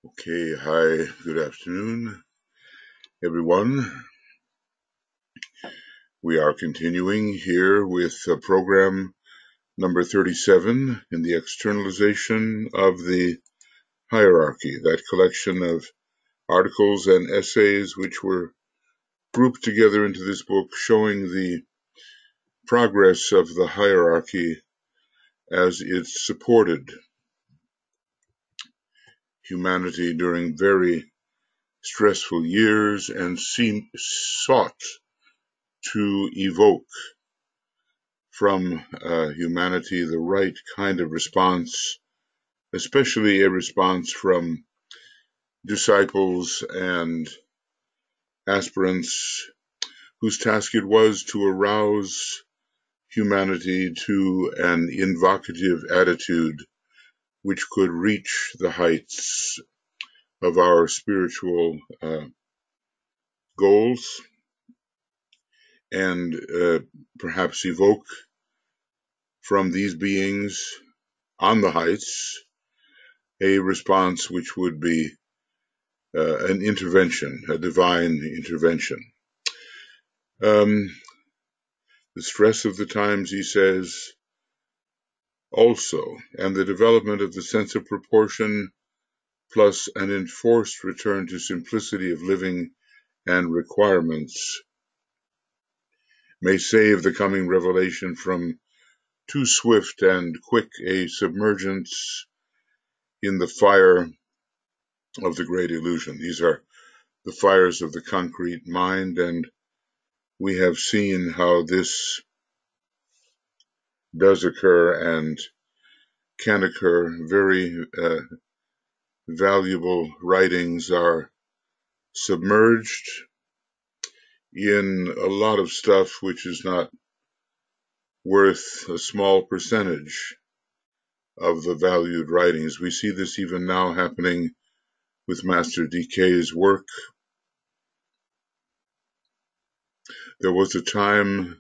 Okay, hi, good afternoon, everyone. We are continuing here with program number 37 in the externalization of the hierarchy, that collection of articles and essays which were grouped together into this book showing the progress of the hierarchy as it supported humanity during very stressful years and sought to evoke from humanity the right kind of response, especially a response from disciples and aspirants whose task it was to arouse humanity to an invocative attitude which could reach the heights of our spiritual goals and perhaps evoke from these beings on the heights a response which would be an intervention, a divine intervention. The stress of the times, he says, also, and the development of the sense of proportion plus an enforced return to simplicity of living and requirements may save the coming revelation from too swift and quick a submergence in the fire of the great illusion. These are the fires of the concrete mind, and we have seen how this does occur and can occur. Very valuable writings are submerged in a lot of stuff which is not worth a small percentage of the valued writings. We see this even now happening with Master DK's work. There was a time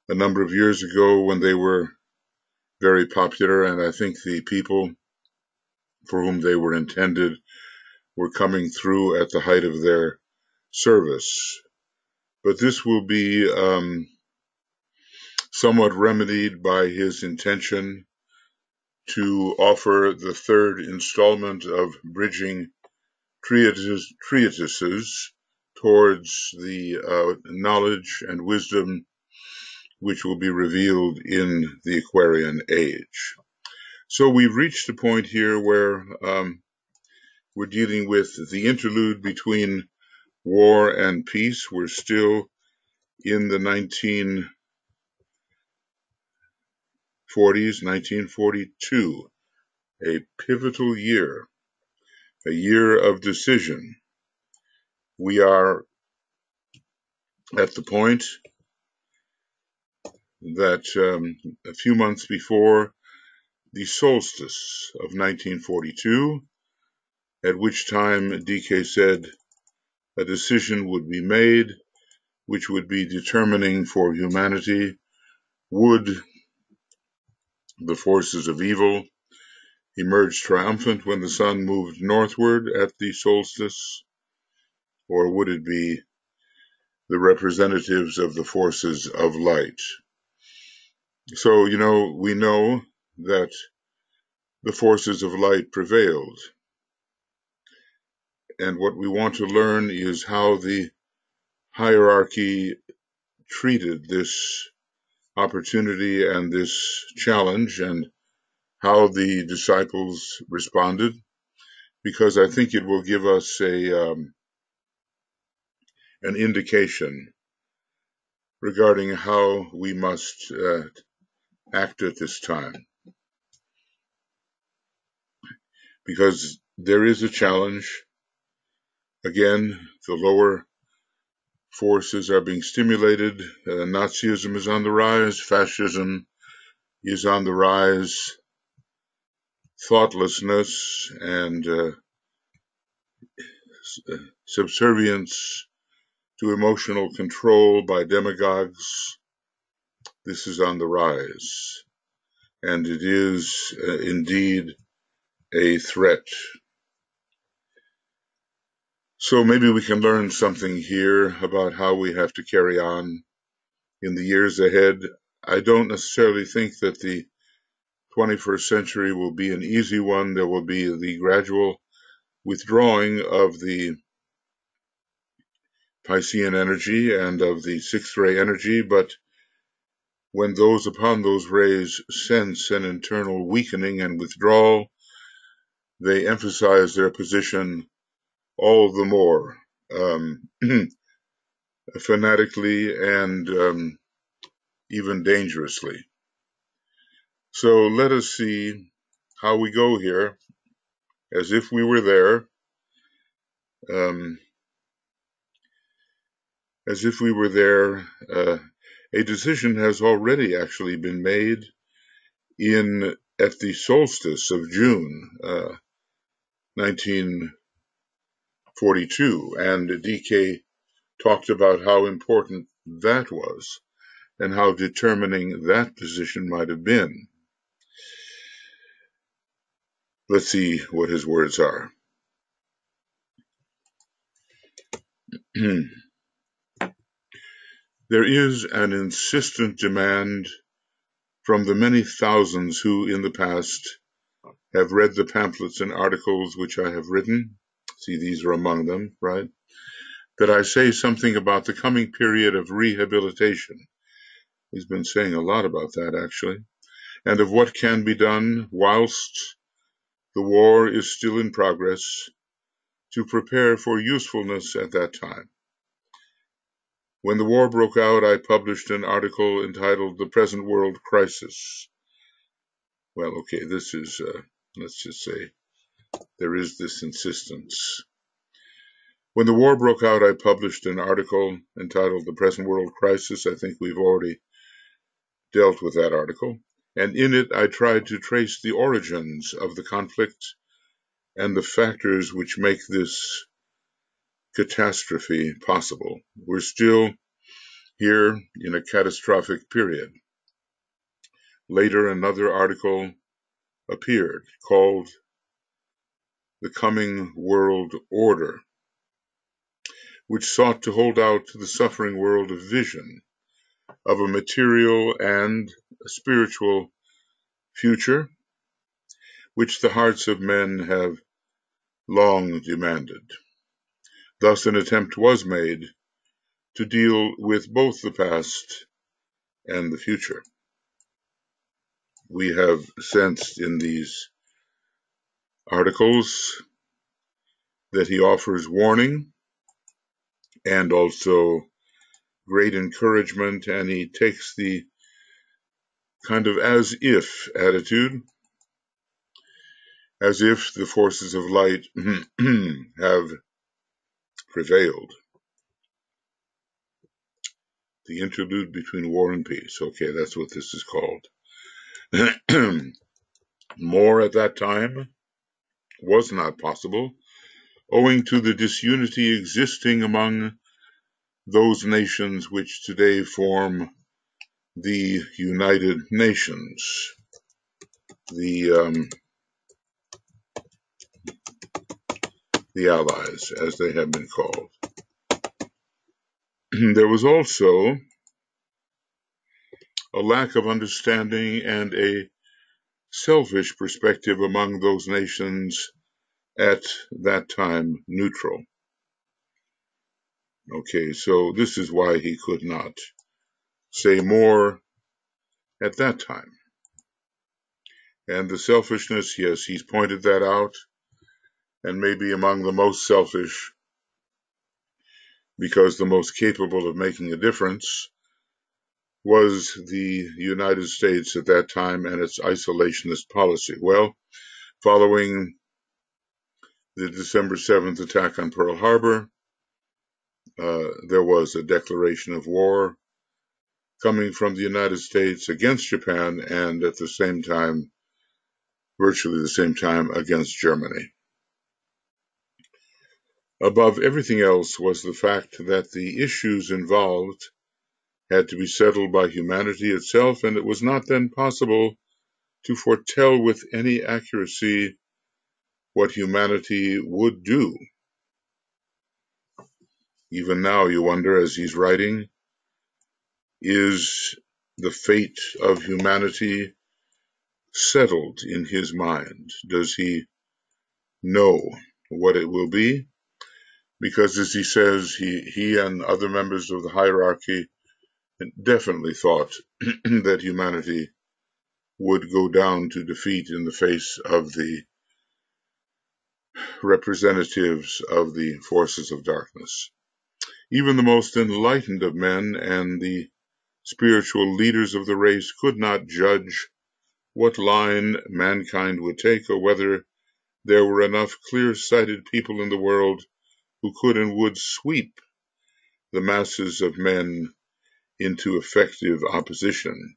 a number of years ago when they were very popular, and I think the people for whom they were intended were coming through at the height of their service. But this will be somewhat remedied by his intention to offer the third installment of bridging treatises towards the knowledge and wisdom which will be revealed in the Aquarian age. So we've reached a point here where we're dealing with the interlude between war and peace. We're still in the 1940s, 1942, a pivotal year, a year of decision. We are at the point that a few months before the solstice of 1942, at which time DK said a decision would be made which would be determining for humanity. Would the forces of evil emerge triumphant when the sun moved northward at the solstice, or would it be the representatives of the forces of light? So, we know that the forces of light prevailed. And what we want to learn is how the hierarchy treated this opportunity and this challenge, and how the disciples responded, because I think it will give us an indication regarding how we must act at this time. Because there is a challenge. Again, the lower forces are being stimulated. Nazism is on the rise. Fascism is on the rise. Thoughtlessness and subservience to emotional control by demagogues, this is on the rise. And it is indeed a threat. So maybe we can learn something here about how we have to carry on in the years ahead. I don't necessarily think that the 21st century will be an easy one. There will be the gradual withdrawing of the Piscean energy and of the sixth ray energy, but when those upon those rays sense an internal weakening and withdrawal, they emphasize their position all the more fanatically and even dangerously. So let us see how we go here, as if we were there, as if we were there. A decision has already actually been made at the solstice of June 1942, and DK talked about how important that was and how determining that position might have been. Let's see what his words are. There is an insistent demand from the many thousands who in the past have read the pamphlets and articles which I have written. See, these are among them, right? That I say something about the coming period of rehabilitation. He's been saying a lot about that, actually, and of what can be done whilst the war is still in progress to prepare for usefulness at that time. When the war broke out, I published an article entitled The Present World Crisis. Well, okay, this is, let's just say, there is this insistence. When the war broke out, I published an article entitled The Present World Crisis. I think we've already dealt with that article. And in it, I tried to trace the origins of the conflict and the factors which make this catastrophe possible. We're still here in a catastrophic period. Later, another article appeared called The Coming World Order, which sought to hold out to the suffering world a vision of a material and a spiritual future, which the hearts of men have long demanded. Thus, an attempt was made to deal with both the past and the future. We have sensed in these articles that he offers warning and also great encouragement, and he takes the kind of as if attitude, as if the forces of light have prevailed. The interlude between war and peace. Okay, that's what this is called. More at that time was not possible, owing to the disunity existing among those nations which today form the United Nations, the Allies, as they have been called. There was also a lack of understanding and a selfish perspective among those nations at that time neutral. Okay, so this is why he could not say more at that time. And the selfishness, yes, he's pointed that out, and maybe among the most selfish, because the most capable of making a difference, was the United States at that time and its isolationist policy. Well, following the December 7th attack on Pearl Harbor, there was a declaration of war coming from the United States against Japan, and at the same time, virtually the same time, against Germany. Above everything else was the fact that the issues involved had to be settled by humanity itself, and it was not then possible to foretell with any accuracy what humanity would do. Even now you wonder, as he's writing, is the fate of humanity settled in his mind? Does he know what it will be? Because, as he says, he and other members of the hierarchy definitely thought that humanity would go down to defeat in the face of the representatives of the forces of darkness. Even the most enlightened of men and the spiritual leaders of the race could not judge what line mankind would take, or whether there were enough clear-sighted people in the world who could and would sweep the masses of men into effective opposition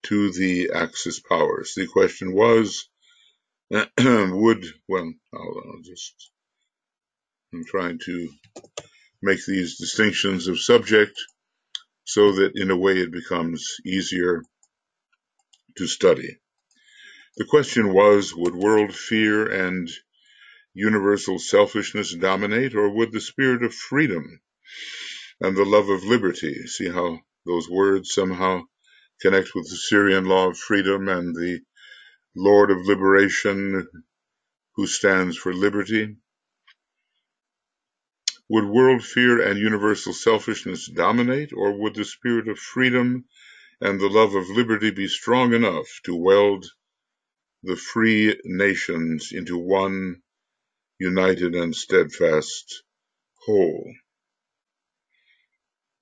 to the Axis powers. The question was, I'm trying to make these distinctions of subject so that in a way it becomes easier to study. The question was, would world fear and universal selfishness dominate, or would the spirit of freedom and the love of liberty, see how those words somehow connect with the Syrian law of freedom and the Lord of liberation who stands for liberty? Would world fear and universal selfishness dominate, or would the spirit of freedom and the love of liberty be strong enough to weld the free nations into one united and steadfast whole?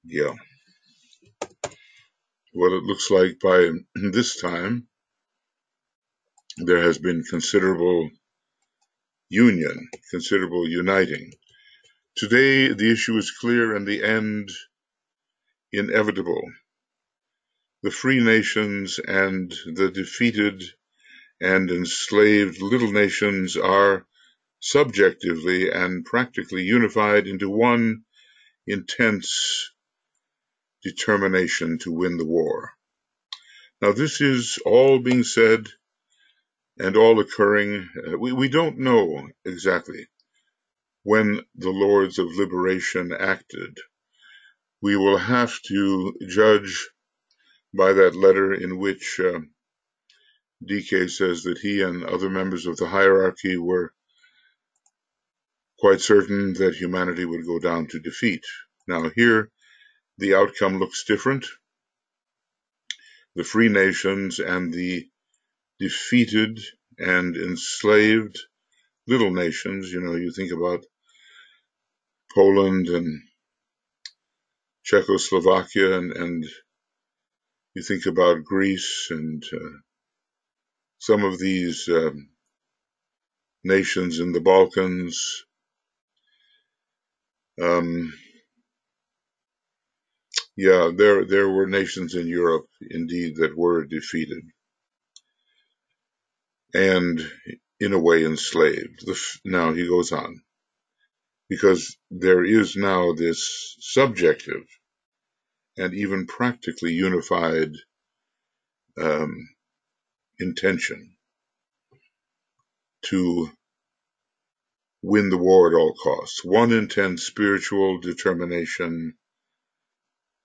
Yeah. What it looks like by this time, there has been considerable union, considerable uniting. Today, the issue is clear and the end inevitable. The free nations and the defeated and enslaved little nations are subjectively and practically unified into one intense determination to win the war. Now, this is all being said and all occurring. We don't know exactly when the Lords of Liberation acted. We will have to judge by that letter in which DK says that he and other members of the hierarchy were quite certain that humanity would go down to defeat. Now here, the outcome looks different. The free nations and the defeated and enslaved little nations, you think about Poland and Czechoslovakia, and you think about Greece and some of these nations in the Balkans. There were nations in Europe, indeed, that were defeated and, in a way, enslaved. Now, he goes on, because there is now this subjective and even practically unified intention to win the war at all costs. One intense spiritual determination,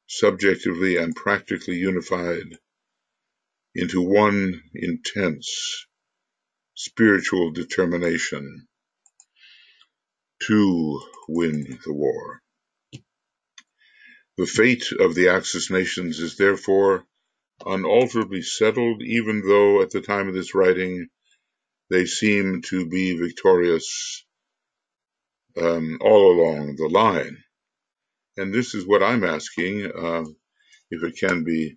subjectively and practically unified into one intense spiritual determination to win the war. The fate of the Axis nations is therefore unalterably settled, even though at the time of this writing they seem to be victorious all along the line. And this is what I'm asking, if it can be,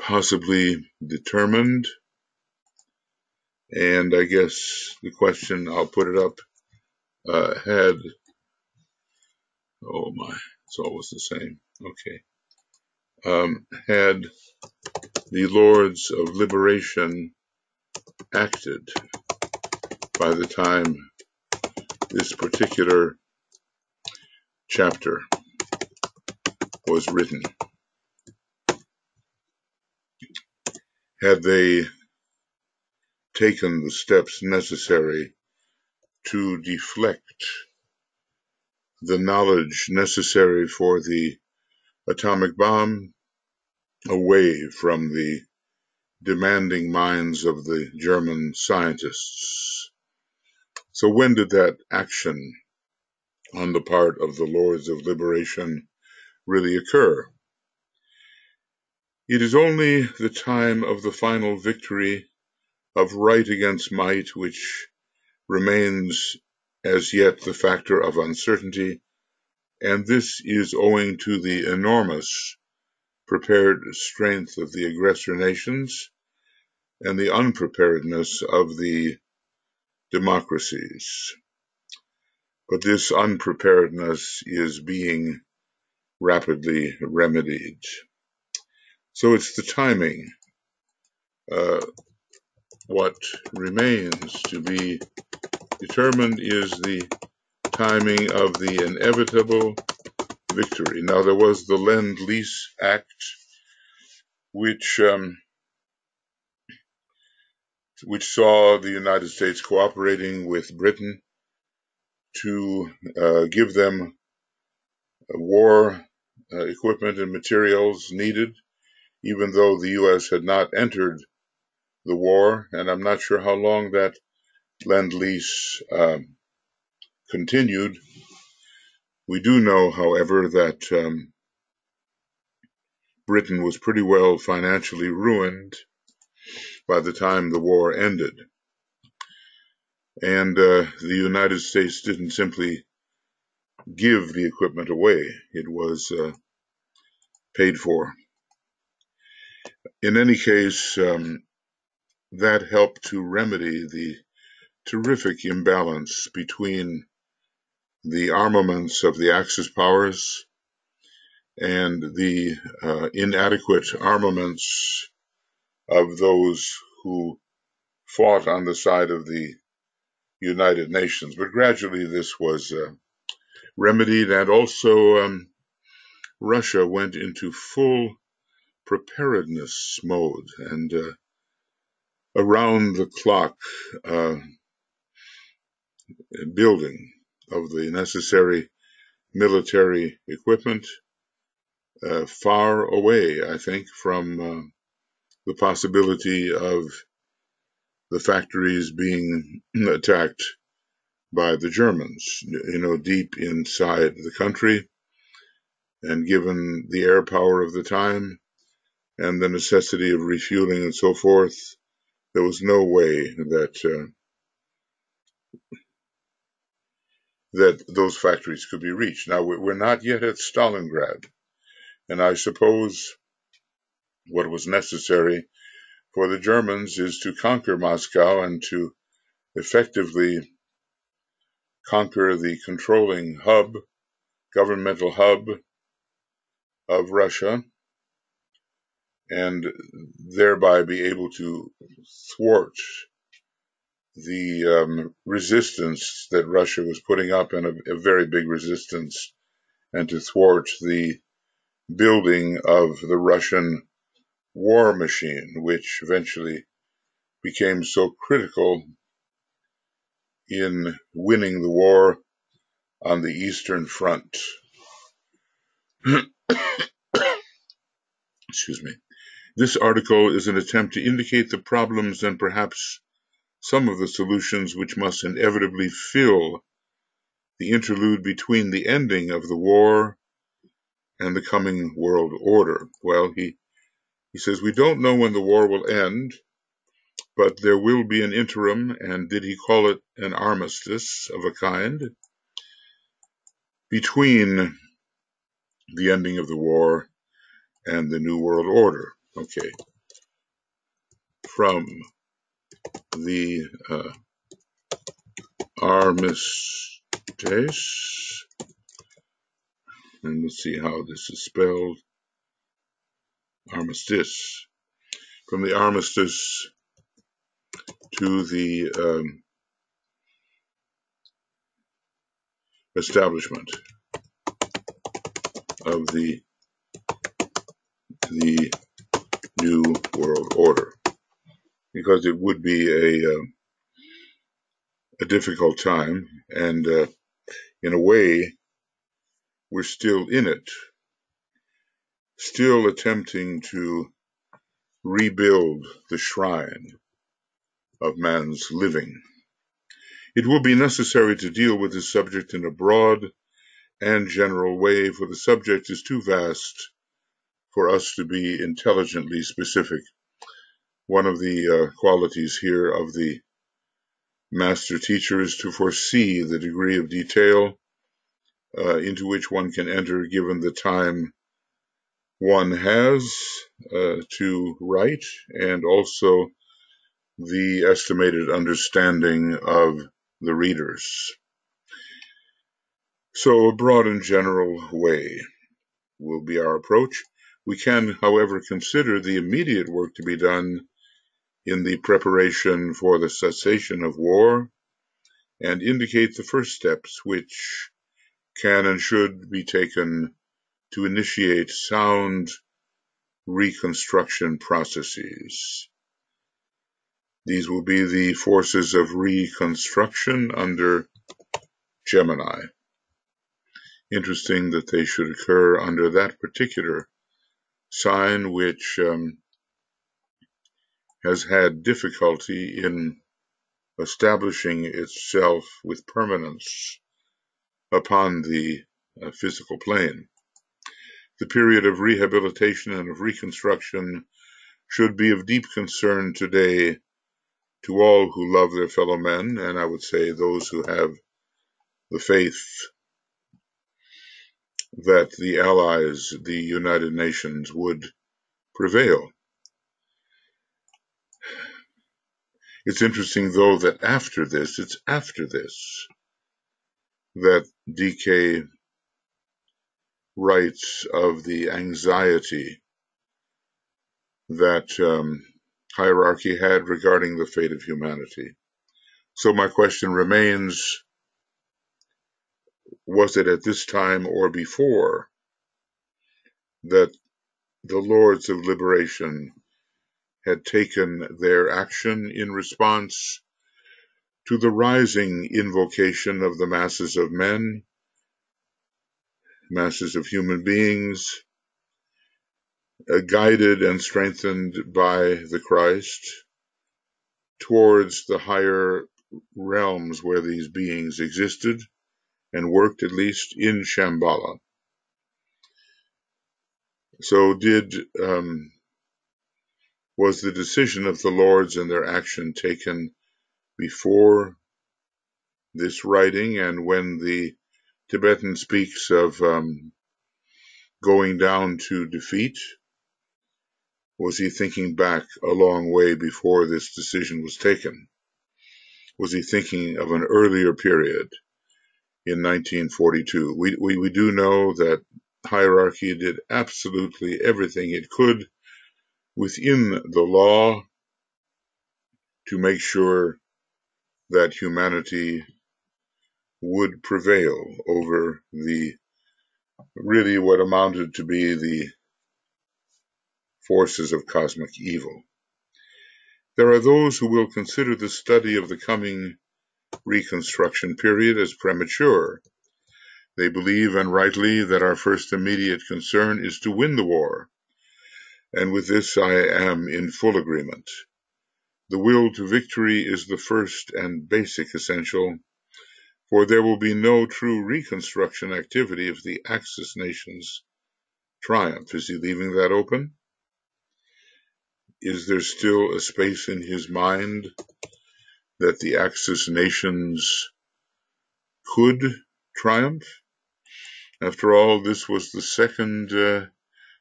possibly determined. And I guess the question, I'll put it up, it's always the same. Okay. Had the Lords of Liberation acted by the time this particular chapter was written? Had they taken the steps necessary to deflect the knowledge necessary for the atomic bomb away from the demanding minds of the German scientists. So when did that action on the part of the Lords of Liberation really occur? It is only the time of the final victory of right against might which remains as yet the factor of uncertainty, and this is owing to the enormous prepared strength of the aggressor nations and the unpreparedness of the democracies. But this unpreparedness is being rapidly remedied. So it's the timing. What remains to be determined is the timing of the inevitable victory. Now, there was the Lend-Lease Act, which saw the United States cooperating with Britain to give them war equipment and materials needed, even though the U.S. had not entered the war, and I'm not sure how long that Lend-Lease continued. We do know, however, that Britain was pretty well financially ruined by the time the war ended. And the United States didn't simply give the equipment away. It was paid for. In any case, that helped to remedy the terrific imbalance between the armaments of the Axis powers and the inadequate armaments of those who fought on the side of the United Nations. But gradually this was remedied, and also Russia went into full preparedness mode and around-the-clock building of the necessary military equipment, far away, I think, from the possibility of the factories being attacked by the Germans, deep inside the country. And given the air power of the time and the necessity of refueling and so forth, there was no way that those factories could be reached. Now, we're not yet at Stalingrad, and I suppose what was necessary for the Germans is to conquer Moscow and to effectively conquer the controlling hub, governmental hub of Russia, and thereby be able to thwart the resistance that Russia was putting up, and a very big resistance, and to thwart the building of the Russian war machine, which eventually became so critical in winning the war on the Eastern Front. Excuse me. This article is an attempt to indicate the problems and perhaps some of the solutions which must inevitably fill the interlude between the ending of the war and the coming world order. Well, he says, we don't know when the war will end, but there will be an interim, and did he call it an armistice of a kind, between the ending of the war and the new world order. Okay. From the armistice, and let's see how this is spelled, armistice. From the armistice to the establishment of the new world order, because it would be a difficult time, and in a way we're still in it, still attempting to rebuild the shrine of man's living. It will be necessary to deal with this subject in a broad and general way, for the subject is too vast for us to be intelligently specific. One of the qualities here of the master teacher is to foresee the degree of detail into which one can enter given the time one has to write, and also the estimated understanding of the readers. So a broad and general way will be our approach. We can, however, consider the immediate work to be done in the preparation for the cessation of war, and indicate the first steps which can and should be taken to initiate sound reconstruction processes. These will be the forces of reconstruction under Gemini. Interesting that they should occur under that particular sign, which has had difficulty in establishing itself with permanence upon the physical plane. The period of rehabilitation and of reconstruction should be of deep concern today to all who love their fellow men, and I would say those who have the faith that the Allies, the United Nations, would prevail. It's interesting, though, that it's after this, that DK writes of the anxiety that hierarchy had regarding the fate of humanity. So my question remains, was it at this time or before that the Lords of Liberation had taken their action in response to the rising invocation of the masses of men, masses of human beings, guided and strengthened by the Christ, towards the higher realms where these beings existed and worked, at least in Shambhala? So was the decision of the Lords and their action taken before this writing? And when the Tibetan speaks of going down to defeat, was he thinking back a long way before this decision was taken? Was he thinking of an earlier period in 1942? We do know that hierarchy did absolutely everything it could within the law to make sure that humanity would prevail over really what amounted to be the forces of cosmic evil. There are those who will consider the study of the coming reconstruction period as premature. They believe, and rightly, that our first immediate concern is to win the war, and with this I am in full agreement. The will to victory is the first and basic essential, for there will be no true reconstruction activity if the Axis nations triumph. Is he leaving that open? Is there still a space in his mind that the Axis nations could triumph? After all, this was the second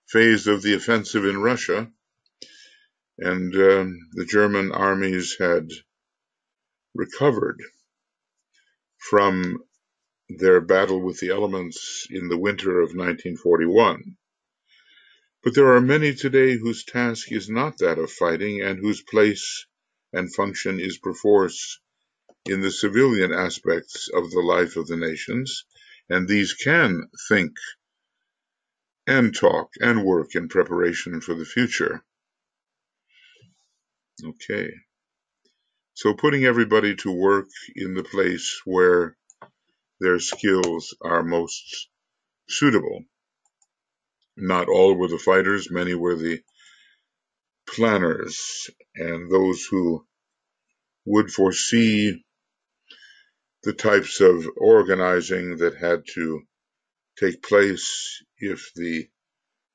phase of the offensive in Russia, and the German armies had recovered from their battle with the elements in the winter of 1941. But there are many today whose task is not that of fighting, and whose place and function is perforce in the civilian aspects of the life of the nations, and these can think and talk and work in preparation for the future. Okay. So putting everybody to work in the place where their skills are most suitable. Not all were the fighters, many were the planners, and those who would foresee the types of organizing that had to take place if the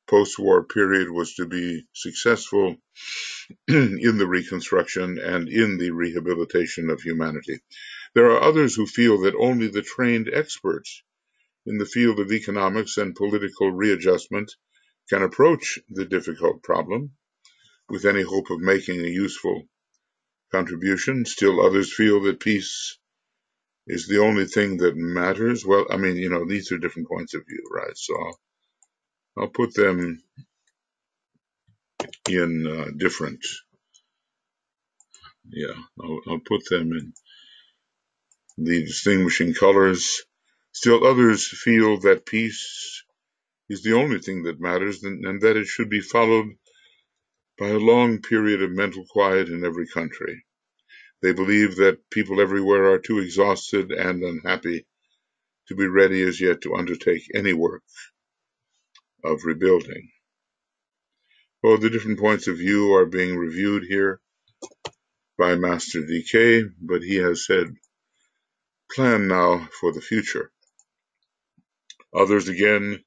post-war period was to be successful in the reconstruction and in the rehabilitation of humanity. There are others who feel that only the trained experts in the field of economics and political readjustment can approach the difficult problem with any hope of making a useful contribution. Still others feel that peace is the only thing that matters. Well, I mean, these are different points of view, right? So I'll put them in different, I'll put them in the distinguishing colors. Still others feel that peace is the only thing that matters, and that it should be followed by a long period of mental quiet in every country. They believe that people everywhere are too exhausted and unhappy to be ready as yet to undertake any work of rebuilding. Well, the different points of view are being reviewed here by Master DK, but he has said, plan now for the future. Others, again,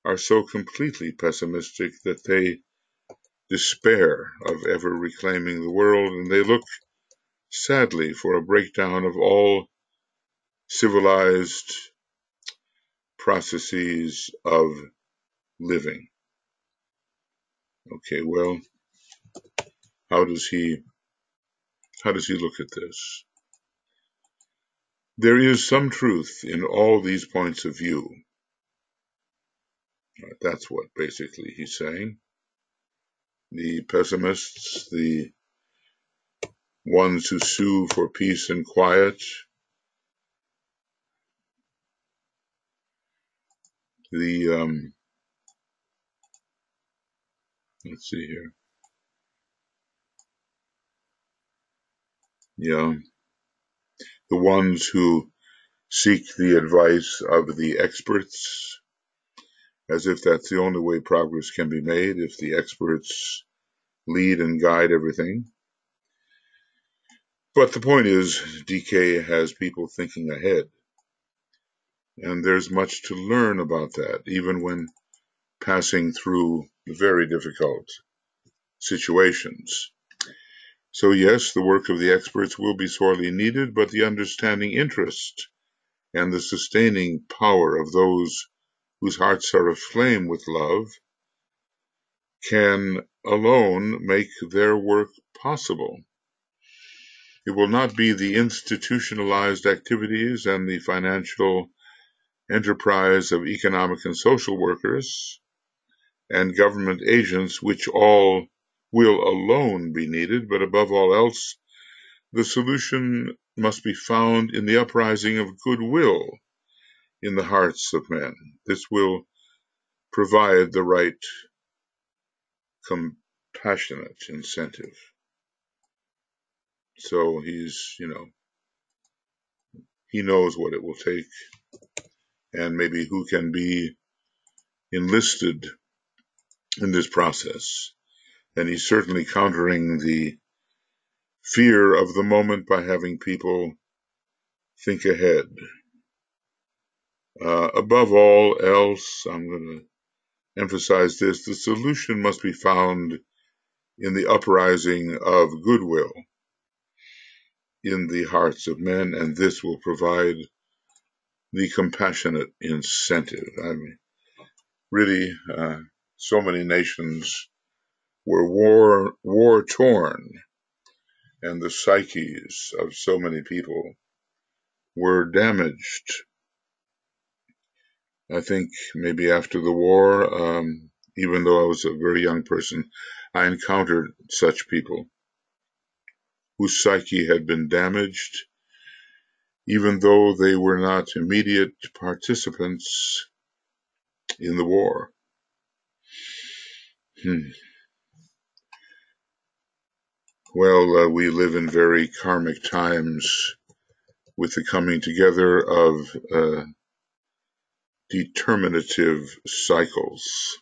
are so completely pessimistic that they despair of ever reclaiming the world, and they look sadly for a breakdown of all civilized processes of living. Okay, well, how does he look at this? There is some truth in all these points of view. That's what basically he's saying. The pessimists, the ones who sue for peace and quiet, the let's see here. Yeah. The ones who seek the advice of the experts, as if that's the only way progress can be made, if the experts lead and guide everything. But the point is, DK has people thinking ahead. And there's much to learn about that, even when passing through very difficult situations. So yes, the work of the experts will be sorely needed, but the understanding interest and the sustaining power of those whose hearts are aflame with love can alone make their work possible. It will not be the institutionalized activities and the financial enterprise of economic and social workers and government agents which all will alone be needed, but above all else, the solution must be found in the uprising of goodwill in the hearts of men. This will provide the right compassionate incentive. So he knows what it will take and maybe who can be enlisted in this process. And he's certainly countering the fear of the moment by having people think ahead. Above all else, I'm going to emphasize this, the solution must be found in the uprising of goodwill in the hearts of men, and this will provide the compassionate incentive. I mean, really, so many nations were war-torn, and the psyches of so many people were damaged. I think maybe after the war, even though I was a very young person, I encountered such people whose psyche had been damaged, even though they were not immediate participants in the war. Well, we live in very karmic times with the coming together of determinative cycles.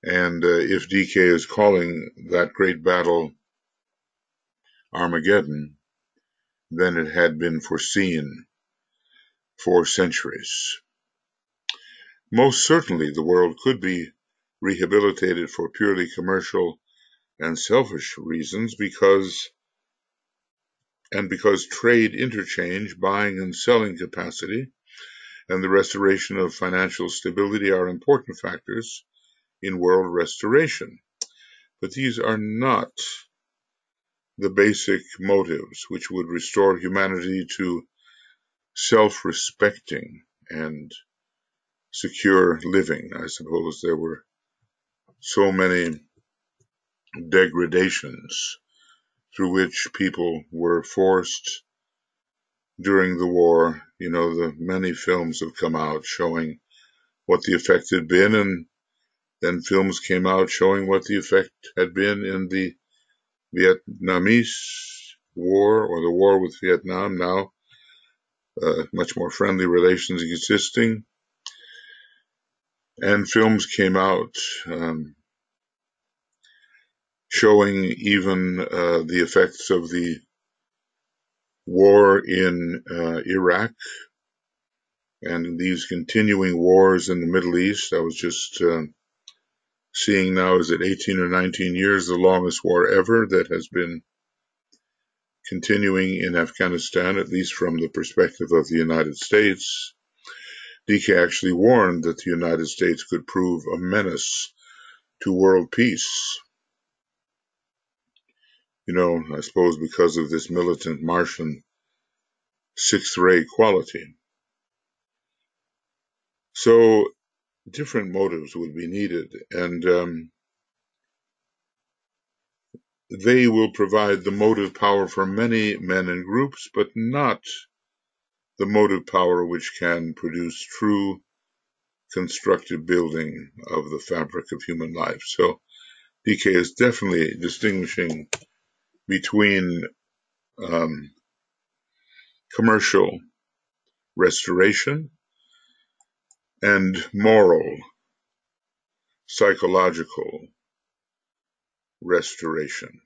And if DK is calling that great battle Armageddon, then it had been foreseen for centuries. Most certainly the world could be rehabilitated for purely commercial and selfish reasons because trade interchange, buying and selling capacity, and the restoration of financial stability are important factors in world restoration. But these are not the basic motives which would restore humanity to self-respecting and secure living. I suppose there were so many degradations through which people were forced during the war. You know, the many films have come out showing what the effect had been, and then films came out showing what the effect had been in the Vietnamese war, or the war with Vietnam, now much more friendly relations existing. And films came out showing even the effects of the war in Iraq and these continuing wars in the Middle East. I was just seeing now, is it 18 or 19 years, the longest war ever that has been continuing in Afghanistan, at least from the perspective of the United States. DK actually warned that the United States could prove a menace to world peace. You know, I suppose because of this militant Martian sixth-ray quality. So different motives would be needed, and they will provide the motive power for many men and groups, but not the motive power which can produce true constructive building of the fabric of human life. So DK is definitely distinguishing between commercial restoration and moral, psychological restoration.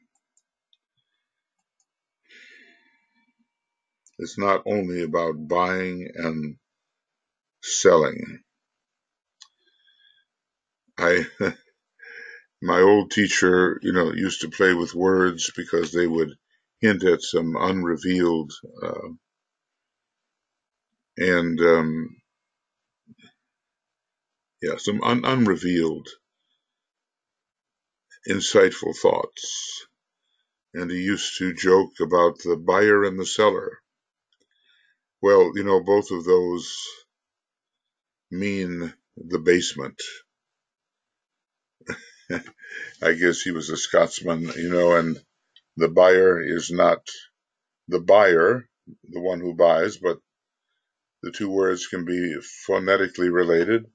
It's not only about buying and selling. My old teacher, used to play with words because they would hint at some unrevealed some unrevealed insightful thoughts. And he used to joke about the buyer and the seller. Well, both of those mean the basement. I guess he was a Scotsman, and the buyer is not the buyer, the one who buys, but the two words can be phonetically related.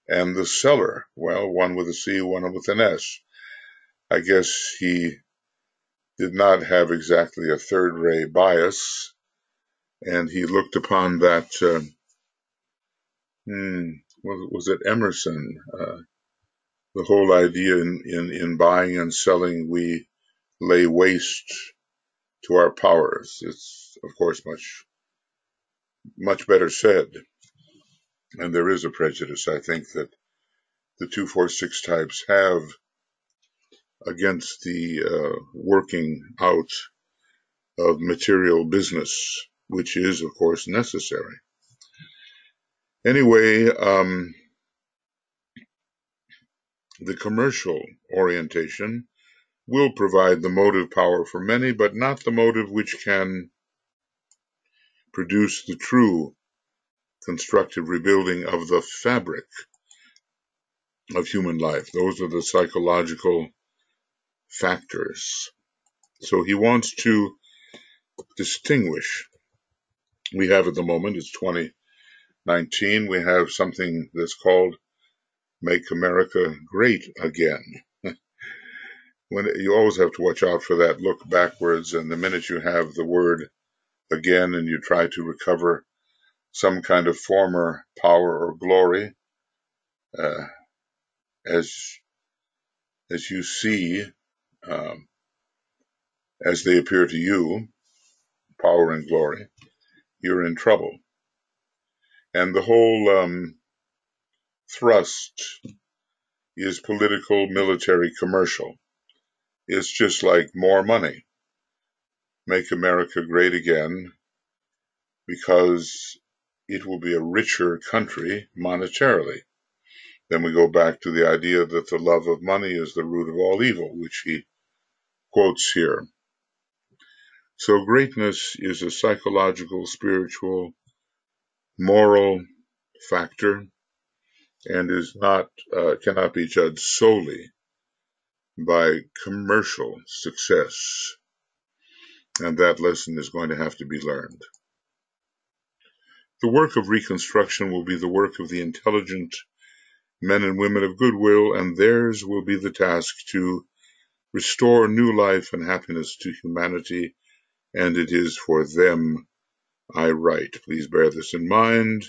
And the seller, well, one with a C, one with an S. I guess he did not have exactly a third-ray bias, and he looked upon that, was it Emerson? The whole idea in buying and selling, we lay waste to our powers. It's, of course, much better said. And there is a prejudice, I think, that the 246 types have against the working out of material business, which is, of course, necessary. Anyway, the commercial orientation will provide the motive power for many, but not the motive which can produce the true constructive rebuilding of the fabric of human life. Those are the psychological factors. So he wants to distinguish. We have at the moment, it's 2019, we have something that's called Make America Great Again. When you always have to watch out for that look backwards, and the minute you have the word again and you try to recover some kind of former power or glory, uh, as you see, um, as they appear to you, power and glory, you're in trouble. And the whole thrust is political, military, commercial. It's just like more money. Make America great again, because it will be a richer country monetarily. Then we go back to the idea that the love of money is the root of all evil, which he quotes here. So greatness is a psychological, spiritual, moral factor, and is not cannot be judged solely by commercial success. And that lesson is going to have to be learned. The work of reconstruction will be the work of the intelligent men and women of Goodwill, and theirs will be the task to restore new life and happiness to humanity, and it is for them I write. Please bear this in mind.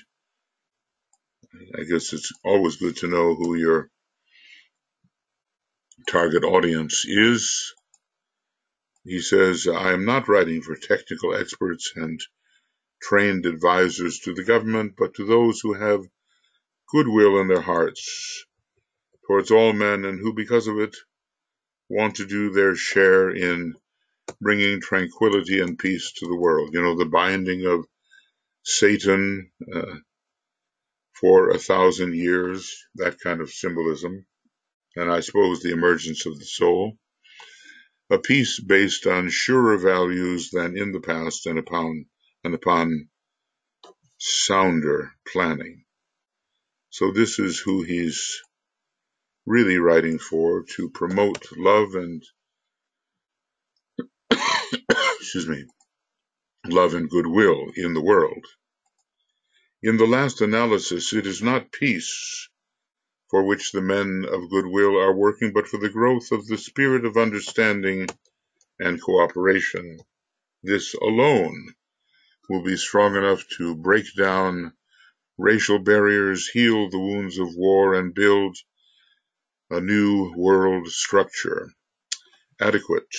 I guess it's always good to know who your target audience is. He says, I am not writing for technical experts and trained advisors to the government, but to those who have goodwill in their hearts towards all men, and who, because of it, want to do their share in bringing tranquility and peace to the world. You know, the binding of Satan for 1,000 years, that kind of symbolism, and I suppose the emergence of the soul. A peace based on surer values than in the past, and upon sounder planning. So this is who he's really writing for, to promote love and love and goodwill in the world. In the last analysis, it is not peace for which the men of goodwill are working, but for the growth of the spirit of understanding and cooperation. This alone will be strong enough to break down racial barriers, heal the wounds of war, and build a new world structure adequate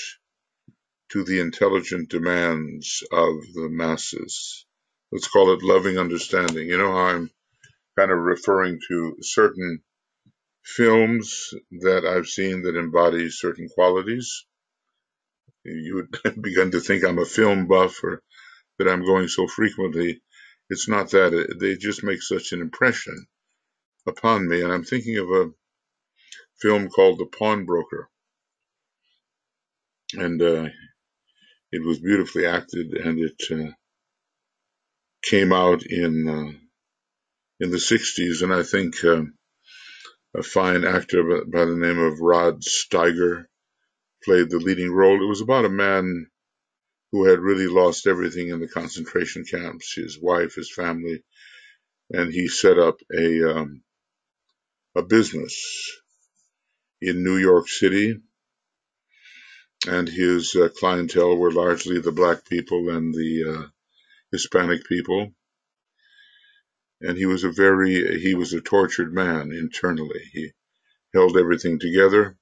to the intelligent demands of the masses. Let's call it loving understanding. You know how I'm kind of referring to certain films that I've seen that embody certain qualities. You would begin to think I'm a film buff, or that I'm going so frequently. It's not that. They just make such an impression upon me. And I'm thinking of a film called The Pawnbroker. And it was beautifully acted, and it came out in the 60s. And I think a fine actor by the name of Rod Steiger played the leading role. It was about a man who had really lost everything in the concentration camps, his wife, his family, and he set up a business in New York City, and his clientele were largely the black people and the Hispanic people. And he was a tortured man internally. He held everything together,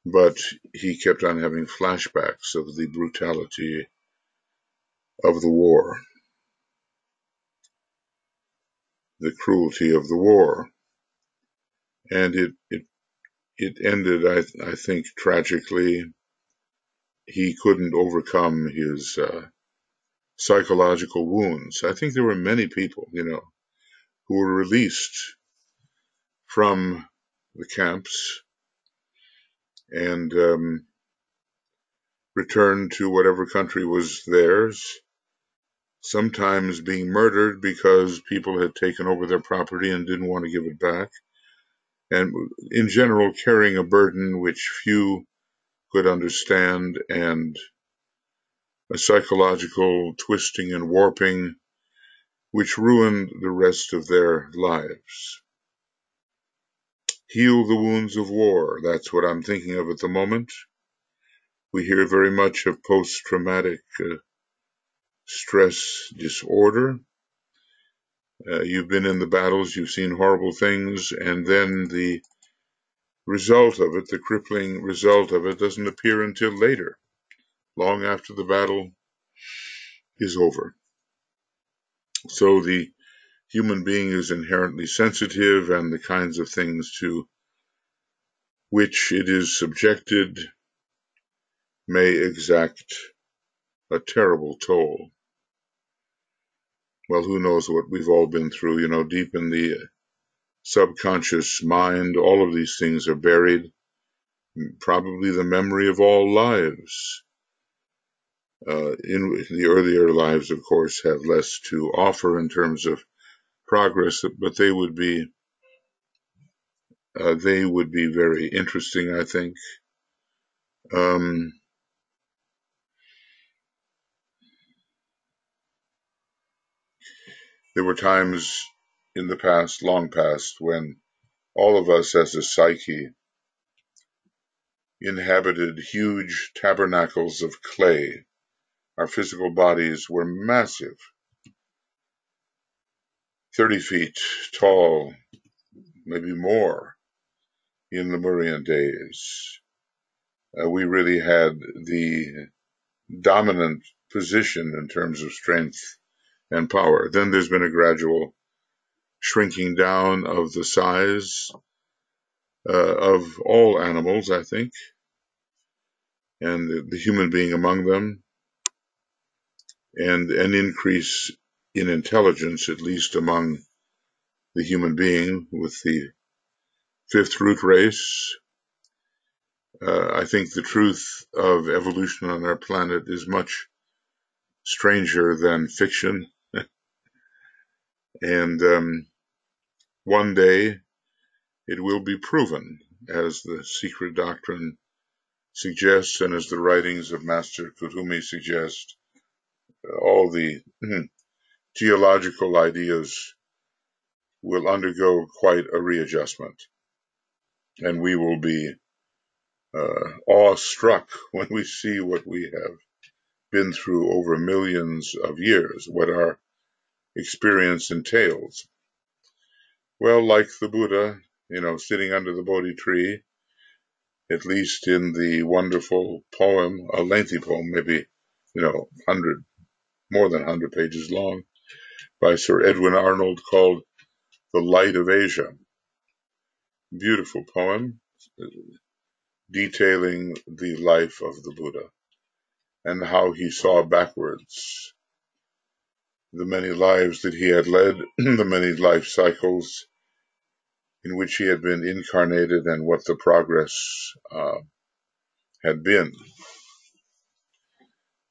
but he kept on having flashbacks of the brutality of the war, the cruelty of the war. And it ended, I think, tragically. He couldn't overcome his psychological wounds. I think there were many people, who were released from the camps and returned to whatever country was theirs, sometimes being murdered because people had taken over their property and didn't want to give it back, and in general carrying a burden which few could understand, and a psychological twisting and warping which ruined the rest of their lives. Heal the wounds of war, that's what I'm thinking of at the moment. We hear very much of post-traumatic stress disorder, You've been in the battles, you've seen horrible things, and then the result of it, the crippling result of it, doesn't appear until later, long after the battle is over. So the human being is inherently sensitive, and the kinds of things to which it is subjected may exact a terrible toll. Well, who knows what we've all been through, deep in the subconscious mind, all of these things are buried. Probably the memory of all lives. In the earlier lives, of course, have less to offer in terms of progress, but they would be very interesting, I think. There were times in the past, long past, when all of us as a psyche inhabited huge tabernacles of clay. Our physical bodies were massive, 30 feet tall, maybe more, in Lemurian days. We really had the dominant position in terms of strength and power. Then there's been a gradual shrinking down of the size of all animals, I think, and the human being among them, and an increase in intelligence, at least among the human being, with the fifth root race. I think the truth of evolution on our planet is much stranger than fiction. And one day it will be proven, as the secret doctrine suggests, and as the writings of Master Kuthumi suggest. All the geological ideas will undergo quite a readjustment, and we will be awestruck when we see what we have been through over millions of years, what our experience entails. Well, like the Buddha, sitting under the Bodhi tree, at least in the wonderful poem, a lengthy poem, maybe, 100, more than 100 pages long, by Sir Edwin Arnold, called The Light of Asia. Beautiful poem, detailing the life of the Buddha and how he saw backwards the many lives that he had led, the many life cycles in which he had been incarnated, and what the progress had been.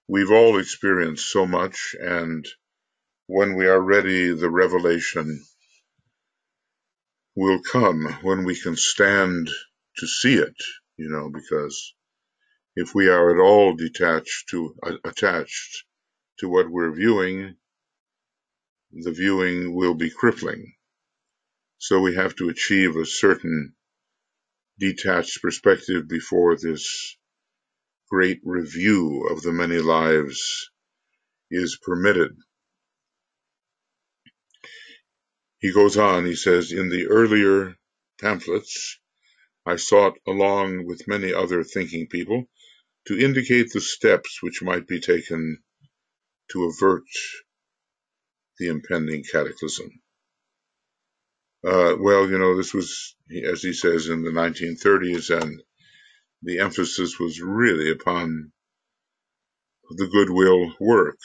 We've all experienced so much, and when we are ready, the revelation will come when we can stand to see it, because if we are at all attached to what we're viewing, the viewing will be crippling. So we have to achieve a certain detached perspective before this great review of the many lives is permitted. He goes on, he says, in the earlier pamphlets, I sought, along with many other thinking people, to indicate the steps which might be taken to avert the impending cataclysm. This was, as he says, in the 1930s, and the emphasis was really upon the Goodwill work.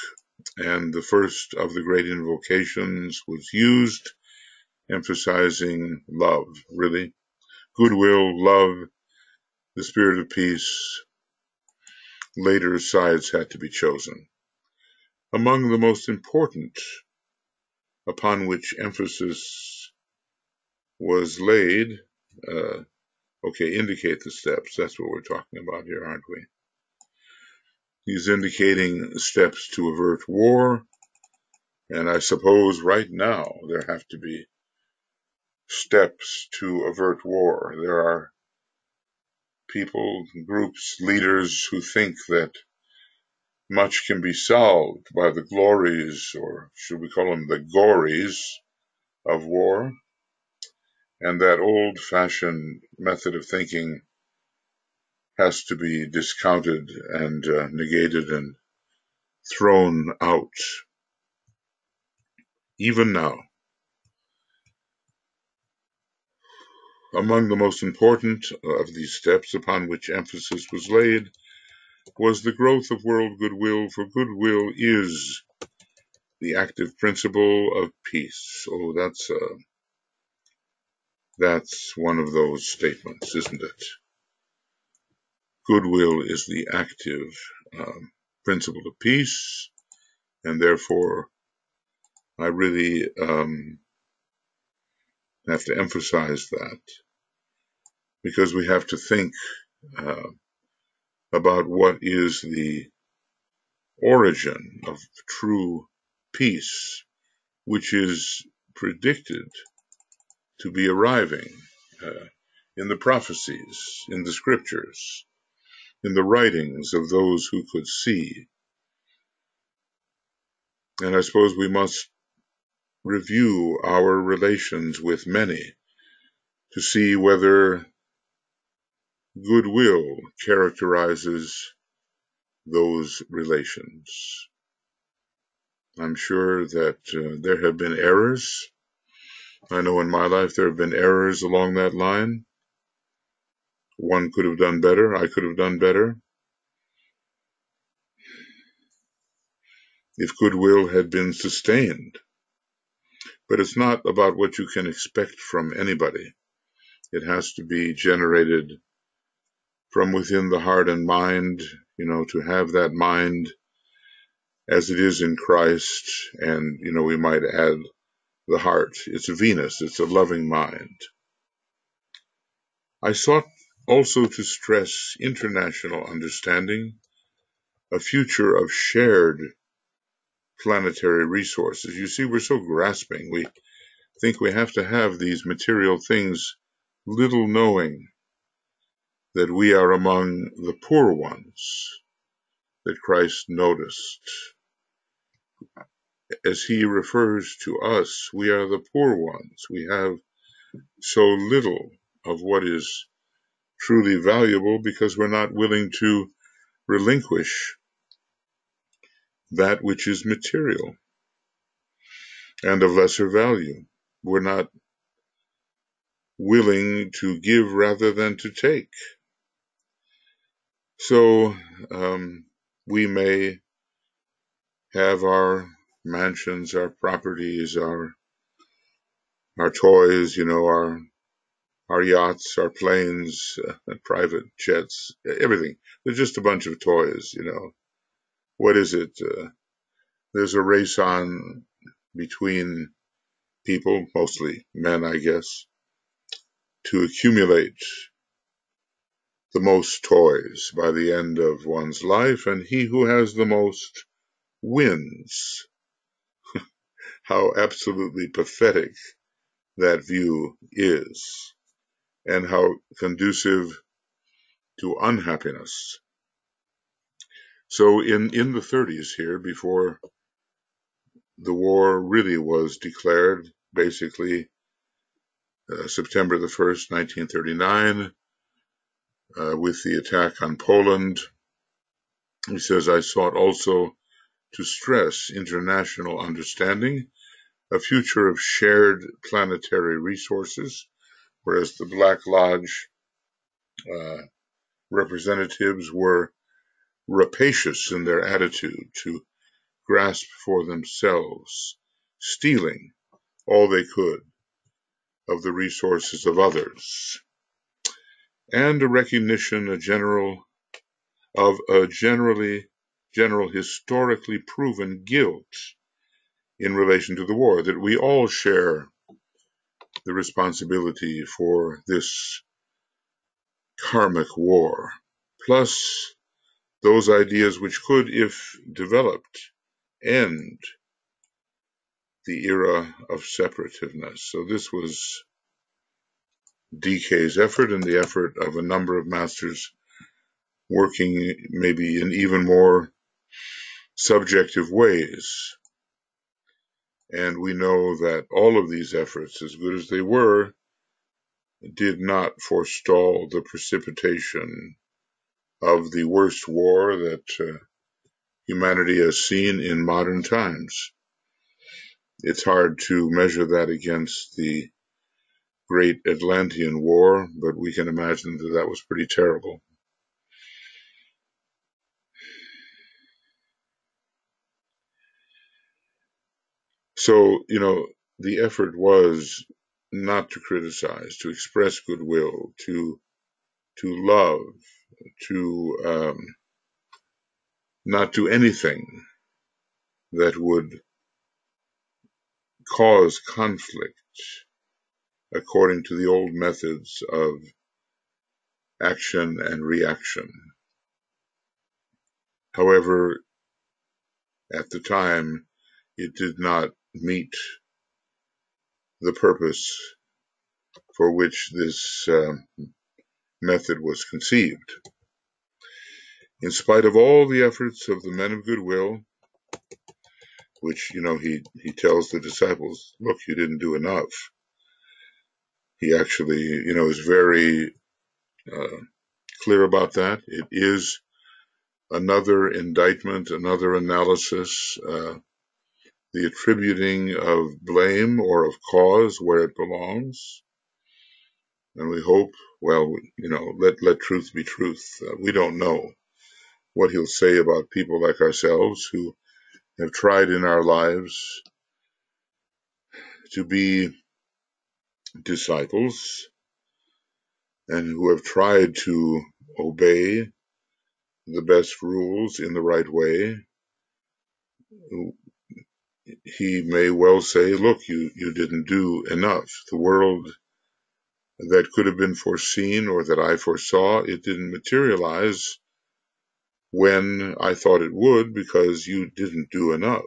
And the first of the great invocations was used, emphasizing love, really. Goodwill, love, the spirit of peace. Later sides had to be chosen. Among the most important upon which emphasis was laid, indicate the steps. That's what we're talking about here, aren't we? He's indicating steps to avert war, and I suppose right now there have to be steps to avert war. There are people, groups, leaders who think that much can be solved by the glories, or should we call them the gories, of war, and that old-fashioned method of thinking has to be discounted and negated and thrown out. Even now, among the most important of these steps upon which emphasis was laid was the growth of world goodwill, for goodwill is the active principle of peace. Oh, that's one of those statements, isn't it? Goodwill is the active principle of peace, and therefore I really have to emphasize that, because we have to think about what is the origin of true peace, which is predicted to be arriving in the prophecies, in the scriptures, in the writings of those who could see. And I suppose we must review our relations with many to see whether goodwill characterizes those relations. I'm sure that there have been errors. I know in my life there have been errors along that line. One could have done better. I could have done better. If goodwill had been sustained. But it's not about what you can expect from anybody. It has to be generated from within the heart and mind, to have that mind as it is in Christ. And, we might add the heart. It's a Venus. It's a loving mind. I sought also to stress international understanding, a future of shared planetary resources. You see, we're so grasping. We think we have to have these material things, little knowing that we are among the poor ones that Christ noticed. As he refers to us, we are the poor ones. We have so little of what is truly valuable because we're not willing to relinquish that which is material and of lesser value. We're not willing to give rather than to take. So we may have our mansions, our properties, our toys, our yachts, our planes, private jets, everything. They're just a bunch of toys, What is it? There's a race on between people, mostly men, I guess, to accumulate the most toys by the end of one's life, and he who has the most wins. How absolutely pathetic that view is, and how conducive to unhappiness. So in the 30s here, before the war really was declared, basically September the 1st, 1939, with the attack on Poland, he says, I sought also to stress international understanding, a future of shared planetary resources, whereas the Black Lodge representatives were rapacious in their attitude to grasp for themselves, stealing all they could of the resources of others, and a recognition of a general historically proven guilt in relation to the war, that we all share the responsibility for this karmic war, plus those ideas which could, if developed, end the era of separativeness. So this was DK's effort and the effort of a number of masters working maybe in even more subjective ways. And we know that all of these efforts, as good as they were, did not forestall the precipitation of the worst war that humanity has seen in modern times. It's hard to measure that against the Great Atlantean War, but we can imagine that that was pretty terrible. So, the effort was not to criticize, to express goodwill, to love, to not do anything that would cause conflict according to the old methods of action and reaction. However, at the time, it did not meet the purpose for which this method was conceived. In spite of all the efforts of the men of goodwill, which, he tells the disciples, look, you didn't do enough. He actually, is very clear about that. It is another indictment, another analysis, the attributing of blame or of cause where it belongs. And we hope, let truth be truth. We don't know what he'll say about people like ourselves who have tried in our lives to be disciples and who have tried to obey the best rules in the right way. He may well say, look, you didn't do enough. The world that could have been foreseen or that I foresaw, it didn't materialize when I thought it would because you didn't do enough.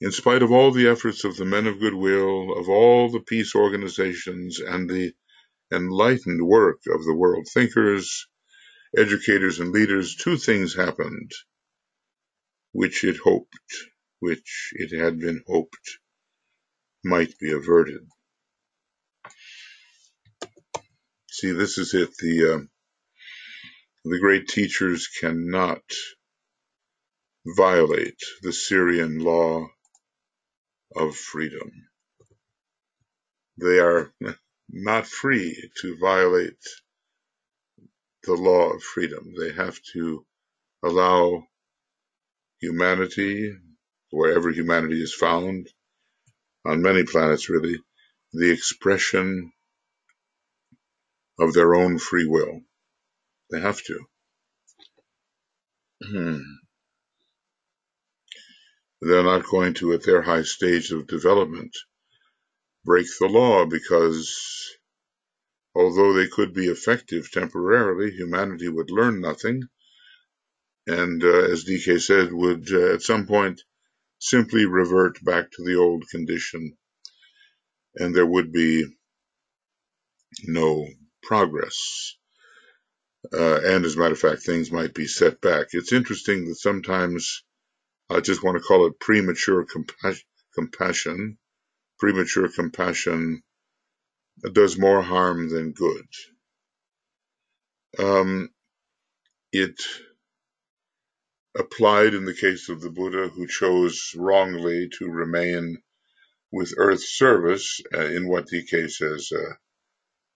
In spite of all the efforts of the men of goodwill, of all the peace organizations and the enlightened work of the world thinkers, educators, and leaders, two things happened which it had been hoped might be averted. See, this is it. The great teachers cannot violate the Syrian law of freedom. They are not free to violate the law of freedom. They have to allow humanity, wherever humanity is found, on many planets really, the expression of their own free will. They have to. They're not going to, at their high stage of development, break the law because although they could be effective temporarily, humanity would learn nothing and, as DK said, would at some point simply revert back to the old condition and there would be no progress. And as a matter of fact, things might be set back. It's interesting that sometimes I just want to call it premature compassion. Premature compassion does more harm than good. It applied in the case of the Buddha, who chose wrongly to remain with Earth's service in what DK says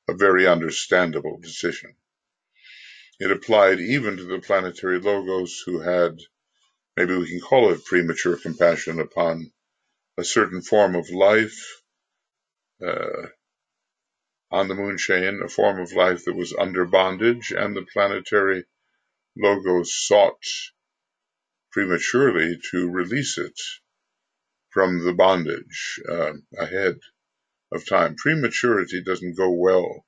a very understandable decision. It applied even to the planetary logos who had, maybe we can call it premature compassion upon a certain form of life on the moon chain, a form of life that was under bondage, and the planetary logos sought prematurely to release it from the bondage ahead of time. Prematurity doesn't go well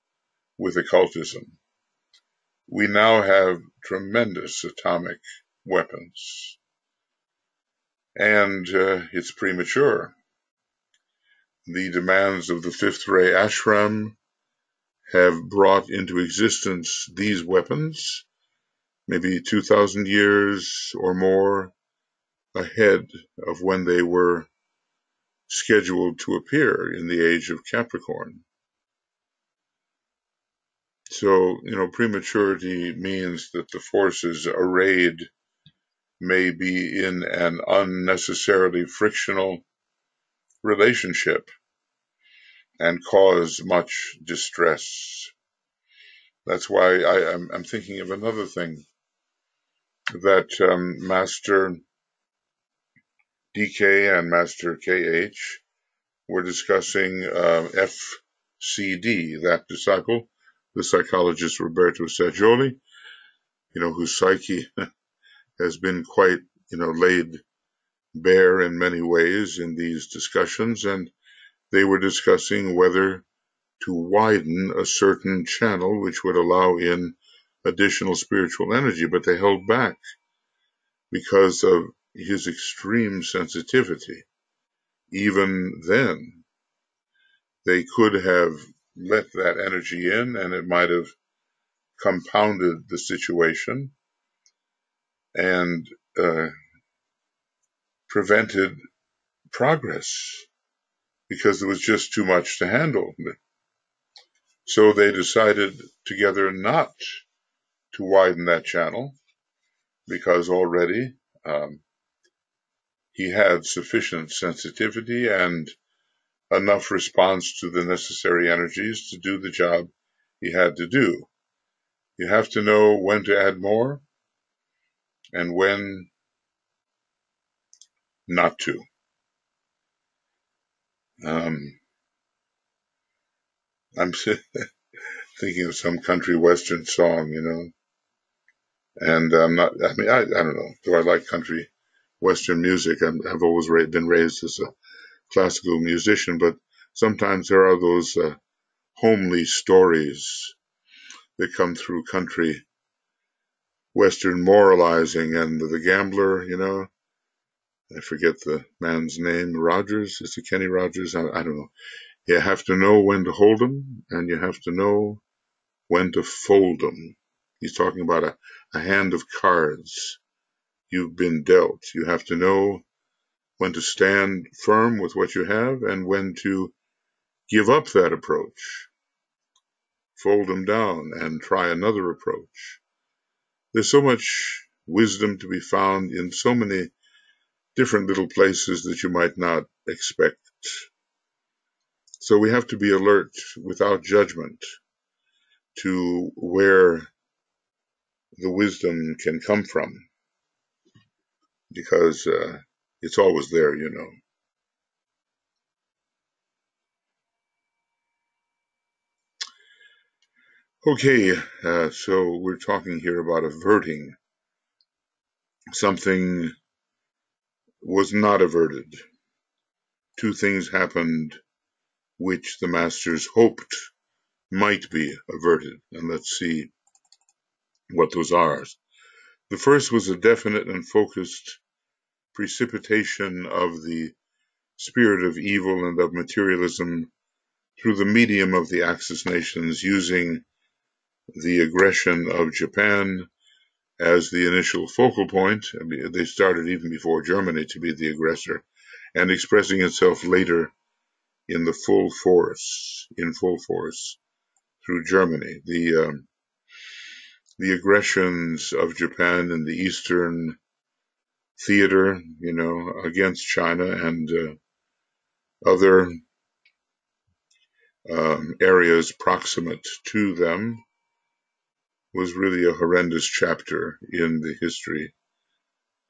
with occultism. We now have tremendous atomic weapons, and it's premature. The demands of the fifth ray ashram have brought into existence these weapons, maybe 2,000 years or more ahead of when they were scheduled to appear in the age of Capricorn. So, prematurity means that the forces arrayed may be in an unnecessarily frictional relationship and cause much distress. That's why I'm thinking of another thing that Master DK and Master KH were discussing FCD, that disciple, the psychologist Roberto Saggioli, whose psyche has been quite, laid bare in many ways in these discussions, and they were discussing whether to widen a certain channel which would allow in additional spiritual energy, but they held back because of his extreme sensitivity. Even then, they could have let that energy in and it might have compounded the situation and prevented progress because there was just too much to handle. So they decided together not to widen that channel because already he had sufficient sensitivity and enough response to the necessary energies to do the job he had to do. You have to know when to add more and when not to. I'm thinking of some country western song, and I don't know. Do I like country western music? I've always been raised as a classical musician, but sometimes there are those homely stories that come through country western moralizing, and the gambler, I forget the man's name, Rogers, is it Kenny Rogers? I don't know. You have to know when to hold 'em, and you have to know when to fold 'em. He's talking about a hand of cards you've been dealt. You have to know when to stand firm with what you have and when to give up that approach, fold them down, and try another approach. There's so much wisdom to be found in so many different little places that you might not expect. So we have to be alert without judgment to where the wisdom can come from, because it's always there, Okay, so we're talking here about averting. Something was not averted. Two things happened which the masters hoped might be averted, and let's see what those are. The first was a definite and focused precipitation of the spirit of evil and of materialism through the medium of the Axis nations, using the aggression of Japan as the initial focal point. I mean, they started even before Germany to be the aggressor, and expressing itself later in full force through Germany. The aggressions of Japan in the Eastern theater, against China and other areas proximate to them, was really a horrendous chapter in the history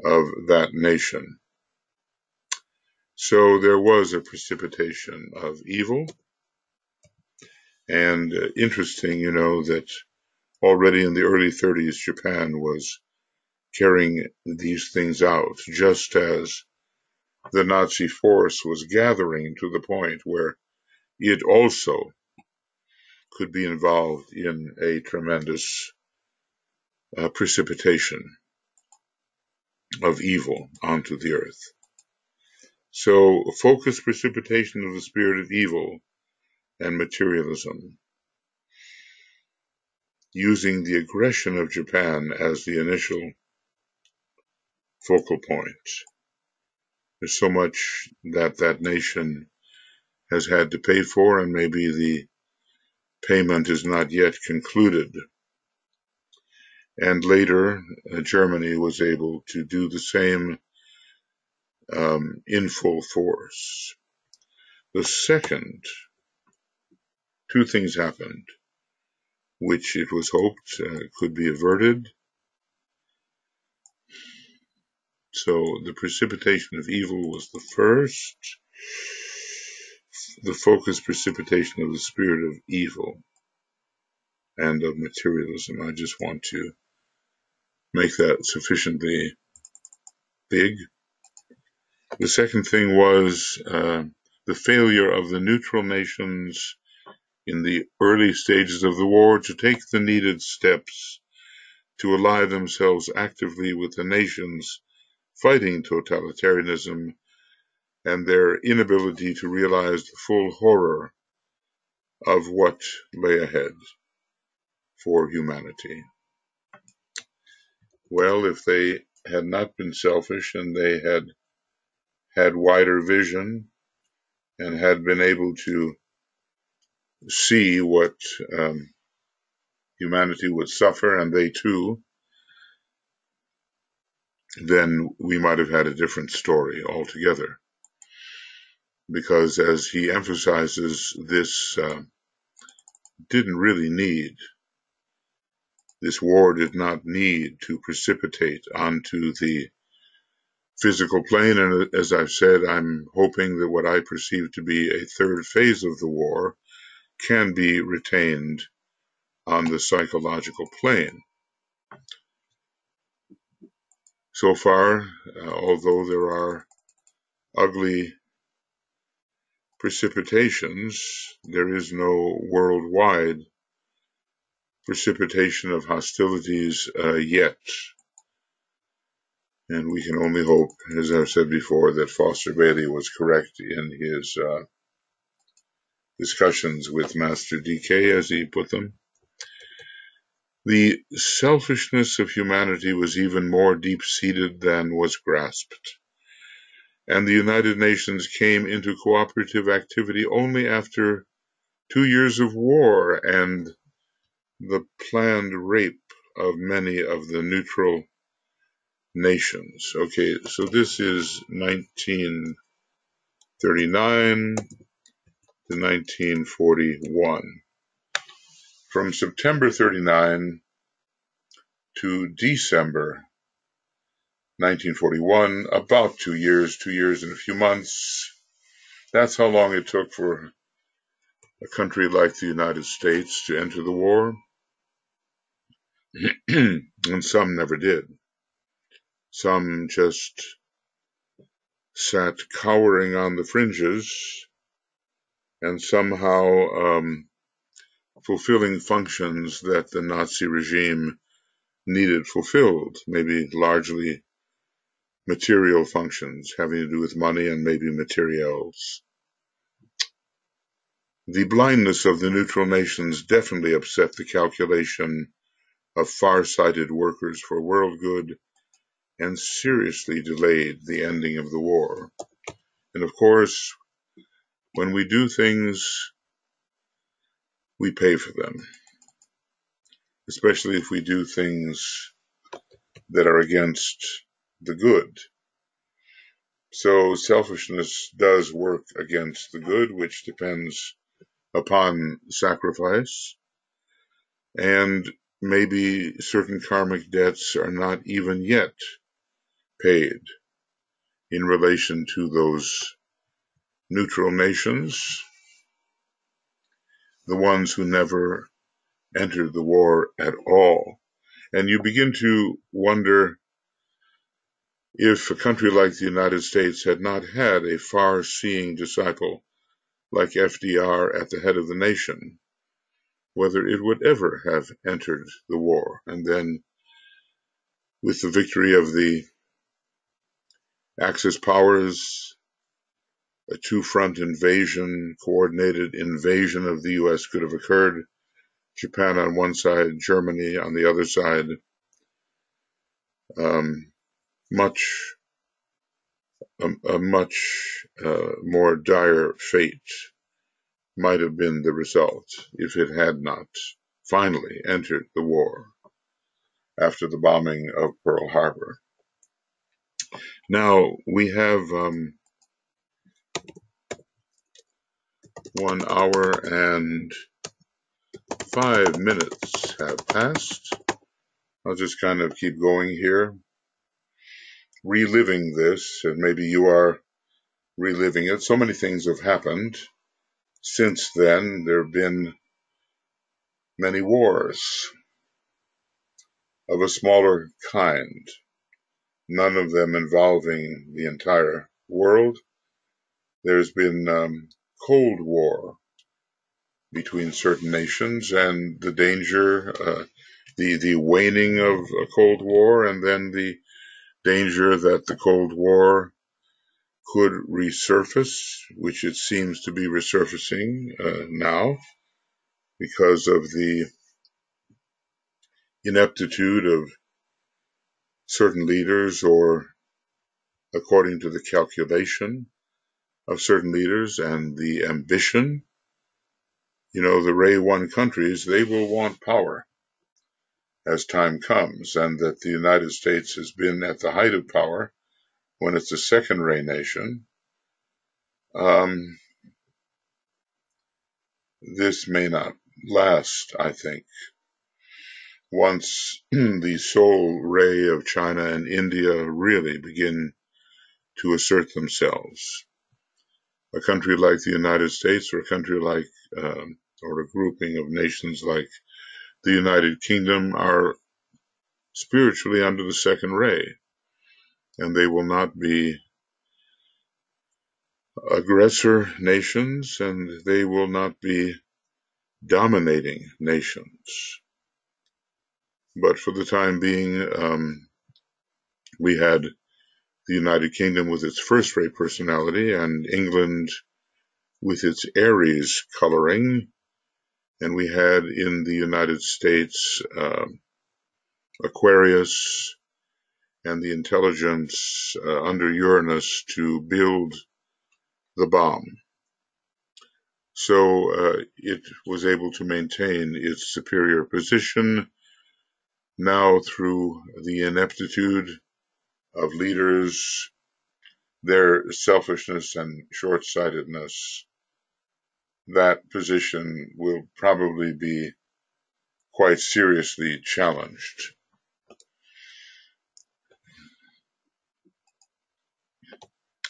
of that nation. So there was a precipitation of evil, and interesting, that already in the early 30s, Japan was carrying these things out, just as the Nazi force was gathering to the point where it also could be involved in a tremendous precipitation of evil onto the earth. So, focused precipitation of the spirit of evil and materialism, using the aggression of Japan as the initial focal point. There's so much that that nation has had to pay for, and maybe the payment is not yet concluded. And later, Germany was able to do the same in full force. The second, two things happened, which it was hoped could be averted. So the precipitation of evil was the first, the focused precipitation of the spirit of evil and of materialism. I just want to make that sufficiently big. The second thing was the failure of the neutral nations in the early stages of the war to take the needed steps to ally themselves actively with the nations fighting totalitarianism, and their inability to realize the full horror of what lay ahead for humanity. Well, if they had not been selfish and they had had wider vision and had been able to see what humanity would suffer, and they too, then we might have had a different story altogether. Because as he emphasizes, this war did not need to precipitate onto the physical plane. And as I've said, I'm hoping that what I perceive to be a third phase of the war can be retained on the psychological plane. So far, although there are ugly precipitations, there is no worldwide precipitation of hostilities yet. And we can only hope, as I've said before, that Foster Bailey was correct in his discussions with Master DK, as he put them. The selfishness of humanity was even more deep-seated than was grasped, and the United Nations came into cooperative activity only after 2 years of war and the planned rape of many of the neutral nations. Okay, so this is 1939 to 1941. From September 39 to December 1941, about 2 years and a few months. That's how long it took for a country like the United States to enter the war. And some never did. Some just sat cowering on the fringes and somehow fulfilling functions that the Nazi regime needed fulfilled, maybe largely material functions having to do with money and maybe materials. The blindness of the neutral nations definitely upset the calculation of far-sighted workers for world good and seriously delayed the ending of the war. And of course, when we do things, we pay for them, especially if we do things that are against the good. So selfishness does work against the good, which depends upon sacrifice, and maybe certain karmic debts are not even yet paid in relation to those neutral nations, the ones who never entered the war at all. And you begin to wonder if a country like the United States had not had a far-seeing disciple like FDR at the head of the nation, whether it would ever have entered the war. And then, with the victory of the Axis powers, a two-front invasion, coordinated invasion of the U.S. could have occurred. Japan on one side, Germany on the other side. Much a much more dire fate might have been the result if it had not finally entered the war after the bombing of Pearl Harbor. Now we have 1 hour and 5 minutes have passed. I'll just kind of keep going here, reliving this, and maybe you are reliving it. So many things have happened since then. There have been many wars of a smaller kind, none of them involving the entire world. There's been Cold War between certain nations, and the danger, the waning of a Cold War, and then the danger that the Cold War could resurface, which it seems to be resurfacing now because of the ineptitude of certain leaders, or according to the calculation of certain leaders, and the ambition. You know, the Ray 1 countries, they will want power as time comes, and that the United States has been at the height of power when it's a second Ray nation. This may not last, I think. Once the sole Ray of China and India really begin to assert themselves, a country like the United States, or a country like, or a grouping of nations like the United Kingdom, are spiritually under the second Ray, and they will not be aggressor nations, and they will not be dominating nations. But for the time being, we had the United Kingdom with its first Ray personality, and England with its Aries coloring, and we had in the United States Aquarius and the intelligence under Uranus to build the bomb. So it was able to maintain its superior position. Now, through the ineptitude of leaders, their selfishness and short-sightedness, that position will probably be quite seriously challenged.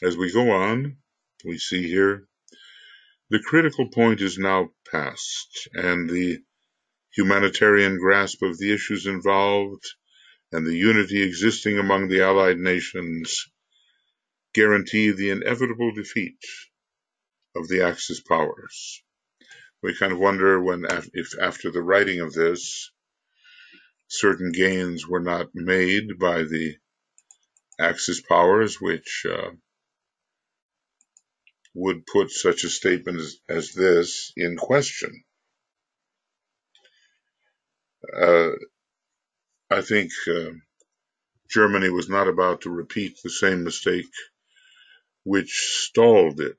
As we go on, we see here the critical point is now past, and the humanitarian grasp of the issues involved and the unity existing among the Allied nations guarantee the inevitable defeat of the Axis powers. We kind of wonder if after the writing of this, certain gains were not made by the Axis powers, which would put such a statement as this in question. I think Germany was not about to repeat the same mistake which stalled it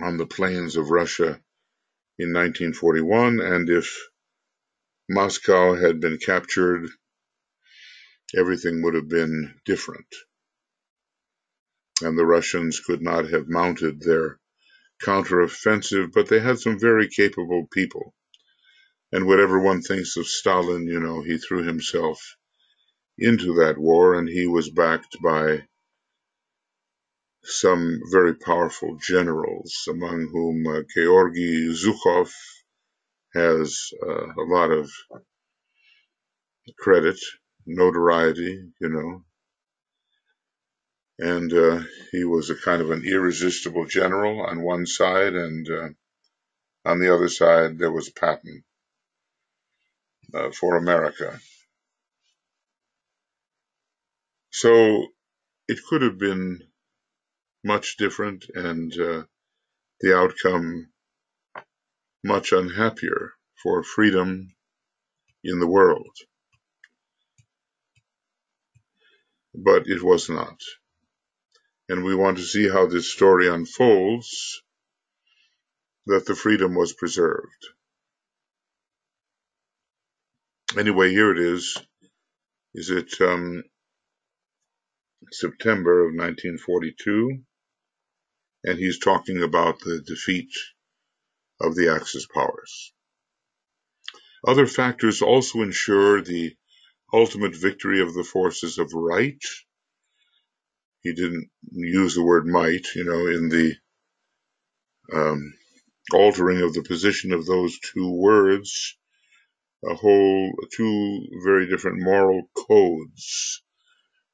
on the plains of Russia in 1941, and if Moscow had been captured, everything would have been different, and the Russians could not have mounted their counteroffensive, but they had some very capable people. And whatever one thinks of Stalin, you know, he threw himself into that war, and he was backed by some very powerful generals, among whom Georgy Zhukov has a lot of credit, notoriety, you know, and he was a kind of an irresistible general on one side, and on the other side there was Patton for America. So it could have been much different, and the outcome much unhappier for freedom in the world. But it was not. And we want to see how this story unfolds, that the freedom was preserved. Anyway, here it is. Is it September of 1942? And he's talking about the defeat of the Axis powers. Other factors also ensure the ultimate victory of the forces of right. He didn't use the word might, in the altering of the position of those two words. Two very different moral codes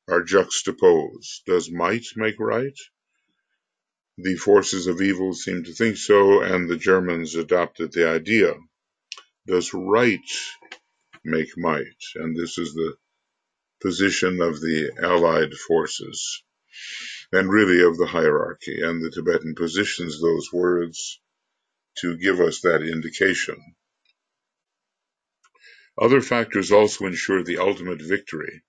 are juxtaposed. Does might make right? The forces of evil seem to think so, and the Germans adopted the idea. Does right make might? And this is the position of the Allied forces, and really of the hierarchy, and the Tibetan positions those words to give us that indication. Other factors also ensure the ultimate victory.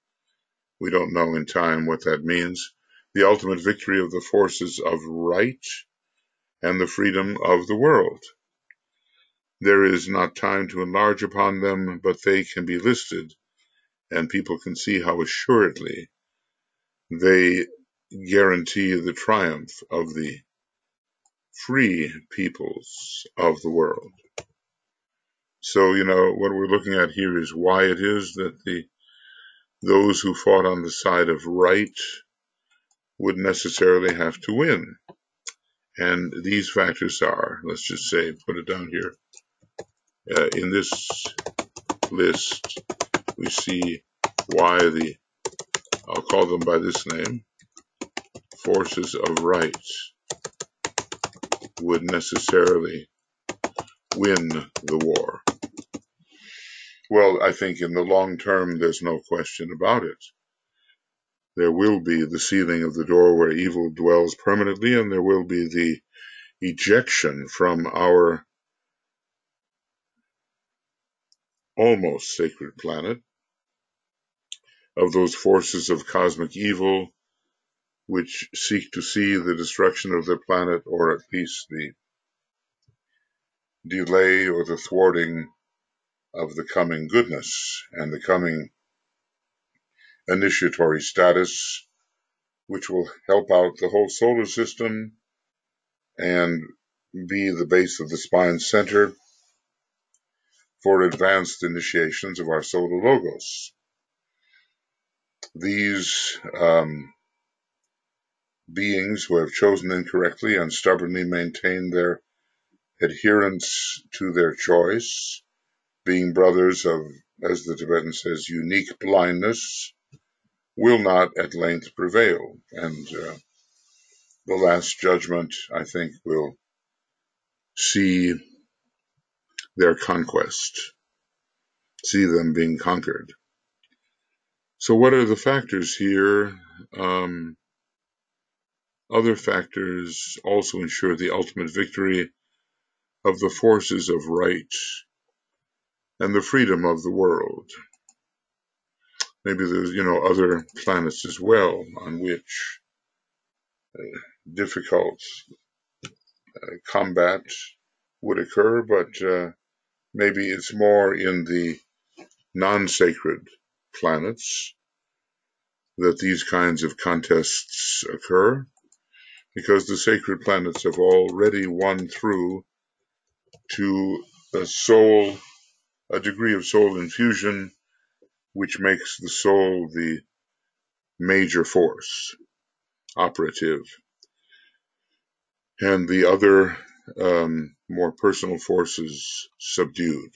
We don't know in time what that means. The ultimate victory of the forces of right and the freedom of the world. There is not time to enlarge upon them, but they can be listed, and people can see how assuredly they guarantee the triumph of the free peoples of the world. So, what we're looking at here is why it is that those who fought on the side of right would necessarily have to win. And these factors are, let's just say, put it down here. In this list, we see why I'll call them by this name, forces of right would necessarily win the war. Well, I think in the long term, there's no question about it. There will be the sealing of the door where evil dwells permanently, and there will be the ejection from our almost sacred planet of those forces of cosmic evil which seek to see the destruction of the planet, or at least the delay or the thwarting of the coming goodness and the coming initiatory status, which will help out the whole solar system and be the base of the spine center for advanced initiations of our solar logos. These beings who have chosen incorrectly and stubbornly maintain their adherence to their choice, being brothers of, as the Tibetan says, unique blindness, will not at length prevail. And the last judgment, I think, will see their conquest, see them being conquered. So what are the factors here? Other factors also ensure the ultimate victory of the forces of right and the freedom of the world. Maybe there's, other planets as well on which difficult combat would occur, but maybe it's more in the non-sacred planets that these kinds of contests occur, because the sacred planets have already won through to a degree of soul infusion which makes the soul the major force, operative, and the other more personal forces subdued.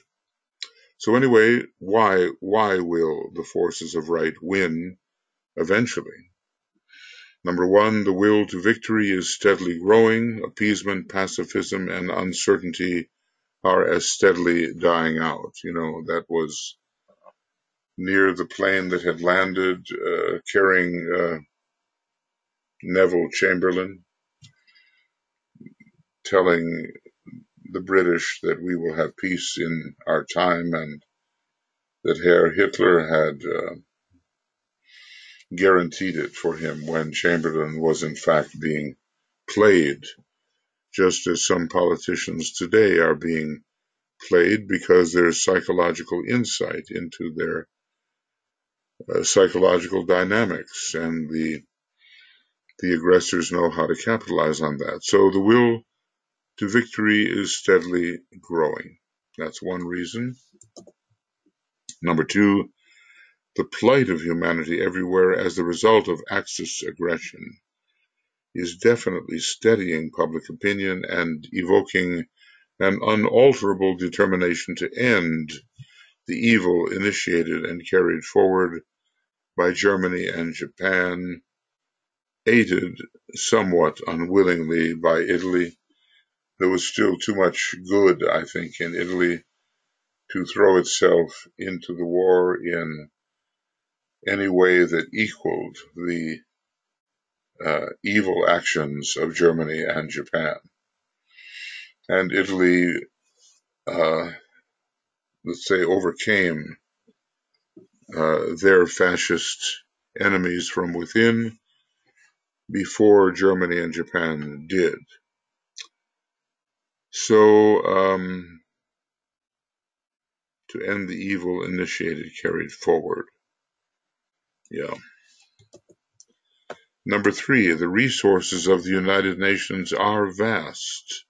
So anyway, why will the forces of right win eventually? Number one, the will to victory is steadily growing. Appeasement, pacifism, and uncertainty are as steadily dying out. That was near the plane that had landed carrying Neville Chamberlain, telling the British that we will have peace in our time, and that Herr Hitler had guaranteed it for him when Chamberlain was in fact being played, just as some politicians today are being played because there's psychological insight into their psychological dynamics, and the aggressors know how to capitalize on that. So the will to victory is steadily growing. That's one reason. Number two, the plight of humanity everywhere as the result of Axis aggression is definitely steadying public opinion and evoking an unalterable determination to end the evil initiated and carried forward by Germany and Japan, aided somewhat unwillingly by Italy. There was still too much good, I think, in Italy to throw itself into the war in any way that equaled the evil actions of Germany and Japan. And Italy, let's say, overcame their fascist enemies from within before Germany and Japan did. So, to end the evil initiated, carried forward. Yeah. Number three, the resources of the United Nations are vast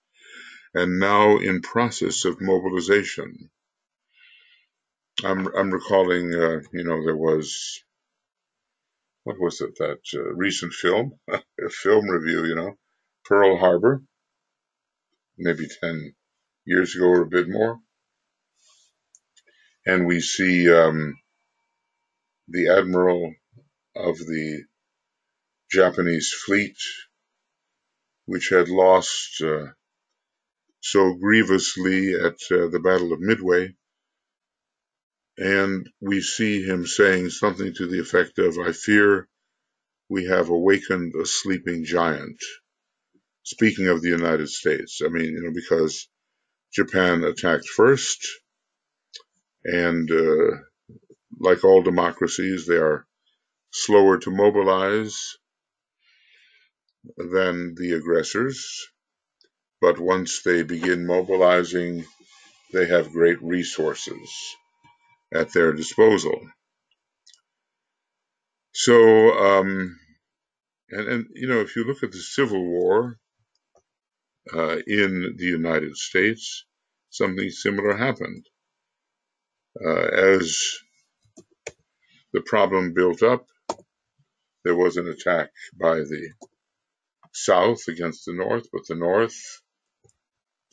and now in process of mobilization. I'm recalling, there was, what was it, that recent film, a film review, Pearl Harbor, maybe 10 years ago or a bit more. And we see the admiral of the Japanese fleet, which had lost so grievously at the Battle of Midway. And we see him saying something to the effect of, "I fear we have awakened a sleeping giant." Speaking of the United States, I mean, because Japan attacked first, and like all democracies, they are slower to mobilize than the aggressors. But once they begin mobilizing, they have great resources at their disposal. So, if you look at the Civil War in the United States, something similar happened. As the problem built up, there was an attack by the South against the North, but the North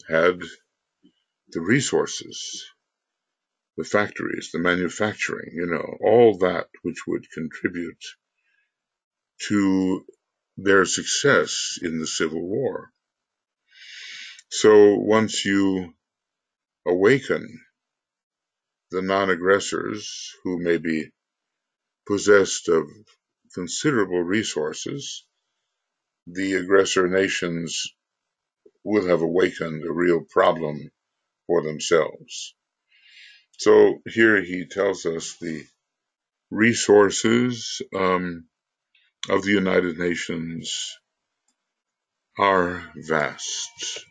had the resources, the factories, the manufacturing, all that which would contribute to their success in the Civil War. So once you awaken the non-aggressors, who may be possessed of considerable resources, the aggressor nations will have awakened a real problem for themselves. So here he tells us the resources of the United Nations are vast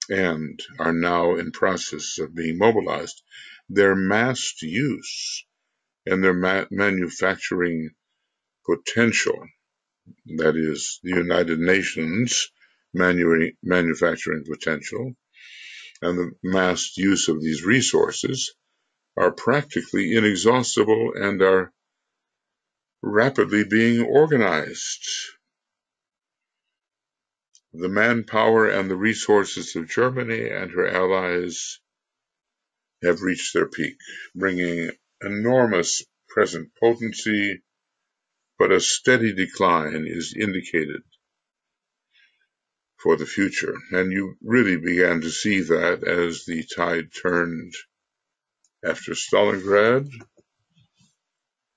and are now in process of being mobilized. Their massed use and their manufacturing potential, that is, the United Nations manufacturing potential, and the massed use of these resources are practically inexhaustible and are rapidly being organized. The manpower and the resources of Germany and her allies have reached their peak, bringing enormous present potency, but a steady decline is indicated for the future. And you really began to see that as the tide turned after Stalingrad.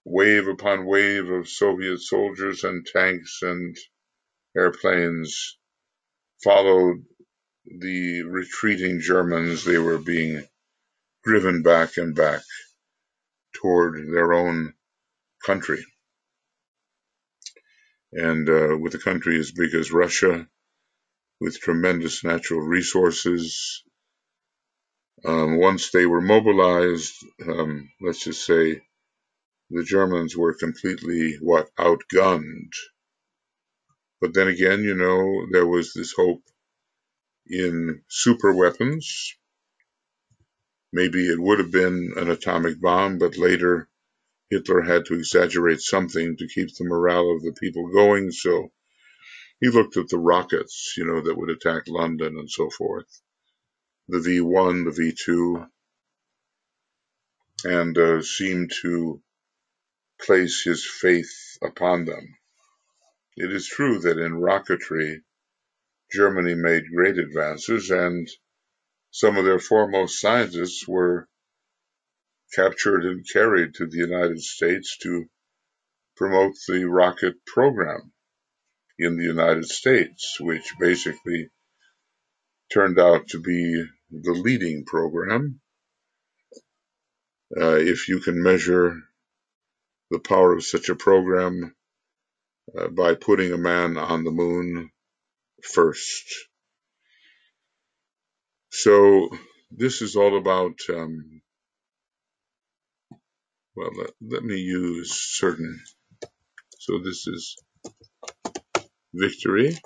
Wave upon wave of Soviet soldiers and tanks and airplanes followed the retreating Germans. They were being driven back and back toward their own country. And with a country as big as Russia, with tremendous natural resources, once they were mobilized, let's just say the Germans were completely, outgunned. But then again, there was this hope in super weapons. Maybe it would have been an atomic bomb, but later Hitler had to exaggerate something to keep the morale of the people going. So he looked at the rockets, that would attack London and so forth, the V1, the V2, and seemed to place his faith upon them. It is true that in rocketry, Germany made great advances, and some of their foremost scientists were captured and carried to the United States to promote the rocket program in the United States, which basically turned out to be the leading program. If you can measure the power of such a program by putting a man on the moon first. So this is all about, let me use certain. So this is victory,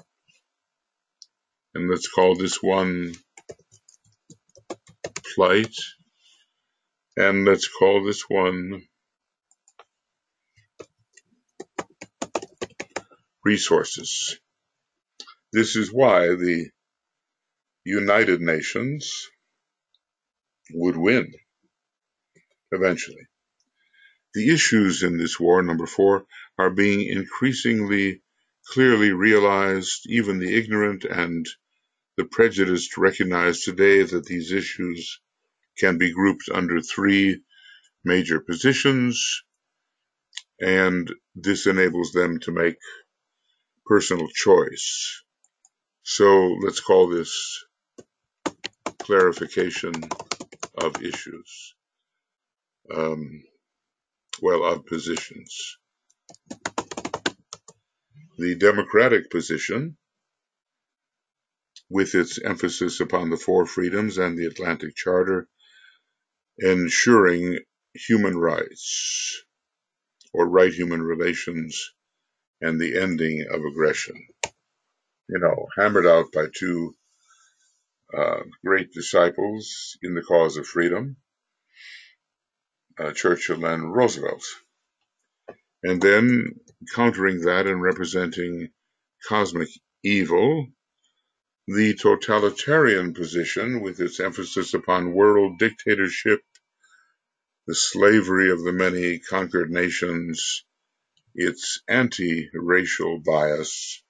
and let's call this one plight, and let's call this one resources. This is why the United Nations would win eventually. The issues in this war, number 4, are being increasingly clearly realized. Even the ignorant and the prejudiced recognize today that these issues can be grouped under 3 major positions, and this enables them to make personal choice. So let's call this clarification of issues, of positions. The democratic position, with its emphasis upon the 4 freedoms and the Atlantic Charter, ensuring human rights, or right human relations, and the ending of aggression. Hammered out by 2 great disciples in the cause of freedom, Churchill and Roosevelt. And then countering that and representing cosmic evil, the totalitarian position, with its emphasis upon world dictatorship, the slavery of the many conquered nations, its anti-racial bias,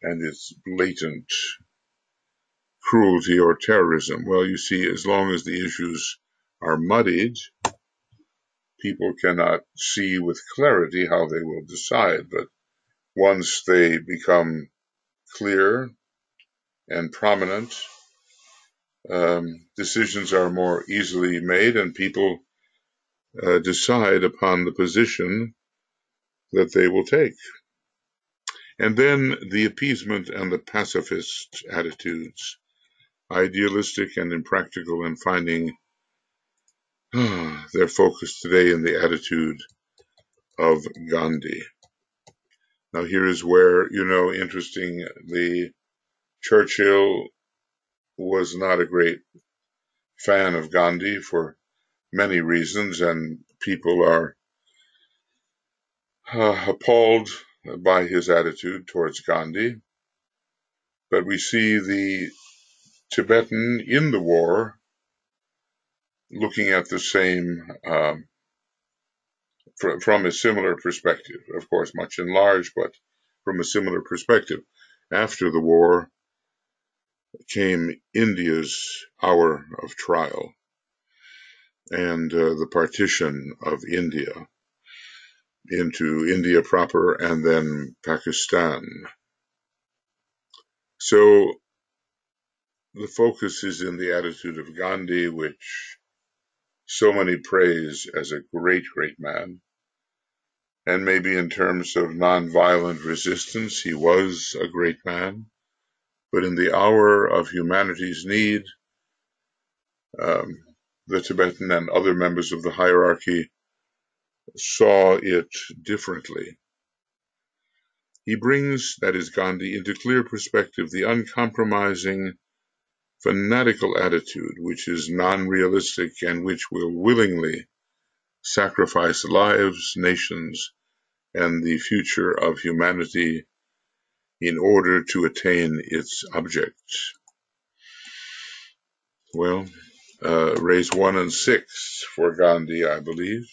and its blatant cruelty or terrorism. Well, you see, as long as the issues are muddied, people cannot see with clarity how they will decide. But once they become clear and prominent, decisions are more easily made, and people decide upon the position that they will take. And then the appeasement and the pacifist attitudes, idealistic and impractical, and finding their focus today in the attitude of Gandhi. Now here is where, interesting, the Churchill was not a great fan of Gandhi for many reasons, and people are appalled by his attitude towards Gandhi. But we see the Tibetan in the war looking at the same from a similar perspective, of course, much enlarged, but from a similar perspective. After the war came India's hour of trial and the partition of India into India proper and then Pakistan. So the focus is in the attitude of Gandhi, which so many praise as a great, great man. And maybe in terms of nonviolent resistance, he was a great man. But in the hour of humanity's need, um, the Tibetan and other members of the hierarchy saw it differently. He brings, that is Gandhi, into clear perspective the uncompromising, fanatical attitude which is non-realistic and which will willingly sacrifice lives, nations, and the future of humanity in order to attain its objects. Well, raise 1 and 6 for Gandhi, I believe,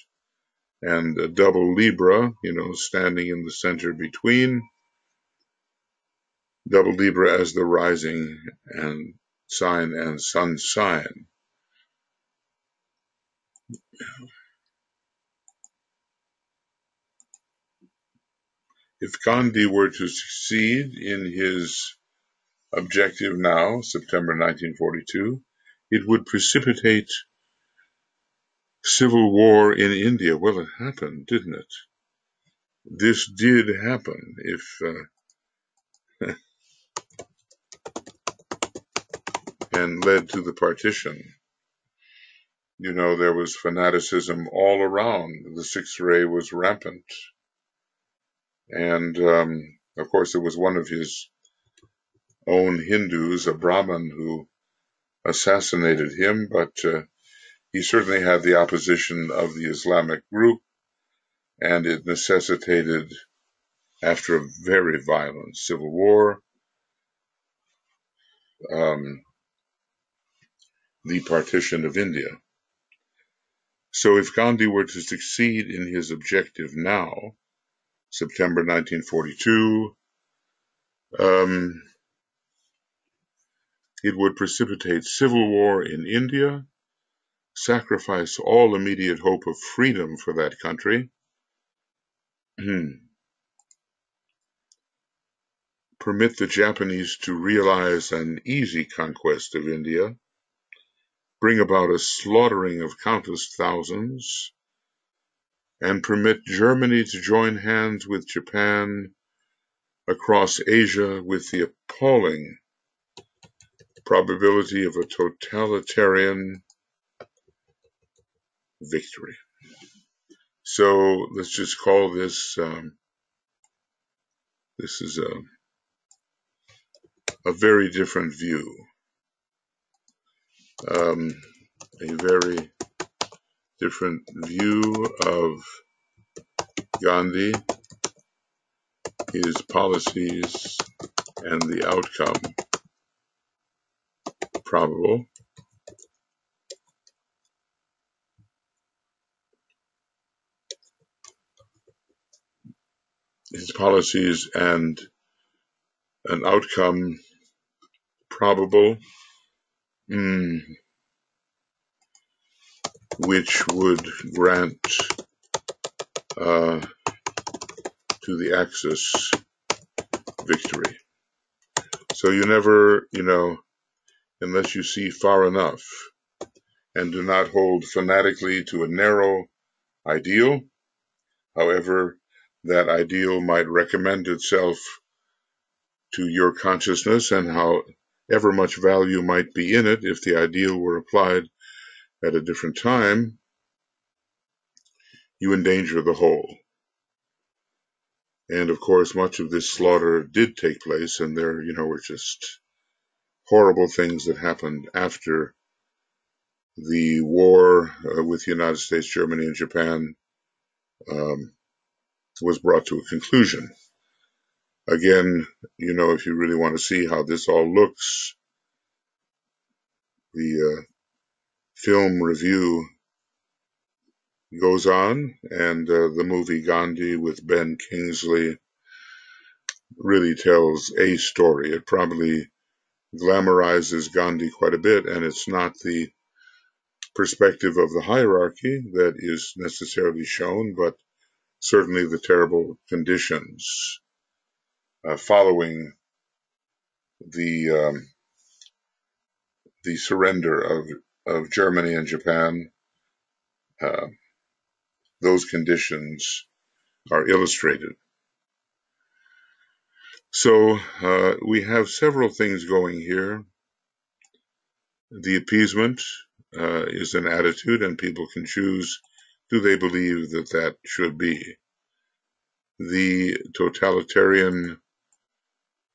and a double Libra, standing in the center between. Double Libra as the rising and sign and sun sign. If Gandhi were to succeed in his objective now, September 1942, it would precipitate civil war in India. Well, it happened, didn't it? This did happen. And led to the partition. There was fanaticism all around. The Sixth Ray was rampant. And, of course, it was one of his own Hindus, a Brahmin, who assassinated him, but he certainly had the opposition of the Islamic group, and it necessitated, after a very violent civil war, the partition of India. So if Gandhi were to succeed in his objective now, September 1942, it would precipitate civil war in India, sacrifice all immediate hope of freedom for that country, permit the Japanese to realize an easy conquest of India, bring about a slaughtering of countless thousands, and permit Germany to join hands with Japan across Asia with the appalling probability of a totalitarian victory. So let's just call this, this is a very different view. A very different view of Gandhi, his policies, and the outcome probable. His policies and an outcome probable, which would grant to the Axis victory. So you never, unless you see far enough and do not hold fanatically to a narrow ideal, however that ideal might recommend itself to your consciousness and however much value might be in it if the ideal were applied at a different time, you endanger the whole. And of course, much of this slaughter did take place, and there, were just horrible things that happened after the war with the United States, Germany, and Japan was brought to a conclusion. Again, if you really want to see how this all looks, the film review goes on, and the movie Gandhi with Ben Kingsley really tells a story. It probably glamorizes Gandhi quite a bit, and it's not the perspective of the hierarchy that is necessarily shown, but certainly the terrible conditions following the surrender of Germany and Japan uh, those conditions are illustrated. So we have several things going here. The appeasement is an attitude, and people can choose, do they believe that that should be? The totalitarian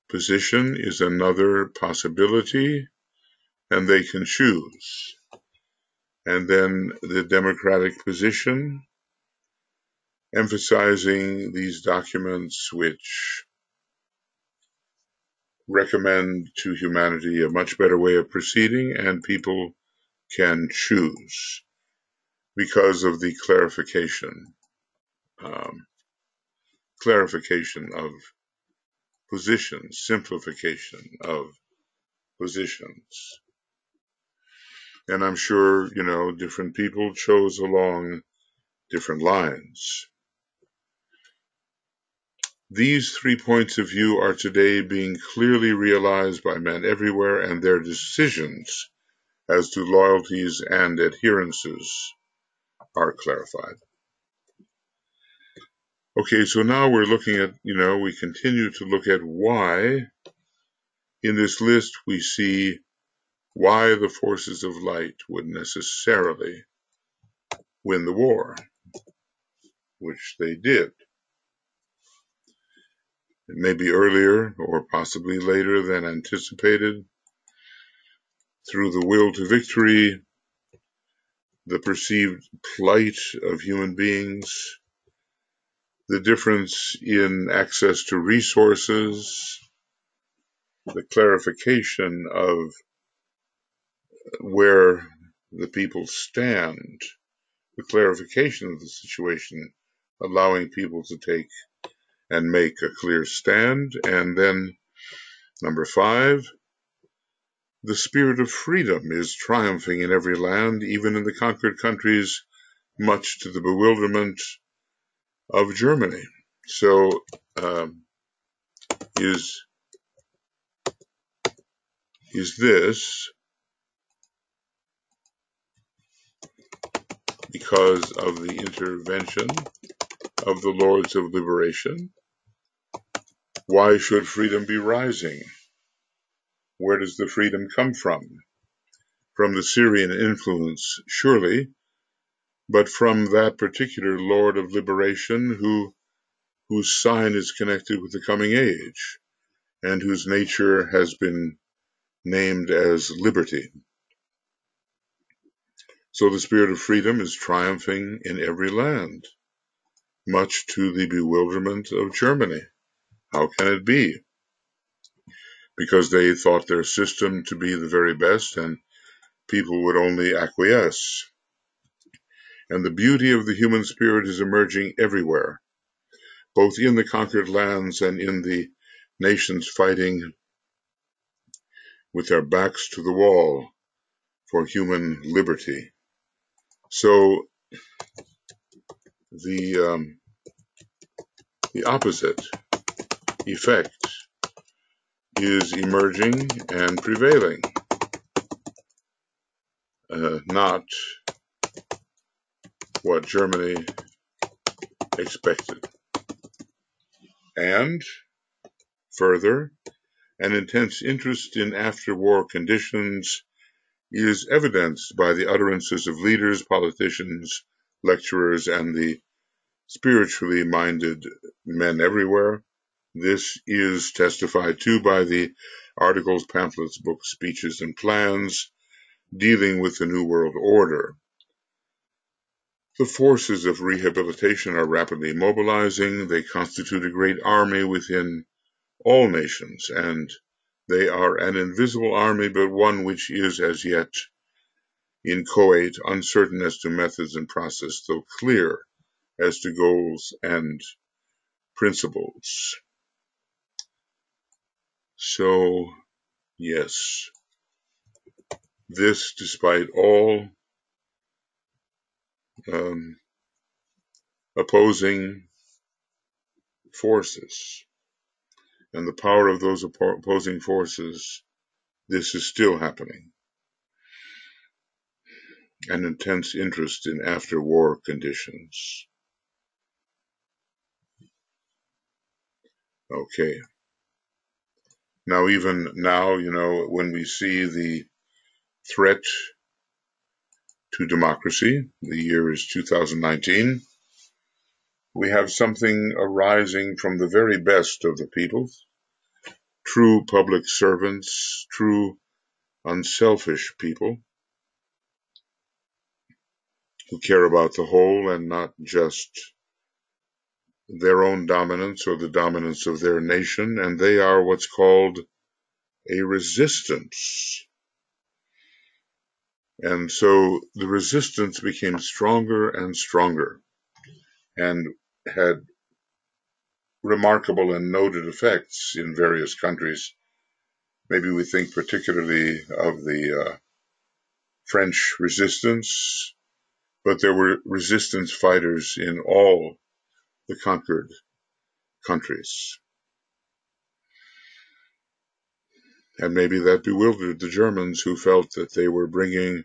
position is another possibility, and they can choose. And then the democratic position, emphasizing these documents which recommend to humanity a much better way of proceeding, and people can choose because of the clarification of positions, simplification of positions. And I'm sure, different people chose along different lines. These 3 points of view are today being clearly realized by men everywhere, and their decisions as to loyalties and adherences are clarified. Okay, so now we're looking at, we continue to look at why. In this list, we see why the forces of light would necessarily win the war, which they did. It may be earlier or possibly later than anticipated. Through the will to victory, the perceived plight of human beings, the difference in access to resources, the clarification of where the people stand, the clarification of the situation, allowing people to take and make a clear stand. And then number 5, the spirit of freedom is triumphing in every land, even in the conquered countries, much to the bewilderment of Germany. So is this because of the intervention of the Lords of Liberation? Why should freedom be rising? Where does the freedom come from? From the Syrian influence, surely, but from that particular Lord of Liberation whose sign is connected with the coming age, and whose nature has been named as liberty. So the spirit of freedom is triumphing in every land, much to the bewilderment of Germany. How can it be? Because they thought their system to be the very best, and people would only acquiesce. And the beauty of the human spirit is emerging everywhere, both in the conquered lands and in the nations fighting with their backs to the wall for human liberty. So the opposite effect is emerging and prevailing, not what Germany expected. And further, an intense interest in after-war conditions is evidenced by the utterances of leaders, politicians, lecturers, and the spiritually minded men everywhere. This is testified to by the articles, pamphlets, books, speeches, and plans dealing with the New World Order. The forces of rehabilitation are rapidly mobilizing. They constitute a great army within all nations, and they are an invisible army, but one which is as yet inchoate, uncertain as to methods and process, though clear as to goals and principles. So, yes, this, despite all opposing forces and the power of those opposing forces, this is still happening. an intense interest in after-war conditions. Okay. Now, even now, when we see the threat to democracy, the year is 2019, we have something arising from the very best of the people, true public servants, true unselfish people who care about the whole and not just their own dominance or the dominance of their nation, and they are what's called a resistance. And so the resistance became stronger and stronger and had remarkable and noted effects in various countries. Maybe we think particularly of the French resistance, but there were resistance fighters in all the conquered countries. And maybe that bewildered the Germans, who felt that they were bringing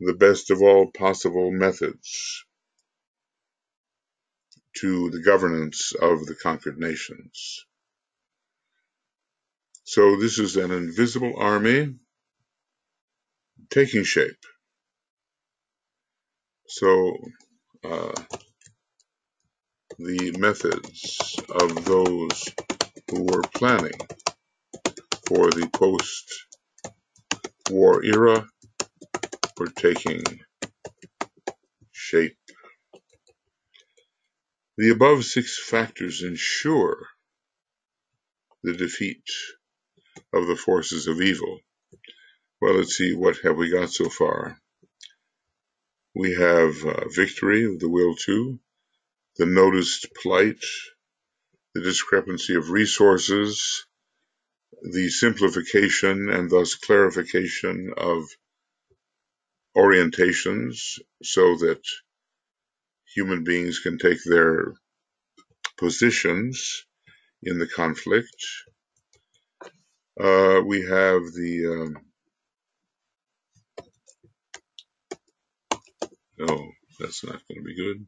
the best of all possible methods to the governance of the conquered nations. So this is an invisible army taking shape. So the methods of those who were planning for the post-war era were taking shape. The above 6 factors ensure the defeat of the forces of evil. Well, let's see, what have we got so far? We have victory of the will to, the noticed plight, the discrepancy of resources, the simplification and thus clarification of orientations so that human beings can take their positions in the conflict. We have the no, that's not going to be good.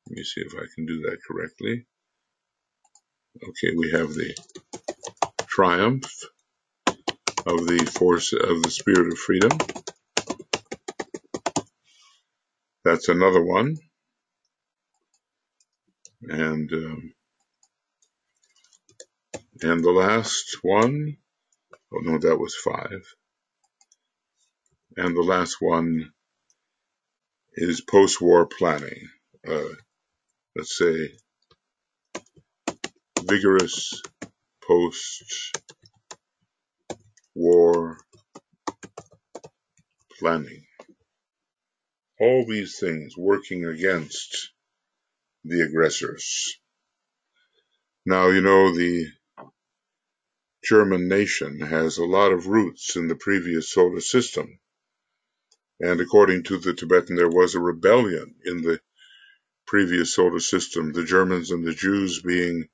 Let me see if I can do that correctly. Okay, we have the triumph of the force of the spirit of freedom. That's another one. And the last one, oh no, that was 5. And the last one is post-war planning. Let's say vigorous post-war planning. All these things working against the aggressors. Now, the German nation has a lot of roots in the previous solar system. And according to the Tibetan, there was a rebellion in the previous solar system, the Germans and the Jews being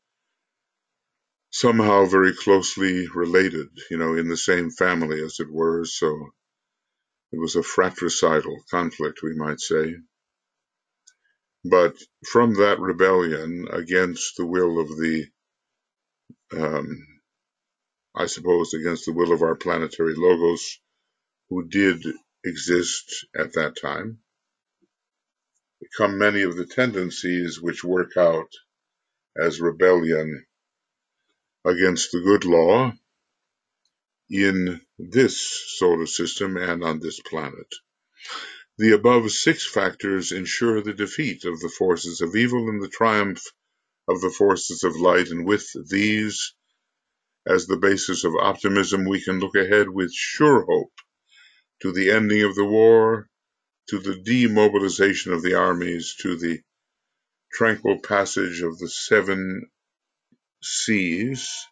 somehow very closely related, in the same family, as it were. So it was a fratricidal conflict, we might say. But from that rebellion against the will of I suppose against the will of our planetary logos, who did exist at that time, come many of the tendencies which work out as rebellion against the good law in this solar system and on this planet. The above 6 factors ensure the defeat of the forces of evil and the triumph of the forces of light, and with these as the basis of optimism, we can look ahead with sure hope to the ending of the war, to the demobilization of the armies, to the tranquil passage of the 7 seas,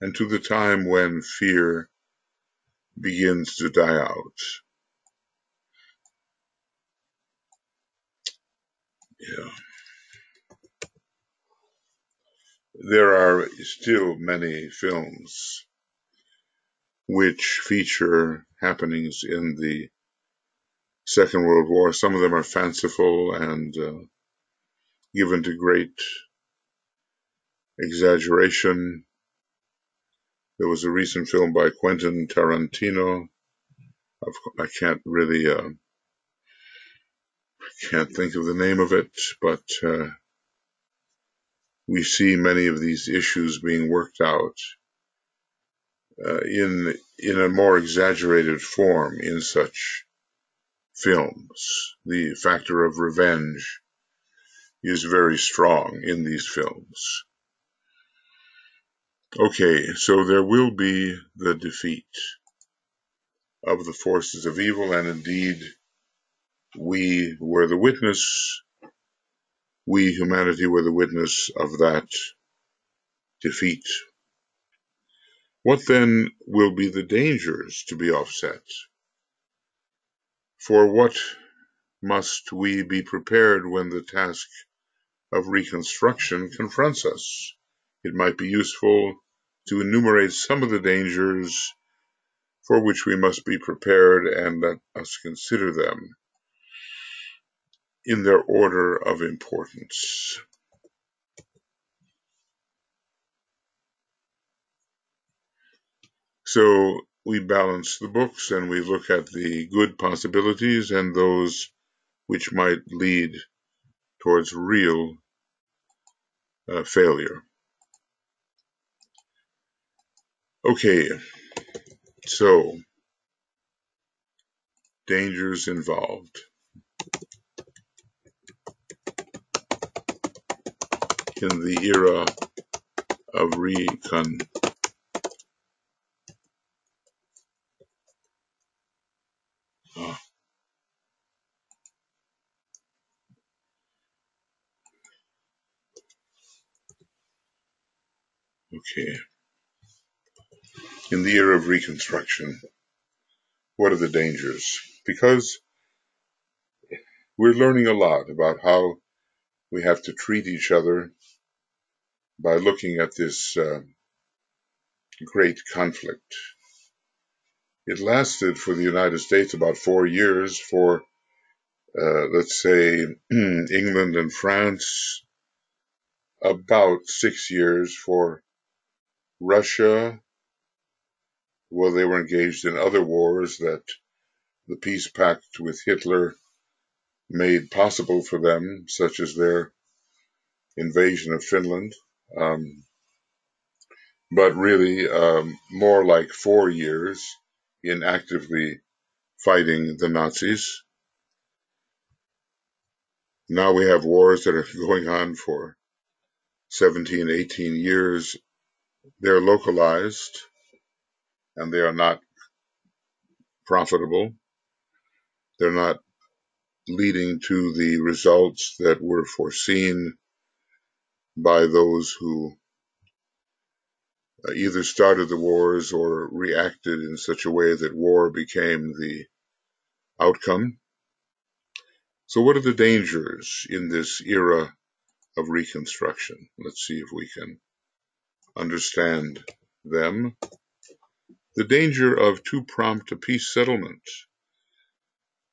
and to the time when fear begins to die out. Yeah. There are still many films which feature happenings in the Second World War. Some of them are fanciful and given to great exaggeration. There was a recent film by Quentin Tarantino. I can't really can't think of the name of it, but we see many of these issues being worked out in a more exaggerated form in such films. The factor of revenge is very strong in these films. Okay, so there will be the defeat of the forces of evil, and indeed we were the witness, we humanity were the witness of that defeat. What then will be the dangers to be offset? For what must we be prepared when the task of reconstruction confronts us? It might be useful to enumerate some of the dangers for which we must be prepared, and let us consider them in their order of importance. So we balance the books and we look at the good possibilities and those which might lead towards real failure. Okay, so dangers involved in the era of recon. Okay, in the era of reconstruction, what are the dangers? Because we're learning a lot about how we have to treat each other by looking at this great conflict. It lasted for the United States about 4 years, for let's say England and France about 6 years, for Russia, well, they were engaged in other wars that the peace pact with Hitler made possible for them, such as their invasion of Finland. But really more like 4 years in actively fighting the Nazis. Now we have wars that are going on for 17, 18 years. They're localized and they are not profitable. They're not leading to the results that were foreseen by those who either started the wars or reacted in such a way that war became the outcome. So what are the dangers in this era of reconstruction? Let's see if we can understand them. The danger of too prompt a peace settlement.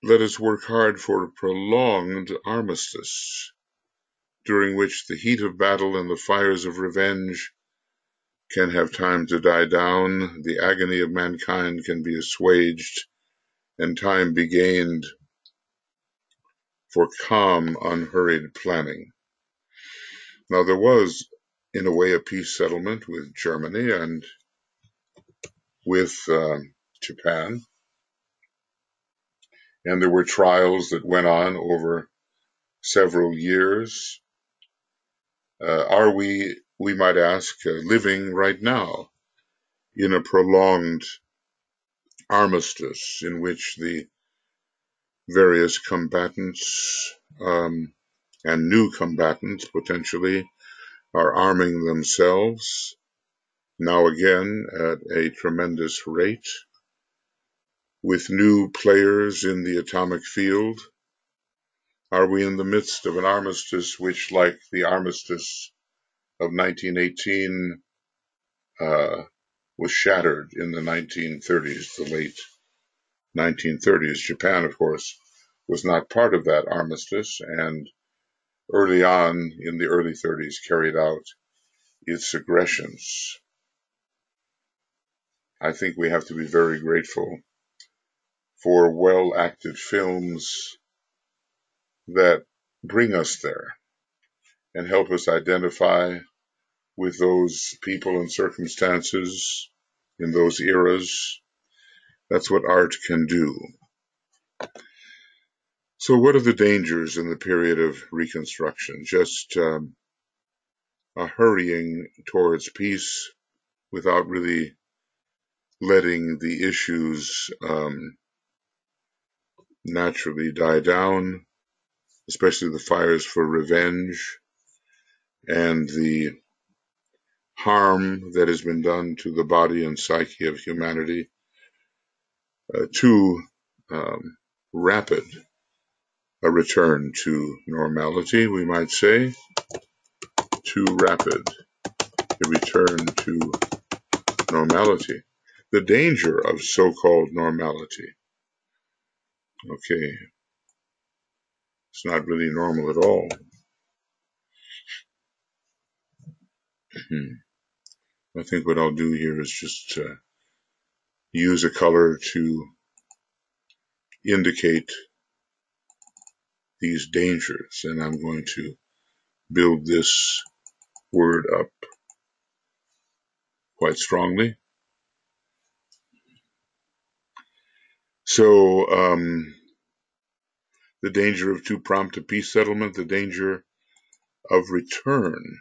Let us work hard for a prolonged armistice, during which the heat of battle and the fires of revenge can have time to die down, the agony of mankind can be assuaged, and time be gained for calm, unhurried planning. Now, there was, in a way, a peace settlement with Germany and with Japan, and there were trials that went on over several years. Are we might ask, living right now in a prolonged armistice in which the various combatants and new combatants potentially are arming themselves, now again at a tremendous rate, with new players in the atomic field? Are we in the midst of an armistice which, like the armistice of 1918, was shattered in the 1930s, the late 1930s? Japan, of course, was not part of that armistice, and early on in the early 30s carried out its aggressions. I think we have to be very grateful for well-acted films that bring us there and help us identify with those people and circumstances in those eras. That's what art can do. So what are the dangers in the period of Reconstruction? Just a hurrying towards peace without really letting the issues naturally die down, especially the fires for revenge and the harm that has been done to the body and psyche of humanity, too rapid a return to normality, we might say, too rapid a return to normality. The danger of so-called normality. Okay, it's not really normal at all. I think what I'll do here is just use a color to indicate these dangers, and I'm going to build this word up quite strongly. So, the danger of too prompt a peace settlement, the danger of return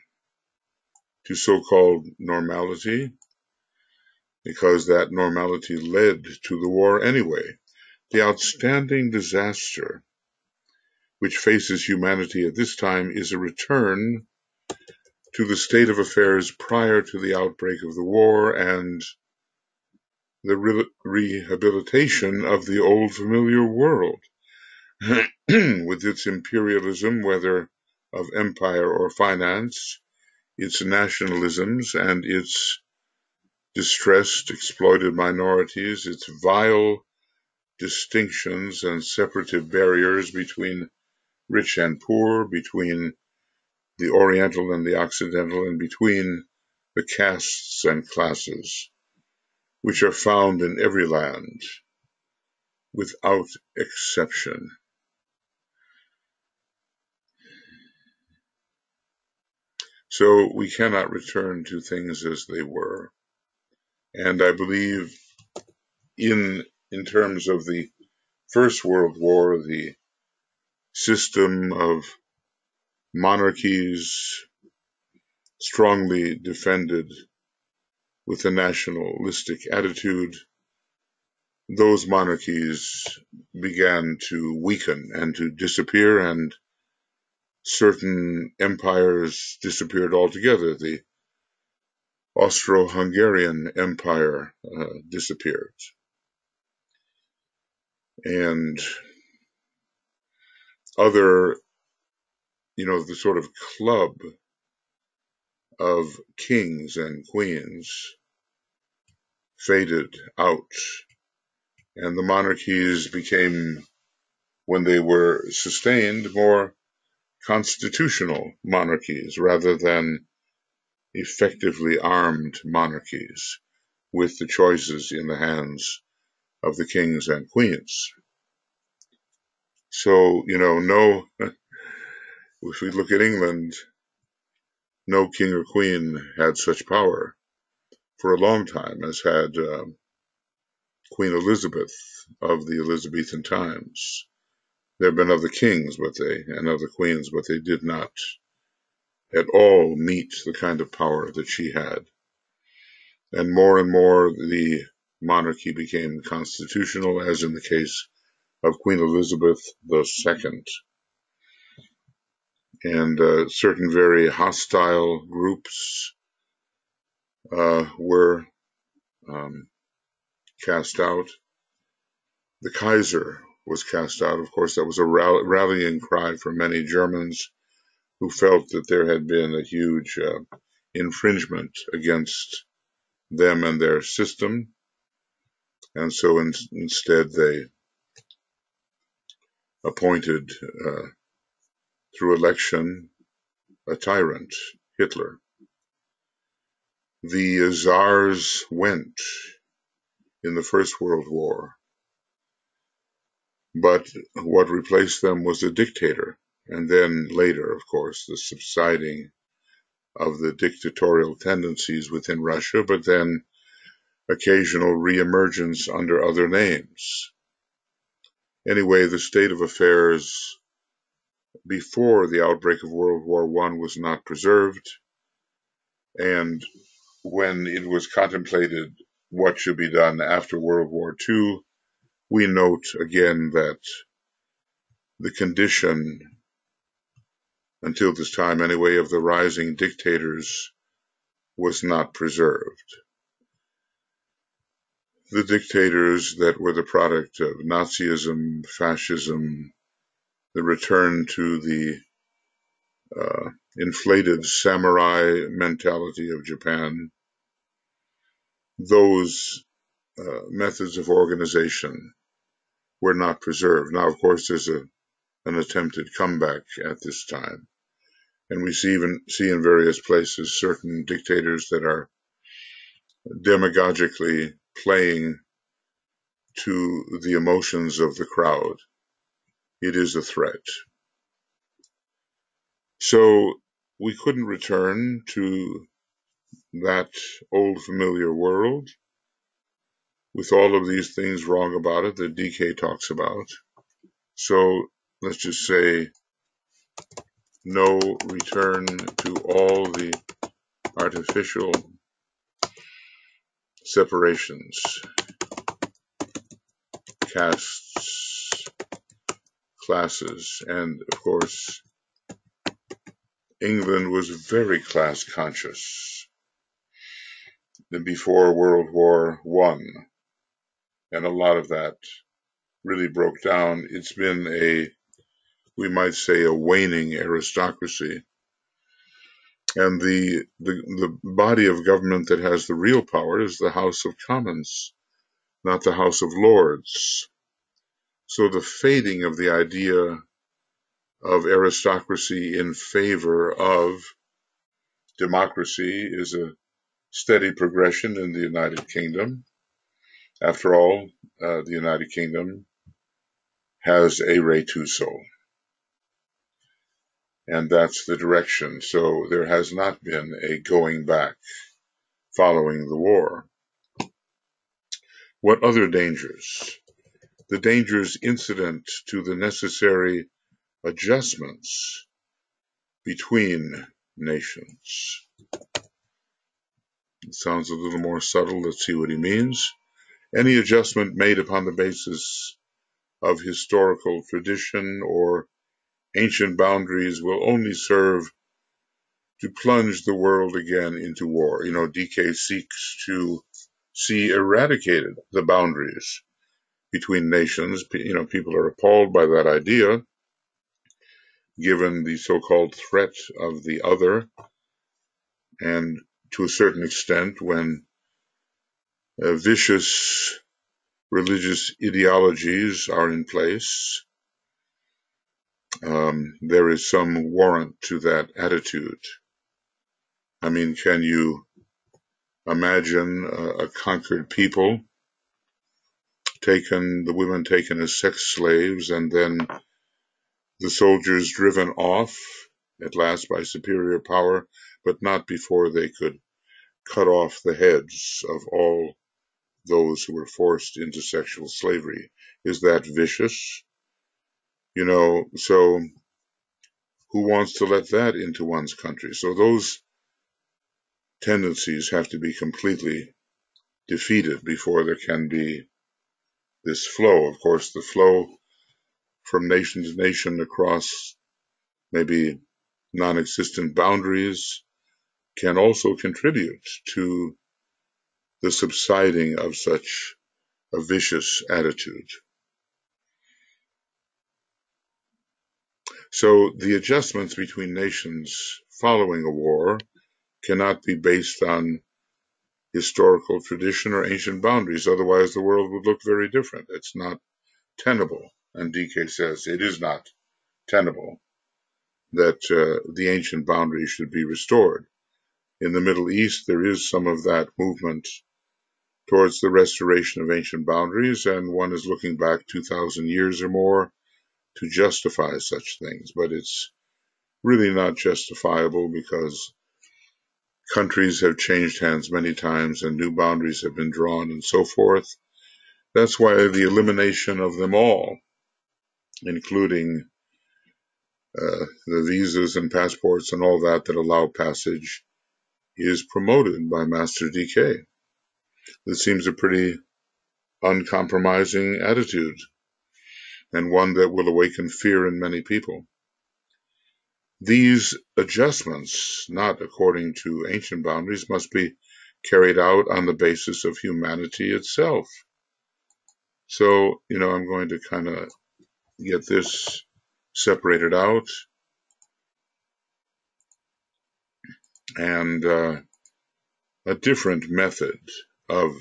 to so-called normality, because that normality led to the war anyway. The outstanding disaster which faces humanity at this time is a return to the state of affairs prior to the outbreak of the war and the rehabilitation of the old familiar world with its imperialism, whether of empire or finance, its nationalisms and its distressed, exploited minorities, its vile distinctions and separative barriers between rich and poor, between the Oriental and the Occidental, and between the castes and classes, which are found in every land, without exception. So we cannot return to things as they were. And I believe in terms of the First World War, the system of monarchies strongly defended with a nationalistic attitude, those monarchies began to weaken and to disappear, and certain empires disappeared altogether. The Austro-Hungarian Empire disappeared. And other, the sort of club of kings and queens faded out, and the monarchies became, when they were sustained, more constitutional monarchies rather than effectively armed monarchies with the choices in the hands of the kings and queens. So, no, if we look at England, no king or queen had such power for a long time as had Queen Elizabeth of the Elizabethan times. There have been other kings and other queens, but they did not at all meet the kind of power that she had. And more the monarchy became constitutional, as in the case of Queen Elizabeth II. And certain very hostile groups were cast out. The Kaiser was cast out. Of course, that was a rallying cry for many Germans who felt that there had been a huge infringement against them and their system. And so instead they appointed through election a tyrant, Hitler. The czars went in the First World War, but what replaced them was a dictator, and then later, of course, the subsiding of the dictatorial tendencies within Russia, but then occasional re-emergence under other names. Anyway, the state of affairs before the outbreak of World War I was not preserved, and when it was contemplated what should be done after World War II, we note again that the condition, until this time anyway, of the rising dictators was not preserved. The dictators that were the product of Nazism, fascism, the return to the inflated samurai mentality of Japan, those methods of organization were not preserved. Now, of course, there's an attempted comeback at this time. And we see in various places certain dictators that are demagogically playing to the emotions of the crowd. It is a threat. So we couldn't return to that old familiar world with all of these things wrong about it that DK talks about. So let's just say no return to all the artificial separations, castes, classes, and of course England was very class conscious before World War I, and a lot of that really broke down. It's been we might say, a waning aristocracy, and the body of government that has the real power is the House of Commons, not the House of Lords. So the fading of the idea of aristocracy in favor of democracy is a steady progression in the United Kingdom. After all, the United Kingdom has a re-tuso, and that's the direction. So there has not been a going back following the war. What other dangers? The dangers incident to the necessary adjustments between nations. It sounds a little more subtle. Let's see what he means. Any adjustment made upon the basis of historical tradition or ancient boundaries will only serve to plunge the world again into war. DK seeks to see eradicated the boundaries between nations. People are appalled by that idea, given the so-called threat of the other, and to a certain extent, when vicious religious ideologies are in place, there is some warrant to that attitude. I mean, can you imagine a conquered people the women taken as sex slaves, and then the soldiers driven off at last by superior power, but not before they could cut off the heads of all those who were forced into sexual slavery? Is that vicious? So who wants to let that into one's country? So those tendencies have to be completely defeated before there can be this flow. Of course, the flow from nation to nation across maybe non-existent boundaries can also contribute to the subsiding of such a vicious attitude. So the adjustments between nations following a war cannot be based on historical tradition or ancient boundaries. Otherwise, the world would look very different. It's not tenable. and DK says it is not tenable that the ancient boundaries should be restored. In the Middle East, there is some of that movement towards the restoration of ancient boundaries, and one is looking back 2,000 years or more to justify such things. But it's really not justifiable because countries have changed hands many times and new boundaries have been drawn and so forth. That's why the elimination of them all, including the visas and passports and all that allow passage, is promoted by Master DK. This seems a pretty uncompromising attitude, and one that will awaken fear in many people. These adjustments, not according to ancient boundaries, must be carried out on the basis of humanity itself. So, I'm going to kind of get this separated out, and a different method of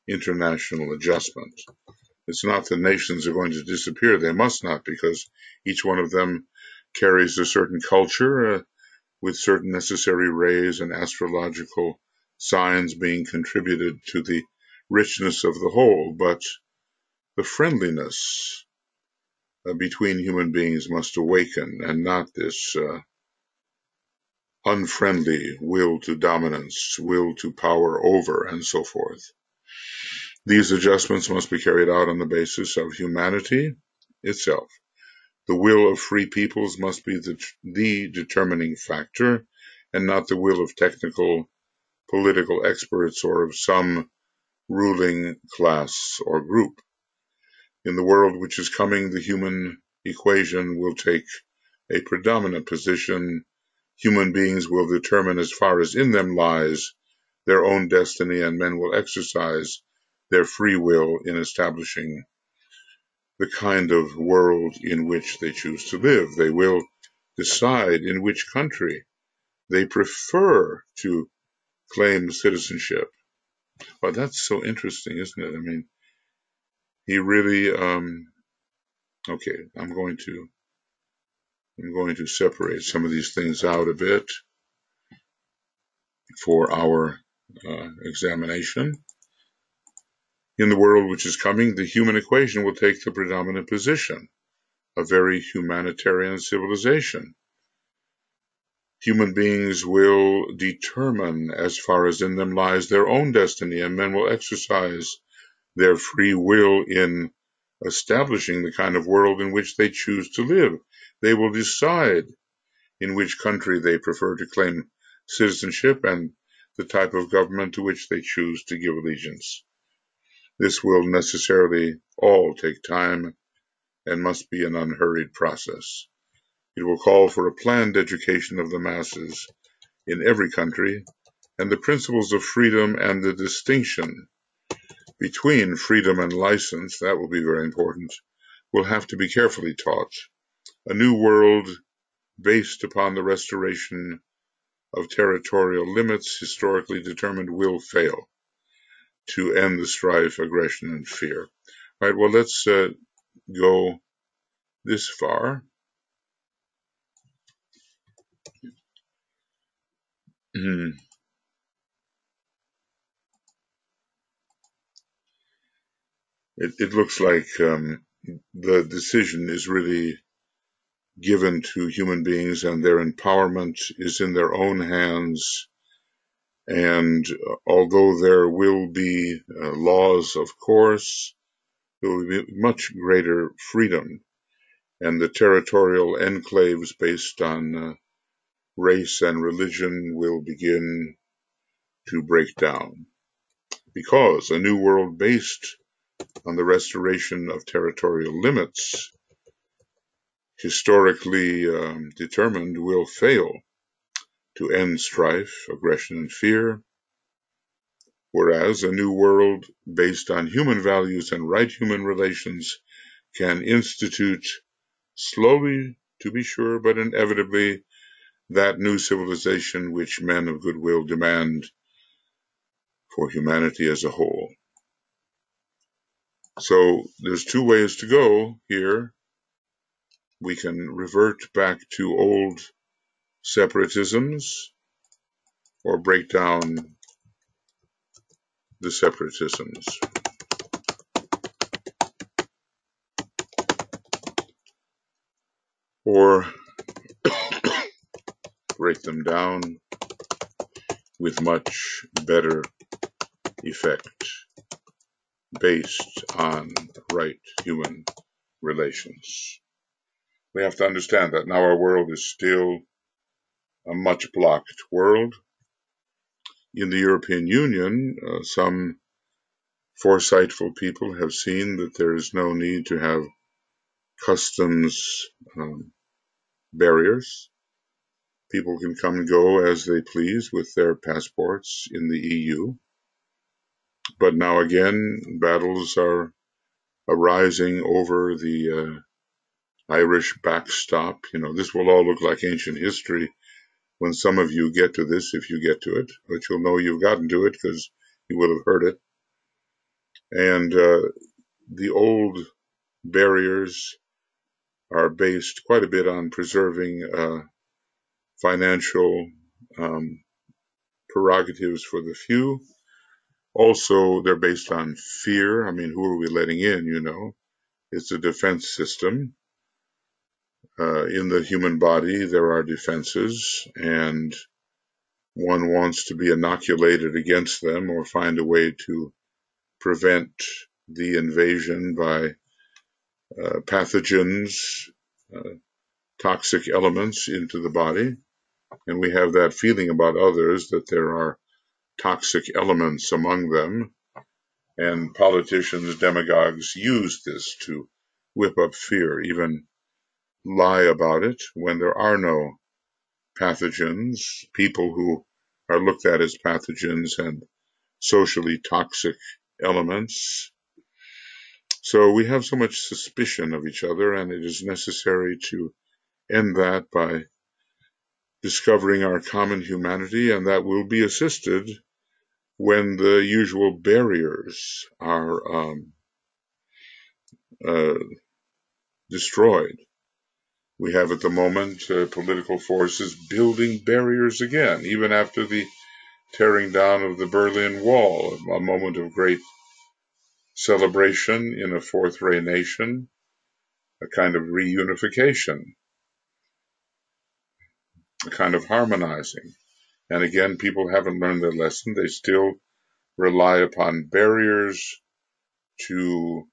international adjustment. It's not that nations are going to disappear. They must not, because each one of them carries a certain culture with certain necessary rays and astrological signs being contributed to the richness of the whole. But the friendliness between human beings must awaken, and not this unfriendly will to dominance, will to power over, and so forth. These adjustments must be carried out on the basis of humanity itself. The will of free peoples must be the determining factor, and not the will of technical, political experts or of some ruling class or group. In the world which is coming, the human equation will take a predominant position. Human beings will determine, as far as in them lies, their own destiny, and men will exercise their free will in establishing the kind of world in which they choose to live. They will decide in which country they prefer to claim citizenship. Well, that's so interesting, isn't it? I mean, he really, okay, I'm going to separate some of these things out a bit for our examination. In the world which is coming, the human equation will take the predominant position, a very humanitarian civilization. Human beings will determine, as far as in them lies, their own destiny, and men will exercise their free will in establishing the kind of world in which they choose to live. They will decide in which country they prefer to claim citizenship and the type of government to which they choose to give allegiance. This will necessarily all take time and must be an unhurried process. It will call for a planned education of the masses in every country, and the principles of freedom and the distinction between freedom and license, that will be very important, will have to be carefully taught. A new world based upon the restoration of territorial limits historically determined will fail to end the strife, aggression, and fear. All right, well, let's go this far. It looks like the decision is really given to human beings, and their empowerment is in their own hands. And although there will be laws, of course, there will be much greater freedom, and the territorial enclaves based on race and religion will begin to break down, because a new world based on the restoration of territorial limits, historically determined, will fail to end strife, aggression, and fear, whereas a new world based on human values and right human relations can institute, slowly to be sure, but inevitably, that new civilization which men of goodwill demand for humanity as a whole. So there's two ways to go here. We can revert back to old separatisms or break down the separatisms, or break them down with much better effect based on right human relations. We have to understand that now our world is still a much blocked world. In the European Union, some foresightful people have seen that there is no need to have customs barriers. People can come and go as they please with their passports in the EU. But now again, battles are arising over the Irish backstop. This will all look like ancient history when some of you get to this, if you get to it, but you'll know you've gotten to it because you will have heard it. And the old barriers are based quite a bit on preserving financial prerogatives for the few. Also, they're based on fear. I mean, who are we letting in, It's a defense system. In the human body, there are defenses, and one wants to be inoculated against them or find a way to prevent the invasion by pathogens, toxic elements into the body. And we have that feeling about others that there are toxic elements among them. And politicians, demagogues use this to whip up fear, even lie about it when there are no pathogens, people who are looked at as pathogens and socially toxic elements. So we have so much suspicion of each other, and it is necessary to end that by discovering our common humanity, and that will be assisted when the usual barriers are destroyed. We have at the moment political forces building barriers again, even after the tearing down of the Berlin Wall, a moment of great celebration in a fourth ray nation, a kind of reunification, a kind of harmonizing. And again, people haven't learned their lesson. They still rely upon barriers to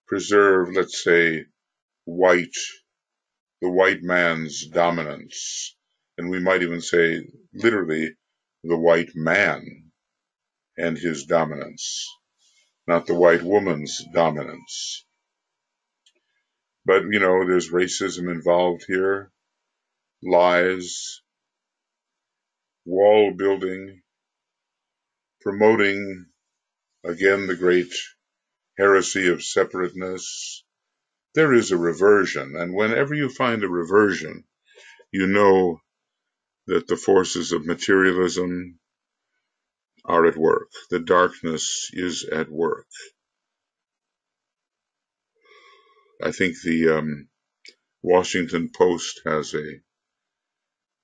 preserve, let's say, the white man's dominance. And we might even say, literally, the white man and his dominance, not the white woman's dominance. But, there's racism involved here, lies, wall building, promoting, again, the great heresy of separateness. There is a reversion, and whenever you find a reversion, you know that the forces of materialism are at work. The darkness is at work. I think the Washington Post has a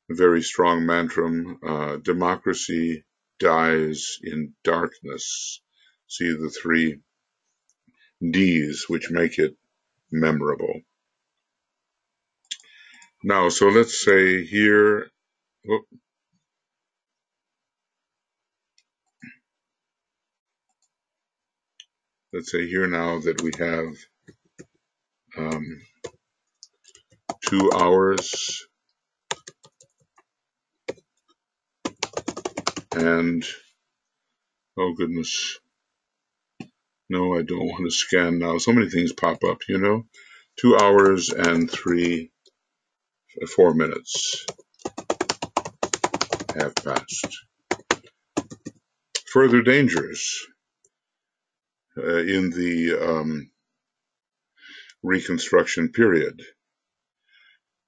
very strong mantra, democracy dies in darkness. See the 3 D's, which make it memorable. Now, so let's say here, now that we have 2 hours and, oh goodness, no, I don't want to scan now. So many things pop up, 2 hours and 4 minutes have passed. Further dangers in the reconstruction period.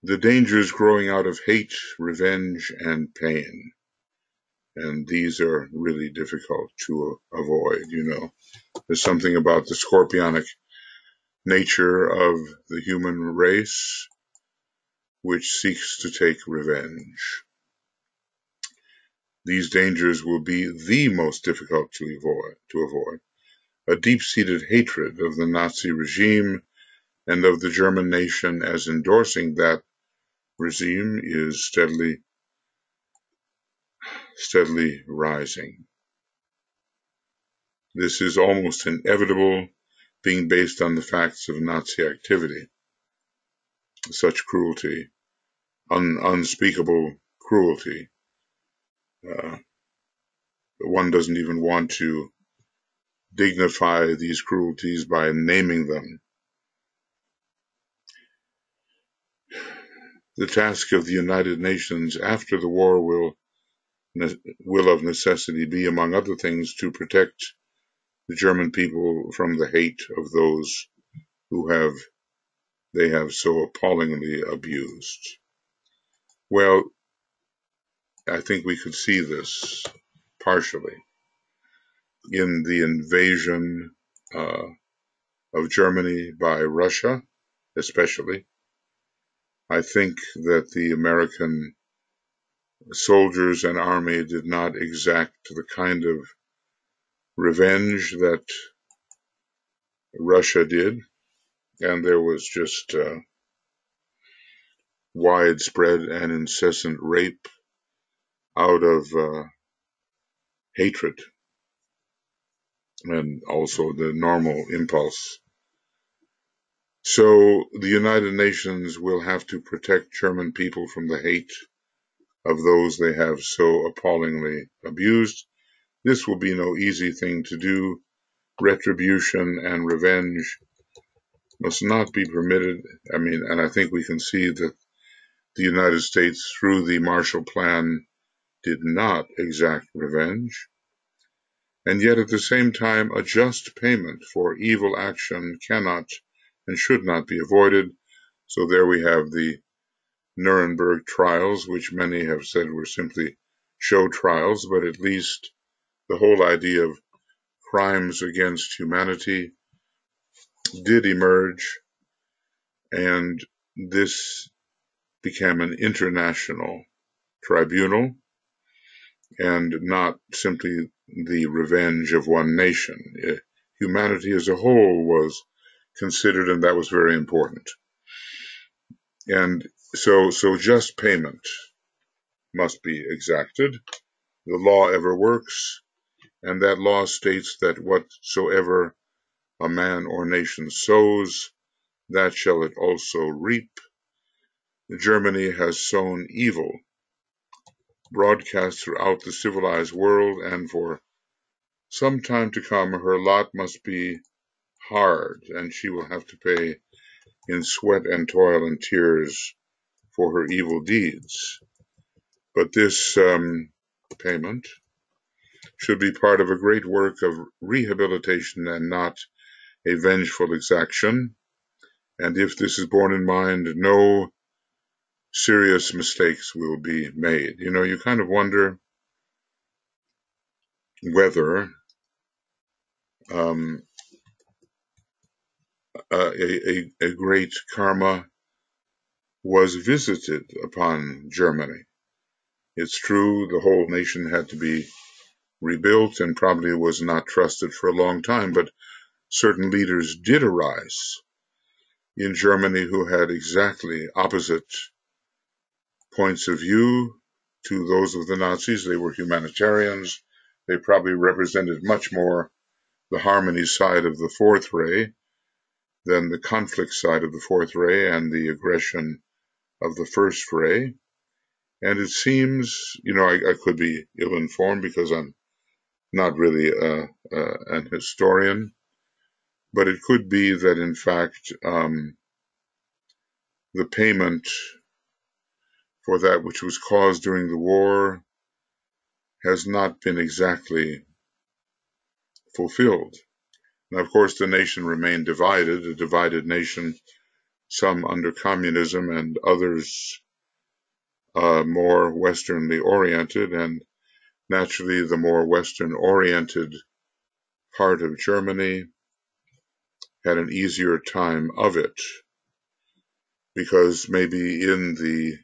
The dangers growing out of hate, revenge, and pain. And these are really difficult to avoid, There's something about the scorpionic nature of the human race which seeks to take revenge. These dangers will be the most difficult to avoid. A deep-seated hatred of the Nazi regime and of the German nation as endorsing that regime is steadily rising. This is almost inevitable, being based on the facts of Nazi activity. Such cruelty, unspeakable cruelty. One doesn't even want to dignify these cruelties by naming them. The task of the United Nations after the war will of necessity be, among other things, to protect the German people from the hate of those who they have so appallingly abused. Well, I think we could see this partially in the invasion of Germany by Russia, especially. I think that the American soldiers and army did not exact the kind of revenge that Russia did, and there was just widespread and incessant rape out of hatred and also the normal impulse. So the United Nations will have to protect German people from the hate of those they have so appallingly abused. This will be no easy thing to do. Retribution and revenge must not be permitted. And I think we can see that the United States, through the Marshall Plan, did not exact revenge. And yet at the same time, a just payment for evil action cannot and should not be avoided. So there we have the Nuremberg trials, which many have said were simply show trials, but at least the whole idea of crimes against humanity did emerge, and this became an international tribunal and not simply the revenge of one nation. Humanity as a whole was considered, and that was very important. And so just payment must be exacted. The law ever works, and that law states that whatsoever a man or nation sows, that shall it also reap. Germany has sown evil, broadcast throughout the civilized world, and for some time to come her lot must be hard, and she will have to pay in sweat and toil and tears for her evil deeds. But this payment should be part of a great work of rehabilitation and not a vengeful exaction. And if this is borne in mind, no serious mistakes will be made. You kind of wonder whether a great karma was visited upon Germany. It's true the whole nation had to be rebuilt and probably was not trusted for a long time, but certain leaders did arise in Germany who had exactly opposite points of view to those of the Nazis. They were humanitarians. They probably represented much more the harmony side of the Fourth Ray than the conflict side of the Fourth Ray and the aggression of the First Ray. And it seems, I could be ill-informed because I'm not really an historian, but it could be that, in fact, the payment for that which was caused during the war has not been exactly fulfilled. Now, of course, the nation remained divided, a divided nation, some under communism and others more Westernly oriented, and naturally the more Western oriented part of Germany had an easier time of it, because maybe in the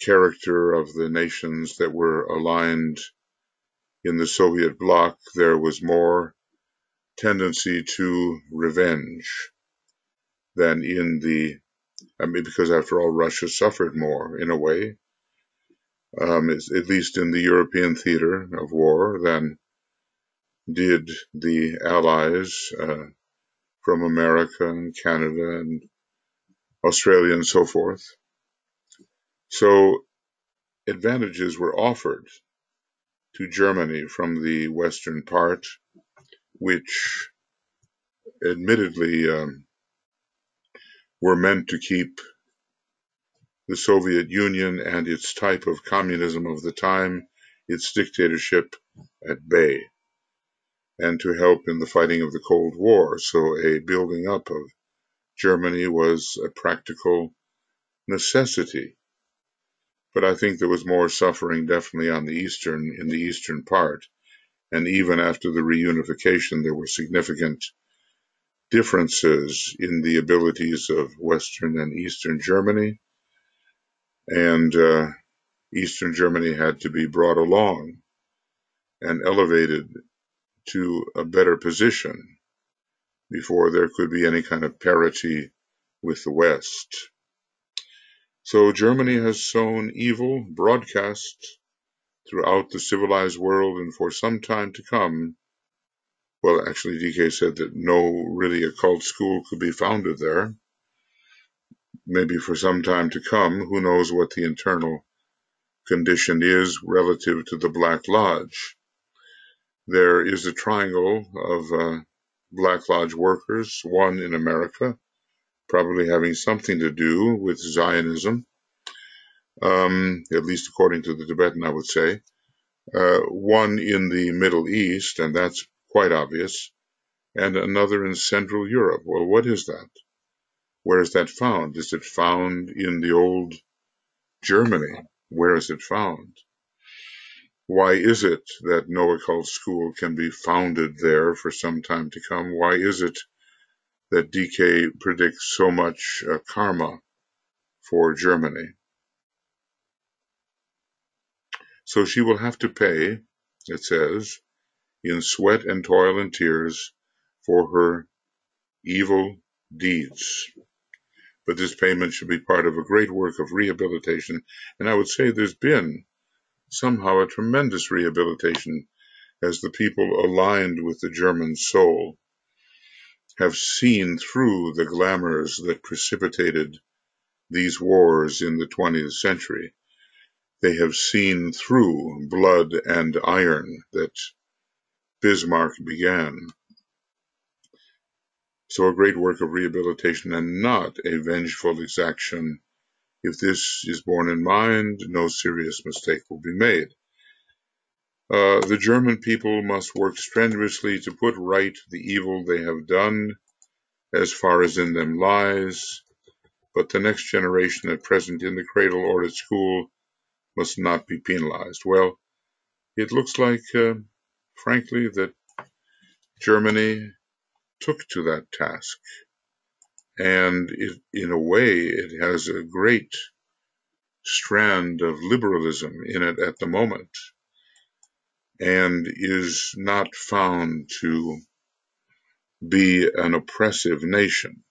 character of the nations that were aligned in the Soviet bloc, there was more tendency to revenge than in because after all, Russia suffered more in a way, at least in the European theater of war, than did the Allies from America and Canada and Australia and so forth. So advantages were offered to Germany from the western part, which admittedly were meant to keep the Soviet Union and its type of communism of the time, its dictatorship, at bay, and to help in the fighting of the Cold War. So a building up of Germany was a practical necessity. But I think there was more suffering definitely in the eastern part. And even after the reunification, there were significant differences in the abilities of Western and Eastern Germany. And Eastern Germany had to be brought along and elevated to a better position before there could be any kind of parity with the West. So Germany has sown evil broadcast throughout the civilized world, and for some time to come. Well, actually, DK said that no really occult school could be founded there. Maybe for some time to come, who knows what the internal condition is relative to the Black Lodge. There is a triangle of Black Lodge workers, one in America, probably having something to do with Zionism, at least according to the Tibetan, I would say. One in the Middle East, and that's quite obvious, and another in Central Europe. Well, what is that? Where is that found? Is it found in the old Germany? Where is it found? Why is it that no occult school can be founded there for some time to come? Why is it that DK predicts so much karma for Germany? So she will have to pay, it says, in sweat and toil and tears for her evil deeds. But this payment should be part of a great work of rehabilitation. And I would say there's been somehow a tremendous rehabilitation as the people aligned with the German soul have seen through the glamours that precipitated these wars in the 20th century. They have seen through blood and iron that Bismarck began. So a great work of rehabilitation and not a vengeful exaction. If this is borne in mind, no serious mistake will be made. The German people must work strenuously to put right the evil they have done as far as in them lies, but the next generation at present in the cradle or at school must not be penalized. Well, it looks like, frankly, that Germany took to that task. And in a way, it has a great strand of liberalism in it at the moment, and is not found to be an oppressive nation.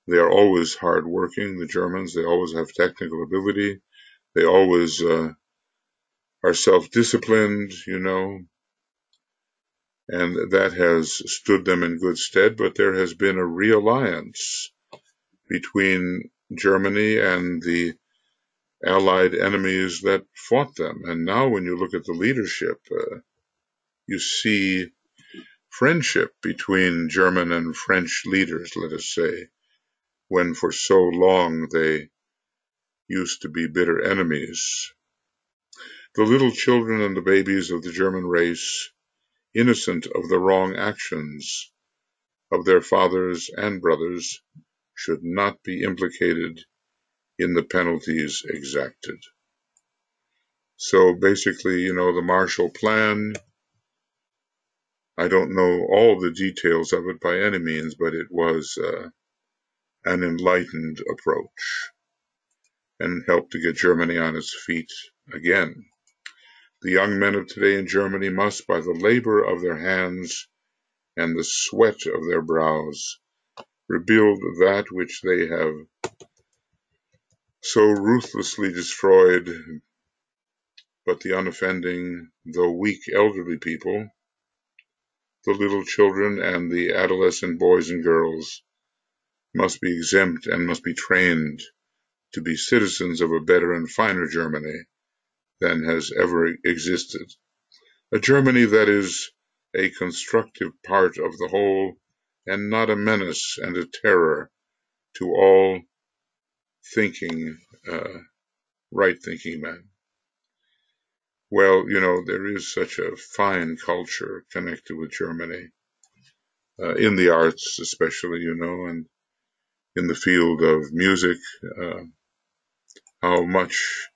They are always hardworking, the Germans. They always have technical ability. They always are self-disciplined, and that has stood them in good stead. But there has been a realliance between Germany and the allied enemies that fought them. And now when you look at the leadership, you see friendship between German and French leaders, let us say, when for so long they used to be bitter enemies. The little children and the babies of the German race, innocent of the wrong actions of their fathers and brothers, should not be implicated in the penalties exacted. So basically, the Marshall Plan, I don't know all the details of it by any means, but it was an enlightened approach and helped to get Germany on its feet again. The young men of today in Germany must, by the labor of their hands and the sweat of their brows, rebuild that which they have so ruthlessly destroyed, but the unoffending, though weak elderly people, the little children and the adolescent boys and girls must be exempt and must be trained to be citizens of a better and finer Germany than has ever existed. A Germany that is a constructive part of the whole and not a menace and a terror to all thinking, right-thinking men. Well, there is such a fine culture connected with Germany, in the arts especially, and in the field of music, how much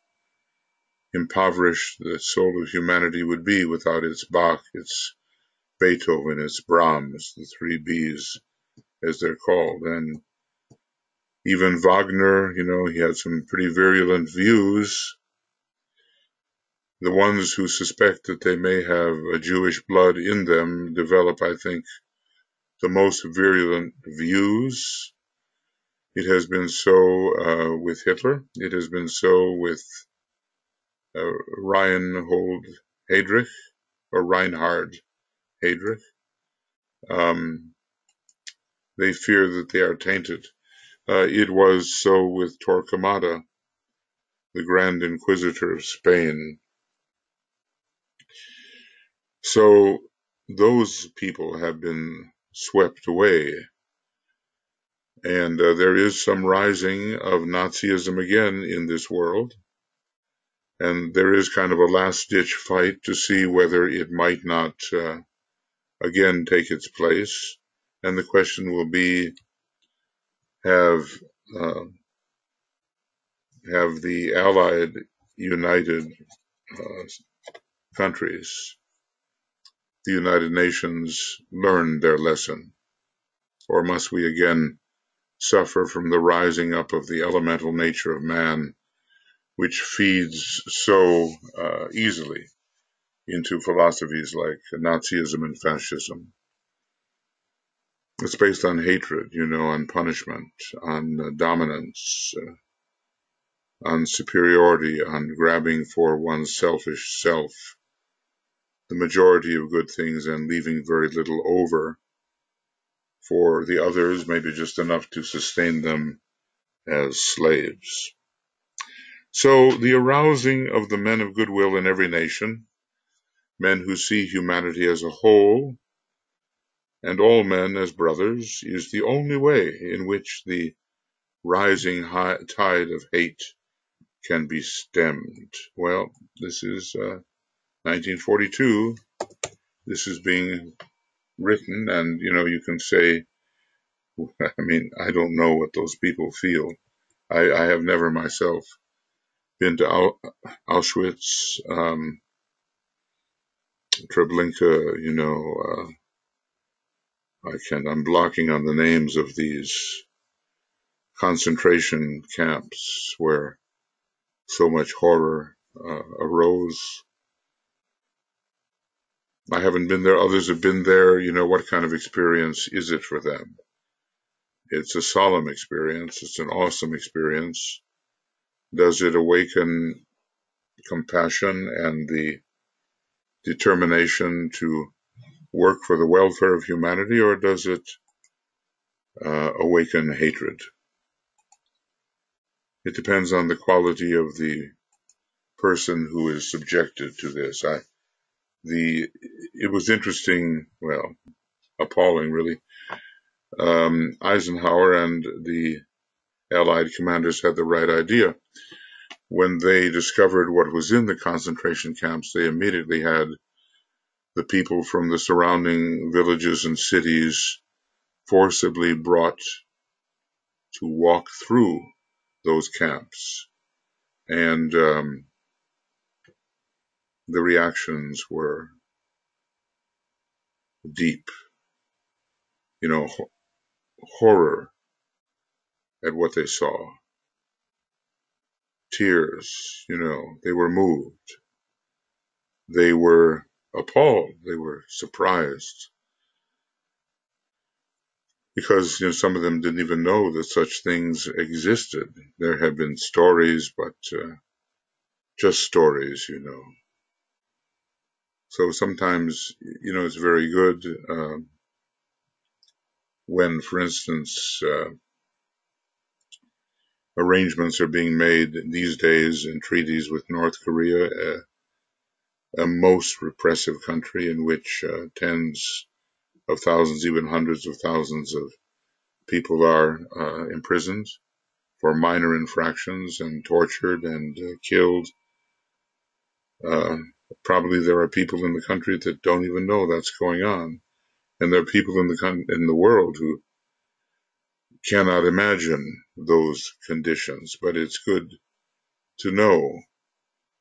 impoverished the soul of humanity would be without its Bach, its Beethoven, its Brahms, the three Bs, as they're called. And even Wagner, he had some pretty virulent views. The ones who suspect that they may have a Jewish blood in them develop, I think, the most virulent views. It has been so with Hitler. It has been so with Reinhold Heydrich, or Reinhard Heydrich. They fear that they are tainted. It was so with Torquemada, the Grand Inquisitor of Spain. So those people have been swept away. And there is some rising of Nazism again in this world. And there is kind of a last-ditch fight to see whether it might not again take its place. And the question will be, have the Allied United countries, the United Nations, learned their lesson? Or must we again suffer from the rising up of the elemental nature of man, which feeds so easily into philosophies like Nazism and fascism? It's based on hatred, on punishment, on dominance, on superiority, on grabbing for one's selfish self, the majority of good things, and leaving very little over for the others, maybe just enough to sustain them as slaves. So the arousing of the men of goodwill in every nation, men who see humanity as a whole and all men as brothers, is the only way in which the rising tide of hate can be stemmed. Well, this is 1942. This is being written, and you can say, I don't know what those people feel. I have never myself been to Auschwitz, Treblinka, I'm blocking on the names of these concentration camps where so much horror arose. I haven't been there. Others have been there. What kind of experience is it for them? It's a solemn experience. It's an awesome experience. Does it awaken compassion and the determination to work for the welfare of humanity, or does it awaken hatred? It depends on the quality of the person who is subjected to this. It was interesting, well, appalling really. Eisenhower and the Allied commanders had the right idea. When they discovered what was in the concentration camps, they immediately had the people from the surrounding villages and cities forcibly brought to walk through those camps. And the reactions were deep, horror at what they saw, tears, they were moved, they were appalled, they were surprised, because some of them didn't even know that such things existed. There have been stories, but just stories. So sometimes, it's very good when, for instance, arrangements are being made these days in treaties with North Korea, a most repressive country in which tens of thousands, even hundreds of thousands of people are imprisoned for minor infractions and tortured and killed. Probably there are people in the country that don't even know that's going on. And there are people in the world who cannot imagine those conditions. But it's good to know.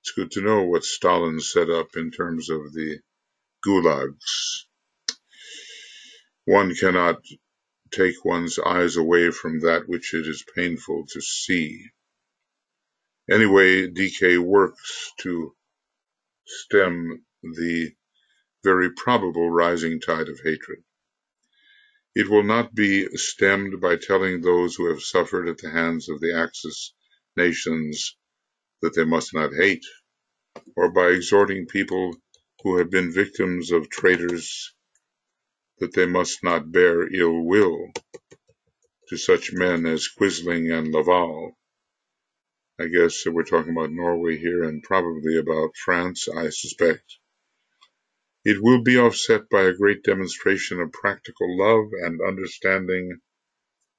It's good to know what Stalin set up in terms of the gulags. One cannot take one's eyes away from that which it is painful to see. Anyway, DK works to stem the very probable rising tide of hatred. It will not be stemmed by telling those who have suffered at the hands of the Axis nations that they must not hate, or by exhorting people who have been victims of traitors that they must not bear ill will to such men as Quisling and Laval. I guess we're talking about Norway here and probably about France, I suspect. It will be offset by a great demonstration of practical love and understanding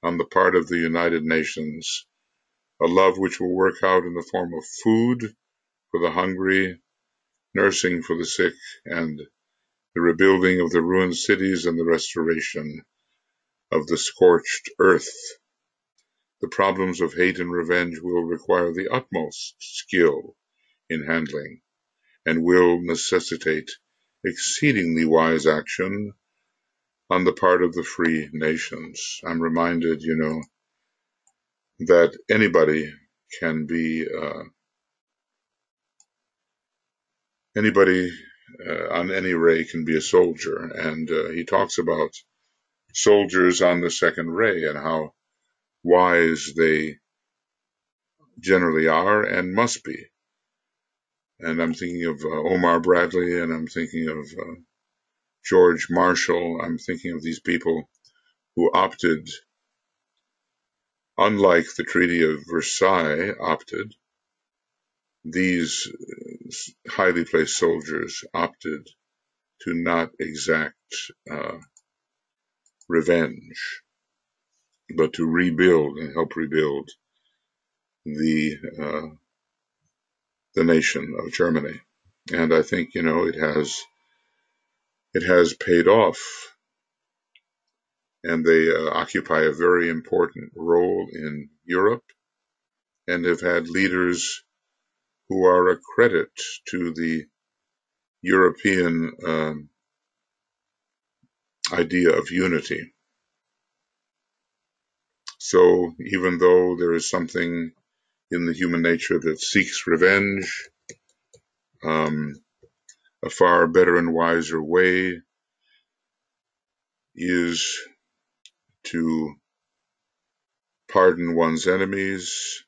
on the part of the United Nations, a love which will work out in the form of food for the hungry, nursing for the sick, and the rebuilding of the ruined cities and the restoration of the scorched earth. The problems of hate and revenge will require the utmost skill in handling and will necessitate exceedingly wise action on the part of the free nations. I'm reminded, that anybody can be, anybody on any ray can be a soldier. And he talks about soldiers on the second ray and how wise they generally are and must be. And I'm thinking of Omar Bradley, and I'm thinking of George Marshall. I'm thinking of these people who opted, unlike the Treaty of Versailles opted, these highly placed soldiers opted to not exact revenge, but to rebuild and help rebuild the nation of Germany. And I think, it has paid off. And they occupy a very important role in Europe and have had leaders who are a credit to the European idea of unity. So even though there is something in the human nature that seeks revenge, a far better and wiser way is to pardon one's enemies,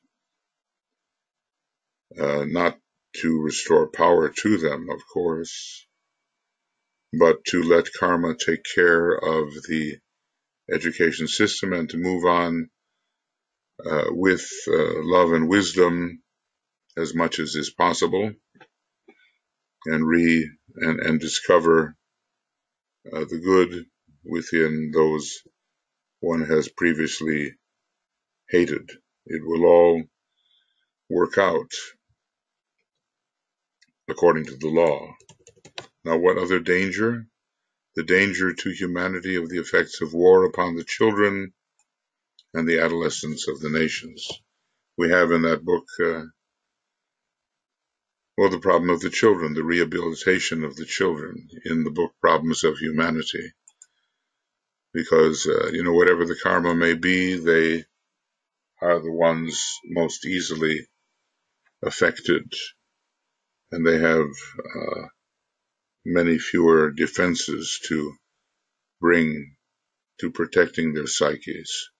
not to restore power to them, of course, but to let karma take care of the education system and to move on with love and wisdom as much as is possible, and discover the good within those one has previously hated. It will all work out according to the law. Now, what other danger? The danger to humanity of the effects of war upon the children and the adolescents of the nations. We have in that book, the problem of the children, the rehabilitation of the children in the book Problems of Humanity. because, whatever the karma may be, they are the ones most easily affected, and they have many fewer defenses to bring to protecting their psyches.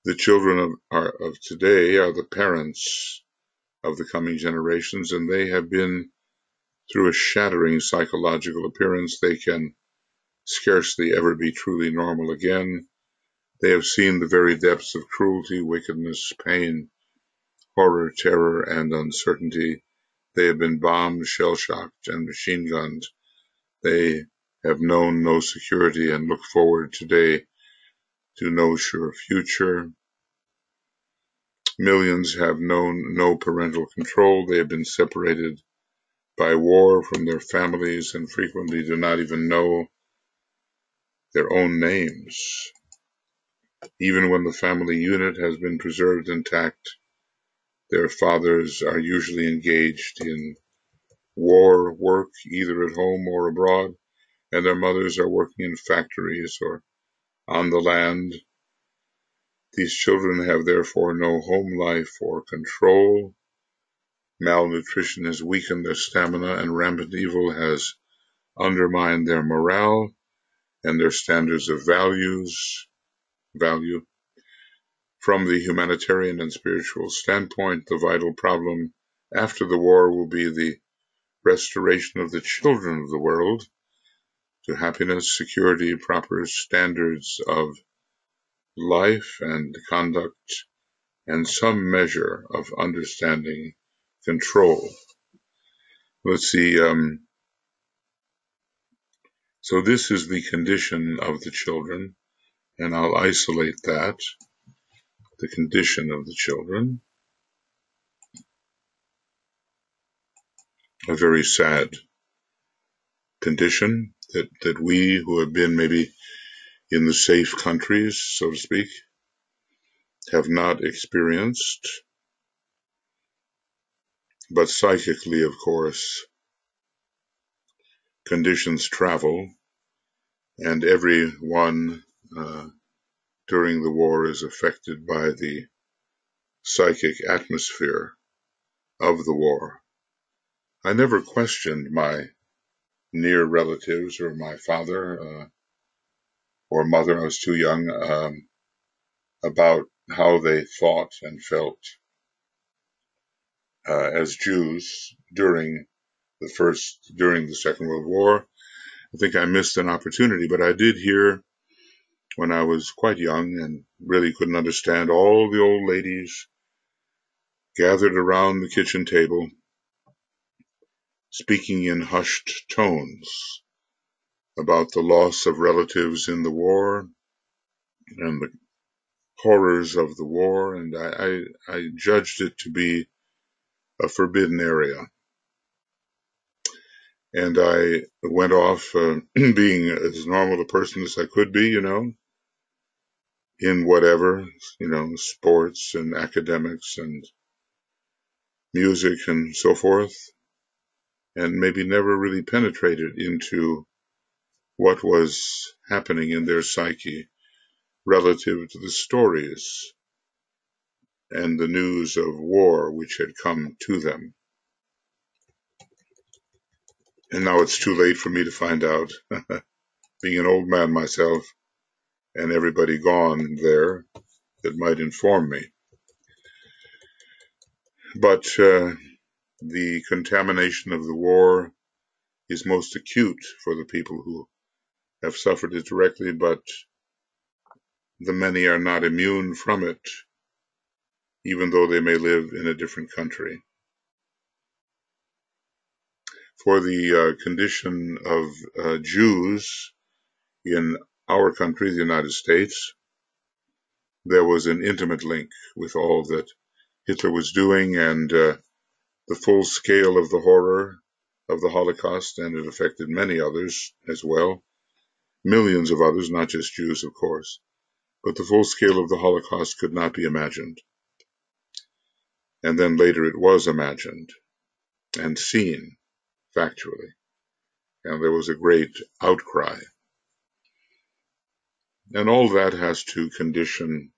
The children of today are the parents of the coming generations, and they have been through a shattering psychological appearance. They can scarcely ever be truly normal again. They have seen the very depths of cruelty, wickedness, pain, horror, terror, and uncertainty. They have been bombed, shell-shocked, and machine-gunned. They have known no security and look forward today to no sure future. Millions have known no parental control. They have been separated by war from their families and frequently do not even know their own names. Even when the family unit has been preserved intact, their fathers are usually engaged in war work, either at home or abroad, and their mothers are working in factories or on the land. These children have therefore no home life or control. Malnutrition has weakened their stamina, and rampant evil has undermined their morale and their standards of value. From the humanitarian and spiritual standpoint, the vital problem after the war will be the restoration of the children of the world to happiness, security, proper standards of life and conduct, and some measure of understanding control. Let's see. So this is the condition of the children, and I'll isolate that, the condition of the children. A very sad condition that we who have been maybe in the safe countries, so to speak, have not experienced. But psychically, of course, conditions travel, and everyone during the war is affected by the psychic atmosphere of the war. I never questioned my near relatives or my father or mother, I was too young, about how they thought and felt as Jews during the Second World War. I think I missed an opportunity, but I did hear when I was quite young and really couldn't understand all the old ladies gathered around the kitchen table speaking in hushed tones about the loss of relatives in the war and the horrors of the war, and I judged it to be a forbidden area. And I went off being as normal a person as I could be, in whatever, sports and academics and music and so forth, and maybe never really penetrated into what was happening in their psyche relative to the stories and the news of war which had come to them. And now it's too late for me to find out, being an old man myself, and everybody gone there that might inform me. But the contamination of the war is most acute for the people who have suffered it directly, but the many are not immune from it, even though they may live in a different country. For the condition of Jews in our country, the United States, there was an intimate link with all that Hitler was doing and the full scale of the horror of the Holocaust, and it affected many others as well, millions of others, not just Jews, of course. But the full scale of the Holocaust could not be imagined. And then later it was imagined and seen factually. And there was a great outcry. And all that has to condition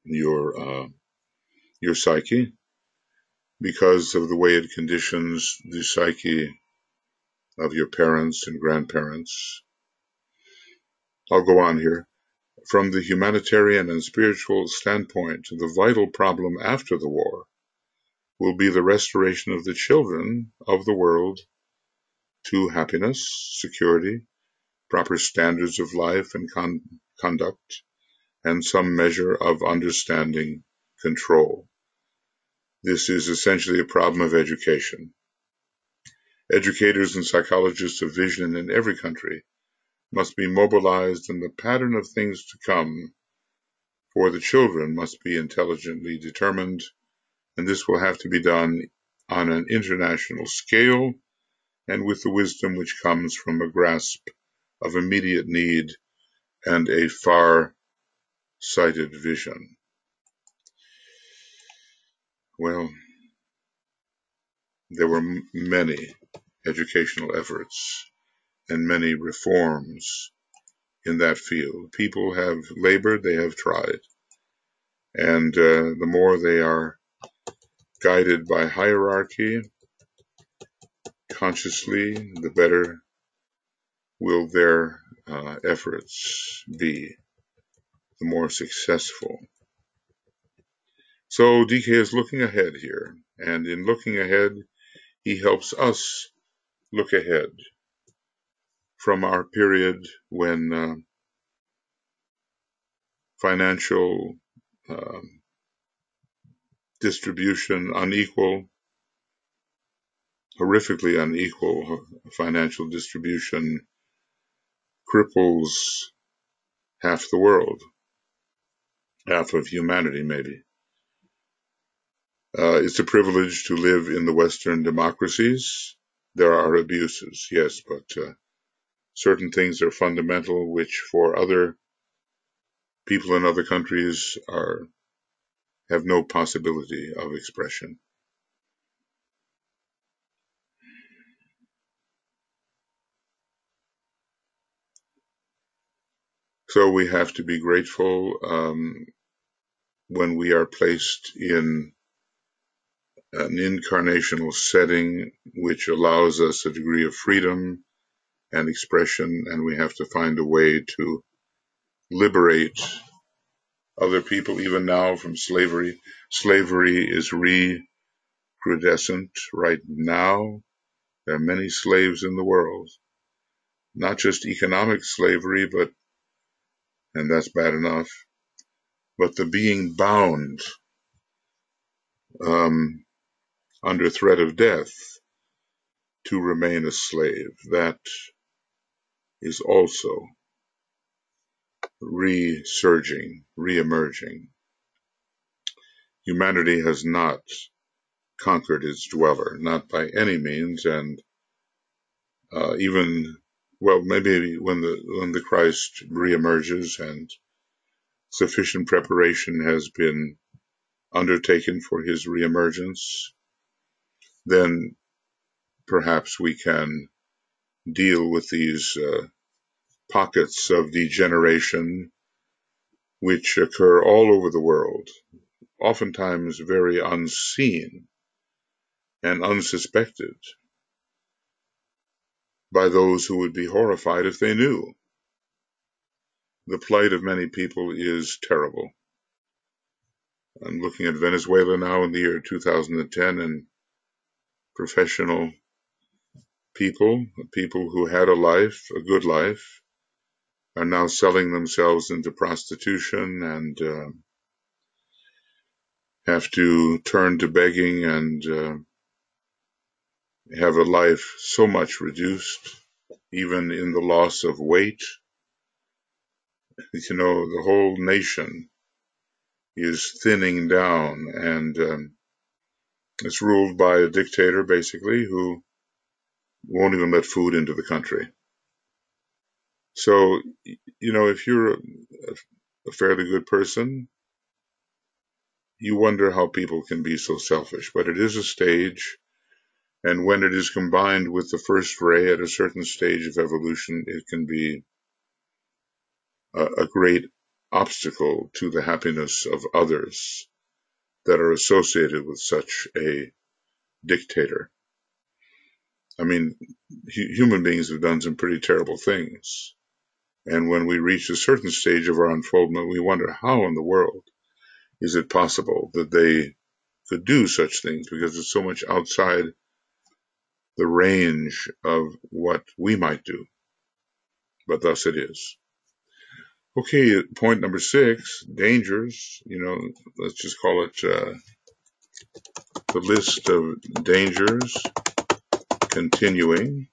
your psyche, because of the way it conditions the psyche of your parents and grandparents. I'll go on here. From the humanitarian and spiritual standpoint, the vital problem after the war will be the restoration of the children of the world to happiness, security, proper standards of life and conduct, and some measure of understanding control. This is essentially a problem of education. Educators and psychologists of vision in every country must be mobilized, and the pattern of things to come for the children must be intelligently determined, and this will have to be done on an international scale and with the wisdom which comes from a grasp of immediate need and a far-sighted vision. Well, there were many educational efforts and many reforms in that field. People have labored, they have tried, and the more they are guided by hierarchy consciously, the better will their efforts be, the more successful. So DK is looking ahead here, and in looking ahead, he helps us look ahead from our period when financial distribution horrifically unequal financial distribution cripples half the world, half of humanity maybe. It's a privilege to live in the Western democracies. There are abuses, yes, but certain things are fundamental, which for other people in other countries have no possibility of expression. So we have to be grateful when we are placed in an incarnational setting which allows us a degree of freedom and expression, and we have to find a way to liberate other people, even now, from slavery. Slavery is recrudescent right now. There are many slaves in the world, not just economic slavery, and that's bad enough, but the being bound under threat of death to remain a slave. That is also resurging, re-emerging. Humanity has not conquered its dweller, not by any means, and maybe when the Christ re-emerges and sufficient preparation has been undertaken for his re-emergence, then perhaps we can deal with these pockets of degeneration which occur all over the world, oftentimes very unseen and unsuspected by those who would be horrified if they knew. The plight of many people is terrible. I'm looking at Venezuela now in the year 2010, and professional people who had a life, a good life, are now selling themselves into prostitution and have to turn to begging and have a life so much reduced, even in the loss of weight. You know, the whole nation is thinning down, and it's ruled by a dictator, basically, who won't even let food into the country. So, you know, if you're a fairly good person, you wonder how people can be so selfish. But it is a stage, and when it is combined with the first ray at a certain stage of evolution, it can be a great obstacle to the happiness of others that are associated with such a dictator. I mean, human beings have done some pretty terrible things. And when we reach a certain stage of our unfoldment, we wonder how in the world is it possible that they could do such things, because it's so much outside the range of what we might do. But thus it is. Okay, point number 6, dangers. Let's just call it the list of dangers. Continuing.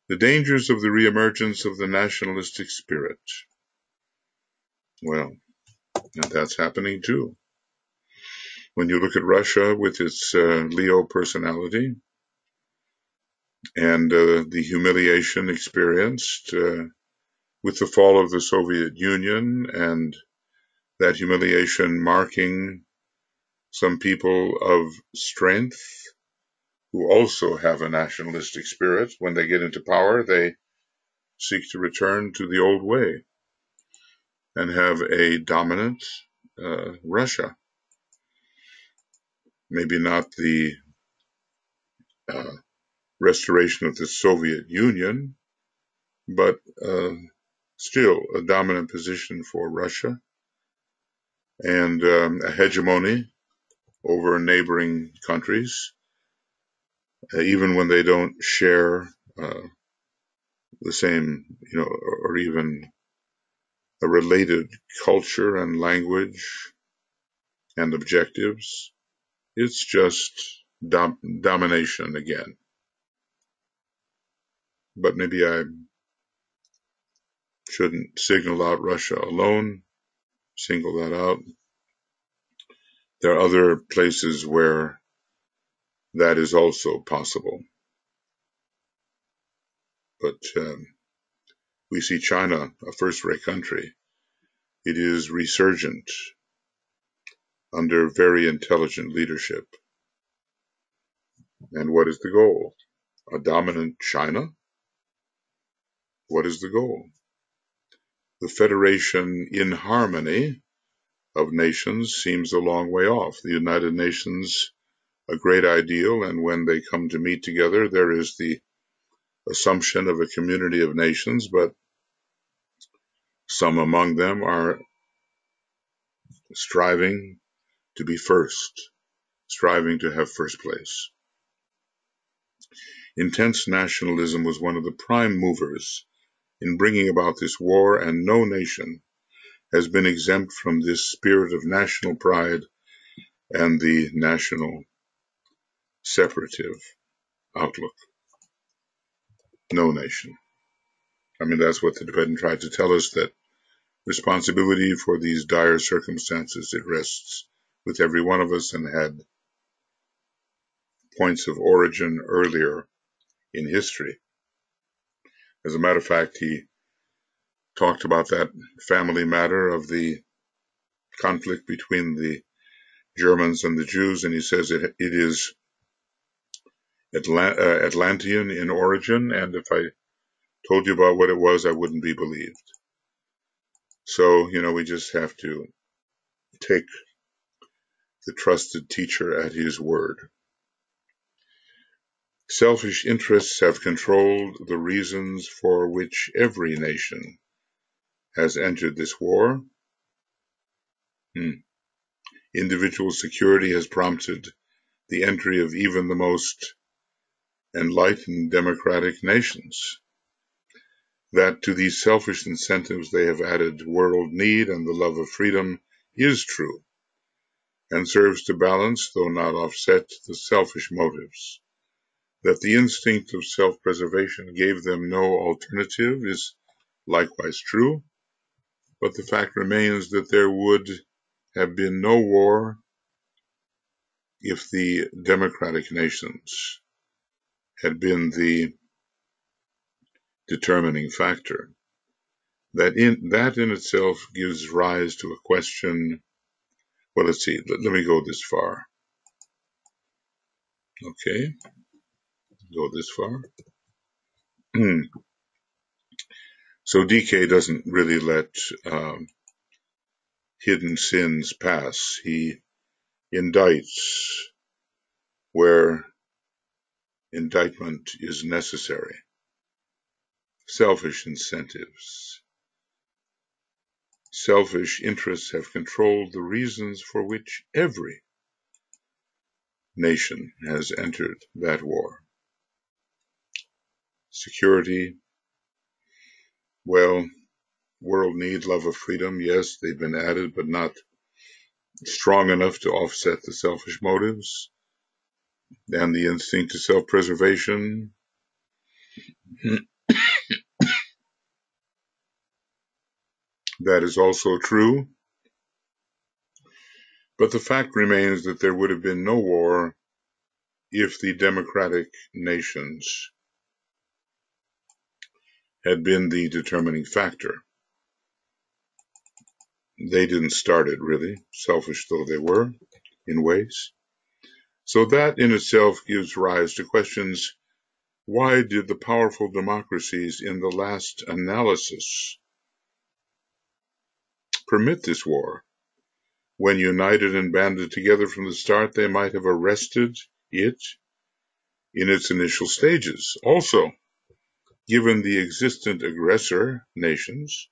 The dangers of the re-emergence of the nationalistic spirit. Well, and that's happening too. When you look at Russia with its Leo personality and the humiliation experienced with the fall of the Soviet Union, and that humiliation marking some people of strength who also have a nationalistic spirit. When they get into power, they seek to return to the old way and have a dominant Russia. Maybe not the restoration of the Soviet Union, but still a dominant position for Russia, and a hegemony over neighboring countries, even when they don't share the same, or even a related culture and language and objectives. It's just domination again. But maybe I shouldn't single out Russia alone, single that out. There are other places where that is also possible. But we see China, a first-rate country. It is resurgent under very intelligent leadership. And what is the goal? A dominant China? What is the goal? The federation in harmony of nations seems a long way off. The United Nations, a great ideal, and when they come to meet together, there is the assumption of a community of nations, but some among them are striving to be first, striving to have first place. Intense nationalism was one of the prime movers in bringing about this war, and no nation has been exempt from this spirit of national pride and the national separative outlook. No nation. I mean, that's what the Tibetan tried to tell us, that responsibility for these dire circumstances, it rests with every one of us, and had points of origin earlier in history. As a matter of fact, he talked about that family matter of the conflict between the Germans and the Jews, and he says it is Atlantean in origin, and if I told you about what it was, I wouldn't be believed. So, we just have to take the trusted teacher at his word. Selfish interests have controlled the reasons for which every nation has entered this war. Individual security has prompted the entry of even the most enlightened democratic nations. That to these selfish incentives they have added world need and the love of freedom is true, and serves to balance, though not offset, the selfish motives. That the instinct of self-preservation gave them no alternative is likewise true, but the fact remains that there would have been no war if the democratic nations had been the determining factor. That in itself gives rise to a question. Well, let's see. Let me go this far. Okay, go this far. So DK doesn't really let hidden sins pass. He indicts where indictment is necessary. Selfish incentives. Selfish interests have controlled the reasons for which every nation has entered that war. Security. Well, world need, love of freedom. Yes, they've been added, but not strong enough to offset the selfish motives and the instinct to self-preservation. That is also true. But the fact remains that there would have been no war if the democratic nations had been the determining factor. They didn't start it, really, selfish though they were, in ways. So that in itself gives rise to questions. Why did the powerful democracies in the last analysis permit this war? When united and banded together from the start, they might have arrested it in its initial stages. Also, given the existent aggressor nations,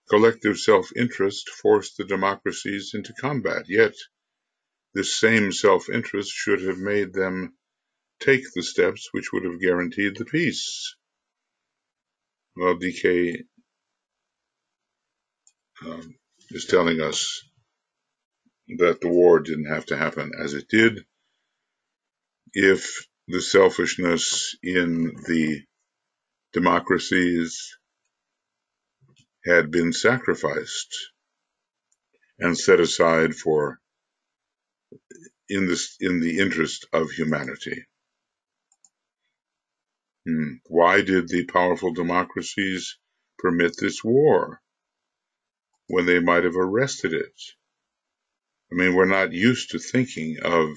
collective self-interest forced the democracies into combat. Yet, this same self-interest should have made them take the steps which would have guaranteed the peace. Well, DK is telling us that the war didn't have to happen as it did if the selfishness in the democracies had been sacrificed and set aside for in the interest of humanity. Why did the powerful democracies permit this war when they might have arrested it? I mean, we're not used to thinking of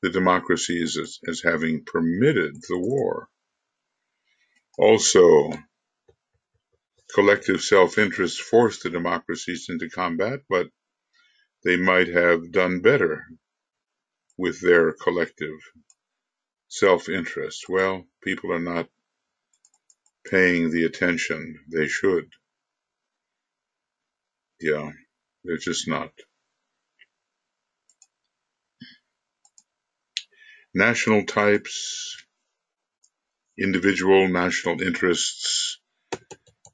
the democracies as having permitted the war. Also, collective self-interest forced the democracies into combat, but they might have done better with their collective self-interest. Well, people are not paying the attention they should. Yeah, they're just not. National types, individual national interests,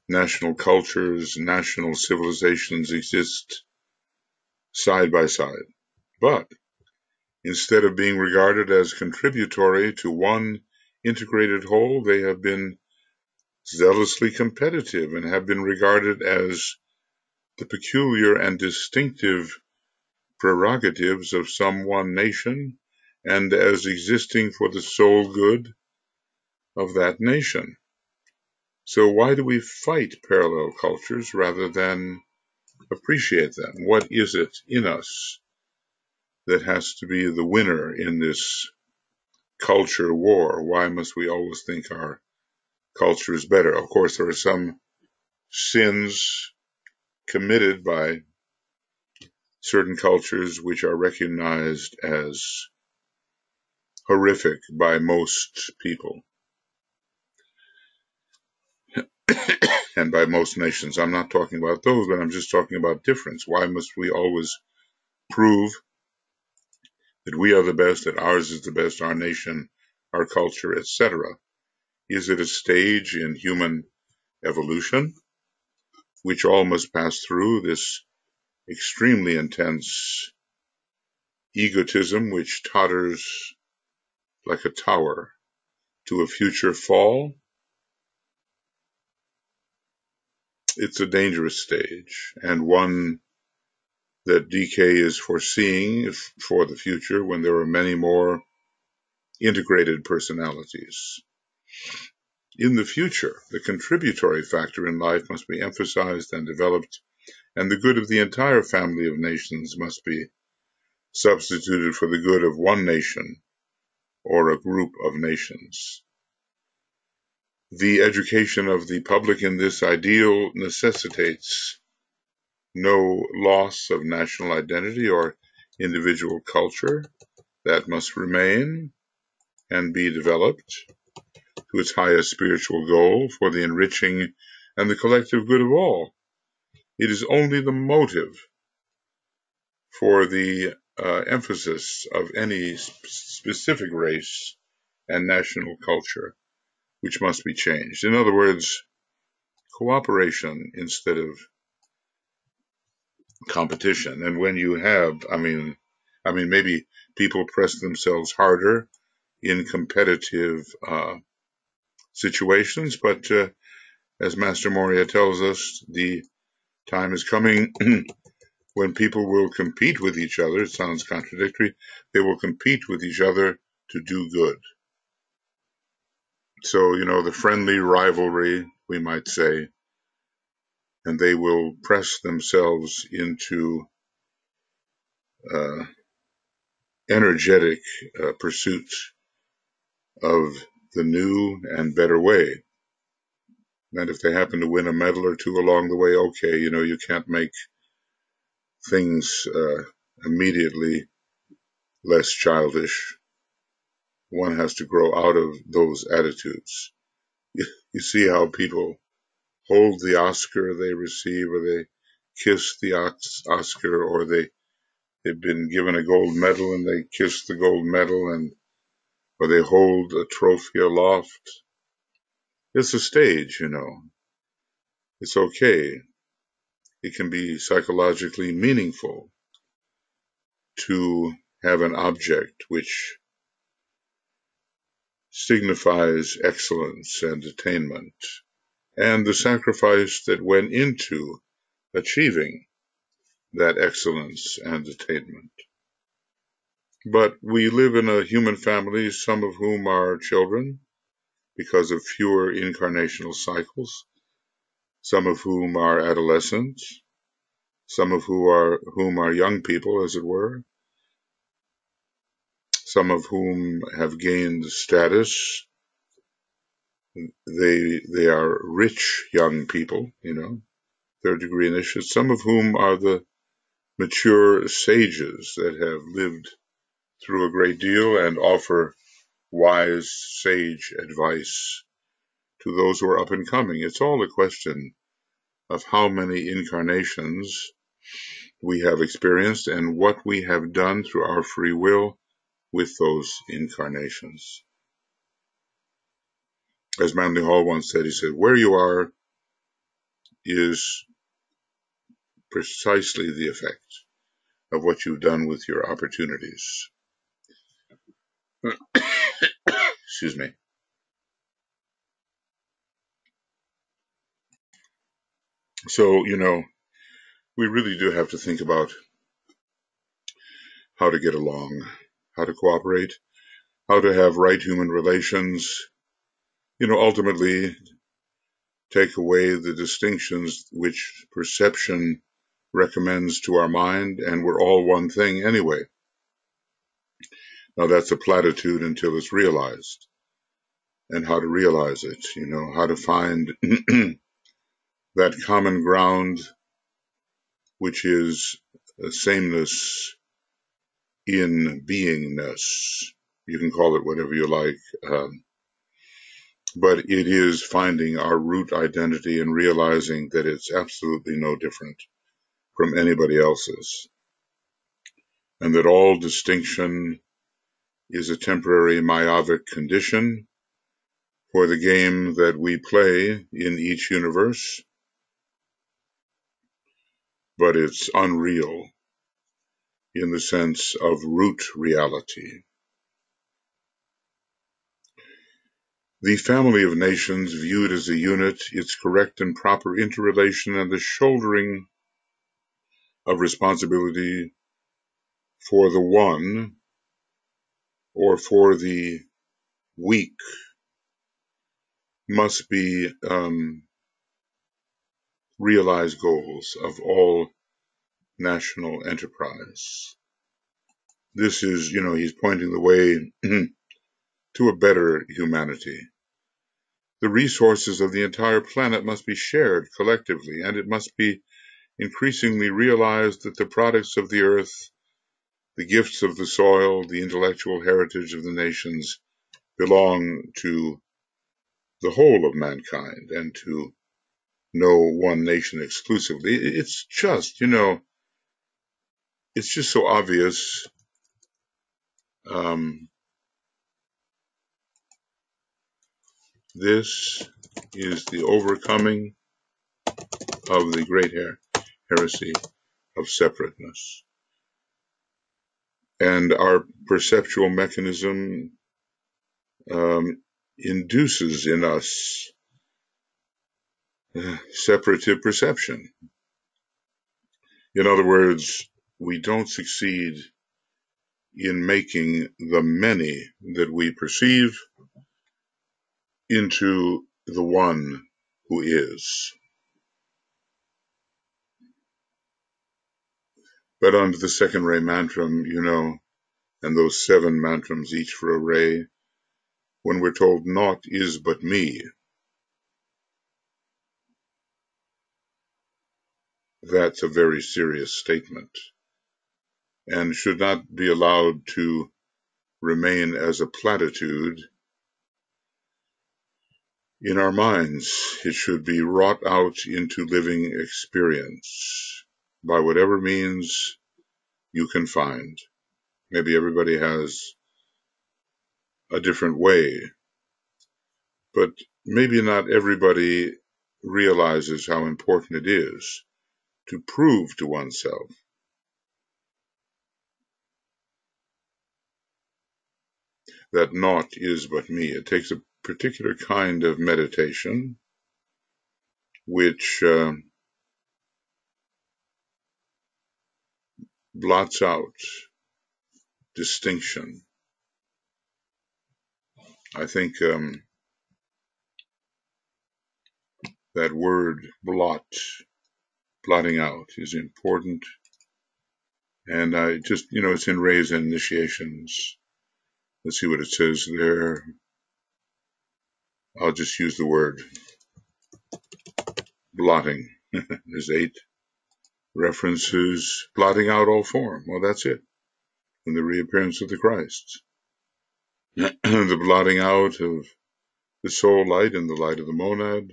national cultures, national civilizations exist side by side. But instead of being regarded as contributory to one integrated whole, they have been zealously competitive and have been regarded as the peculiar and distinctive prerogatives of some one nation and as existing for the sole good of that nation. So why do we fight parallel cultures rather than appreciate them? What is it in us that has to be the winner in this culture war? Why must we always think our culture is better? Of course, there are some sins committed by certain cultures which are recognized as horrific by most people and by most nations. I'm not talking about those, but I'm just talking about difference. Why must we always prove that we are the best, that ours is the best, our nation, our culture, etc.? Is it a stage in human evolution which all must pass through, this extremely intense egotism which totters like a tower to a future fall? It's a dangerous stage, and one that DK is foreseeing for the future when there are many more integrated personalities. In the future, the contributory factor in life must be emphasized and developed, and the good of the entire family of nations must be substituted for the good of one nation or a group of nations. The education of the public in this ideal necessitates no loss of national identity or individual culture. That must remain and be developed to its highest spiritual goal for the enriching and the collective good of all. It is only the motive for the emphasis of any specific race and national culture which must be changed. In other words, cooperation instead of competition. And when you have, maybe people press themselves harder in competitive situations, but as Master Moria tells us, the time is coming when people will compete with each other. It sounds contradictory. They will compete with each other to do good. So, the friendly rivalry, we might say, and they will press themselves into energetic pursuit of the new and better way. And if they happen to win a medal or two along the way, okay, you can't make things immediately less childish. One has to grow out of those attitudes. You see how people hold the Oscar they receive, or they kiss the Oscar, or they've been given a gold medal and they kiss the gold medal, or they hold a trophy aloft. It's a stage, It's okay. It can be psychologically meaningful to have an object which signifies excellence and attainment, and the sacrifice that went into achieving that excellence and attainment. But we live in a human family, some of whom are children because of fewer incarnational cycles, some of whom are adolescents, some of whom are young people, as it were, some of whom have gained status. They are rich young people, third degree initiates, some of whom are the mature sages that have lived through a great deal and offer wise sage advice to those who are up and coming. It's all a question of how many incarnations we have experienced and what we have done through our free will with those incarnations. As Manly Hall once said, he said, where you are is precisely the effect of what you've done with your opportunities. Excuse me. So, we really do have to think about how to get along, how to cooperate, how to have right human relations, ultimately take away the distinctions which perception recommends to our mind, and we're all one thing anyway. Now that's a platitude until it's realized, and how to realize it, how to find that common ground, which is a sameness in beingness. You can call it whatever you like, but it is finding our root identity and realizing that it's absolutely no different from anybody else's, and that all distinction is a temporary myopic condition for the game that we play in each universe, but it's unreal in the sense of root reality. The family of nations viewed as a unit, its correct and proper interrelation, and the shouldering of responsibility for the one or for the weak must be realized goals of all national enterprise. This is, he's pointing the way to a better humanity. The resources of the entire planet must be shared collectively, and it must be increasingly realized that the products of the earth, the gifts of the soil, the intellectual heritage of the nations belong to the whole of mankind and to no one nation exclusively. It's just, it's just so obvious. This is the overcoming of the great heresy of separateness. And our perceptual mechanism induces in us separative perception. In other words, we don't succeed in making the many that we perceive into the one who is. But under the second ray mantram, and those 7 mantrams each for a ray, when we're told naught is but me, that's a very serious statement and should not be allowed to remain as a platitude in our minds. It should be wrought out into living experience by whatever means you can find. Maybe everybody has a different way, but maybe not everybody realizes how important it is to prove to oneself that naught is but me. It takes a particular kind of meditation which blots out distinction. I think that word blotting out is important. And I just, it's in Ray's initiations. Let's see what it says there. I'll just use the word blotting. There's 8 references. Blotting out all form. Well, that's it. In the reappearance of the Christ. The blotting out of the soul light and the light of the monad.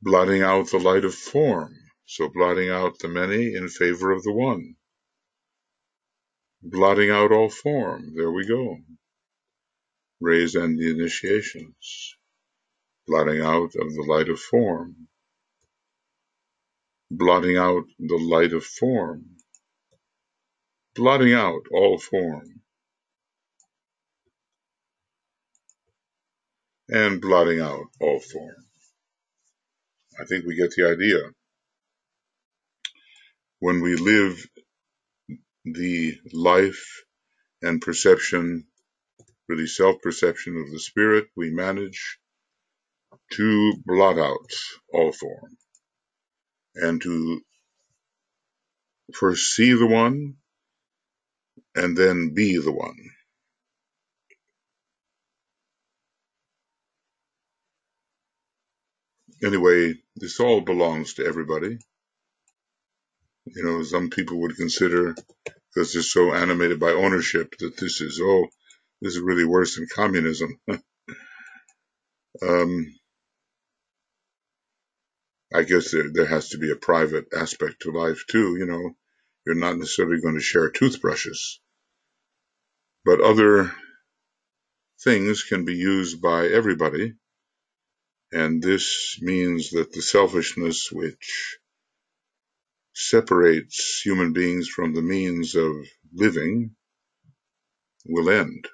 Blotting out the light of form. So blotting out the many in favor of the one. Blotting out all form. There we go. Rays and the initiations. Blotting out of the light of form. Blotting out the light of form. Blotting out all form. And blotting out all form. I think we get the idea. When we live the life and perception, really self-perception of the spirit, we manage to blot out all form and to first see the one and then be the one. Anyway, this all belongs to everybody. Some people would consider, because they're so animated by ownership, that this is really worse than communism. I guess there has to be a private aspect to life too. You're not necessarily going to share toothbrushes, but other things can be used by everybody. And this means that the selfishness which separates human beings from the means of living will end.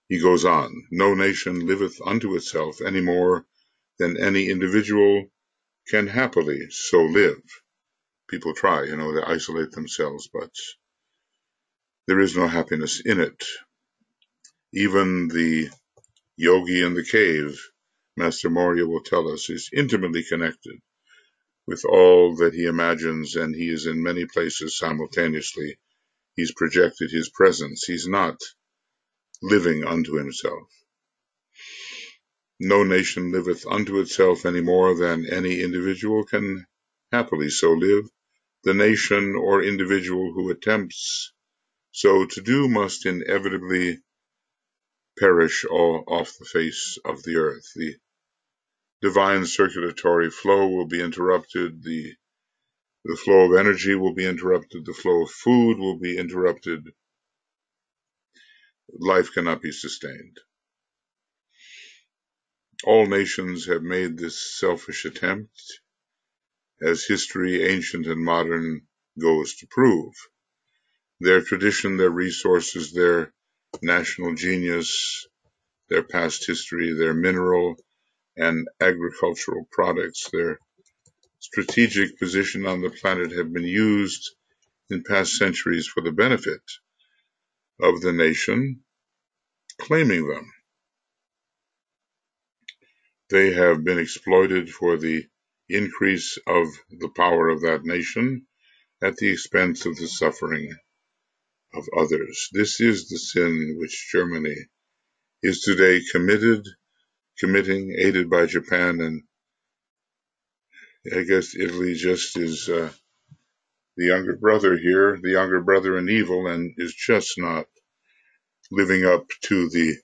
He goes on, no nation liveth unto itself any more than any individual can happily so live. People try, they isolate themselves, but there is no happiness in it. Even the yogi in the cave, Master Morya will tell us, is intimately connected with all that he imagines, and he is in many places simultaneously. He's projected his presence. He's not living unto himself. No nation liveth unto itself any more than any individual can happily so live. The nation or individual who attempts so to do must inevitably perish off the face of the earth. The divine circulatory flow will be interrupted. The flow of energy will be interrupted. The flow of food will be interrupted. Life cannot be sustained. All nations have made this selfish attempt, as history, ancient and modern, goes to prove. Their tradition, their resources, their national genius, their past history, their mineral and agricultural products, their strategic position on the planet have been used in past centuries for the benefit of the nation claiming them. They have been exploited for the increase of the power of that nation at the expense of the suffering of others. This is the sin which Germany is today committing, aided by Japan, and I guess Italy just is the younger brother here, the younger brother in evil, and is just not living up to the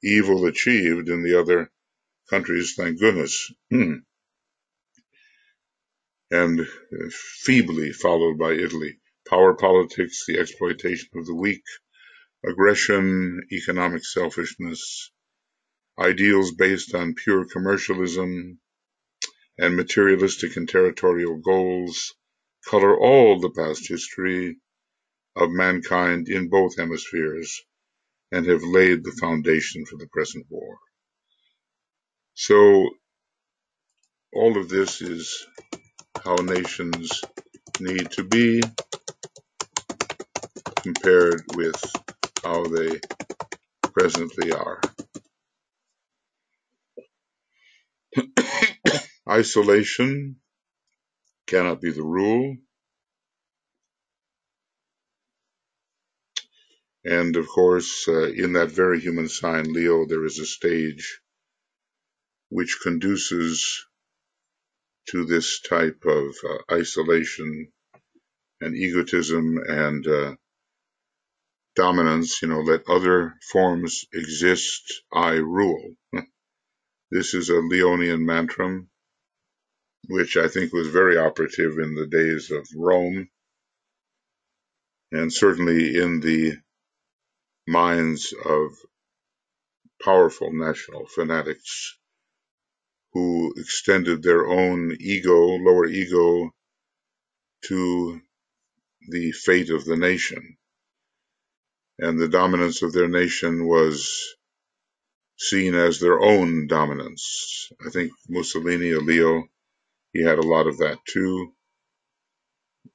evil achieved in the other countries, thank goodness. And feebly followed by Italy. Power politics, the exploitation of the weak, aggression, economic selfishness, ideals based on pure commercialism, and materialistic and territorial goals color all the past history of mankind in both hemispheres and have laid the foundation for the present war. So all of this is how nations need to be compared with how they presently are. Isolation cannot be the rule. And of course, in that very human sign, Leo, there is a stage which conduces to this type of isolation and egotism and dominance. Let other forms exist, I rule. This is a Leonian mantra, which I think was very operative in the days of Rome, and certainly in the minds of powerful national fanatics who extended their own ego, lower ego, to the fate of the nation. And the dominance of their nation was seen as their own dominance. I think Mussolini, a Leo, he had a lot of that too.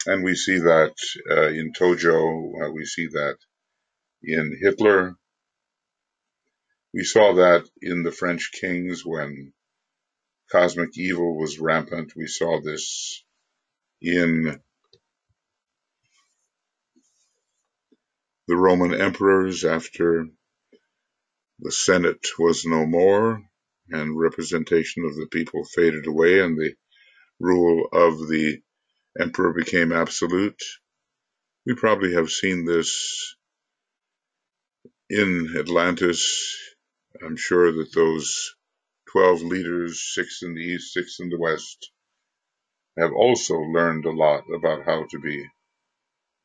And we see that in Tojo, we see that in Hitler. We saw that in the French kings when cosmic evil was rampant. We saw this in the Roman emperors after the Senate was no more and representation of the people faded away and the rule of the emperor became absolute. We probably have seen this in Atlantis. I'm sure that those 12 leaders, 6 in the east, 6 in the west, have also learned a lot about how to be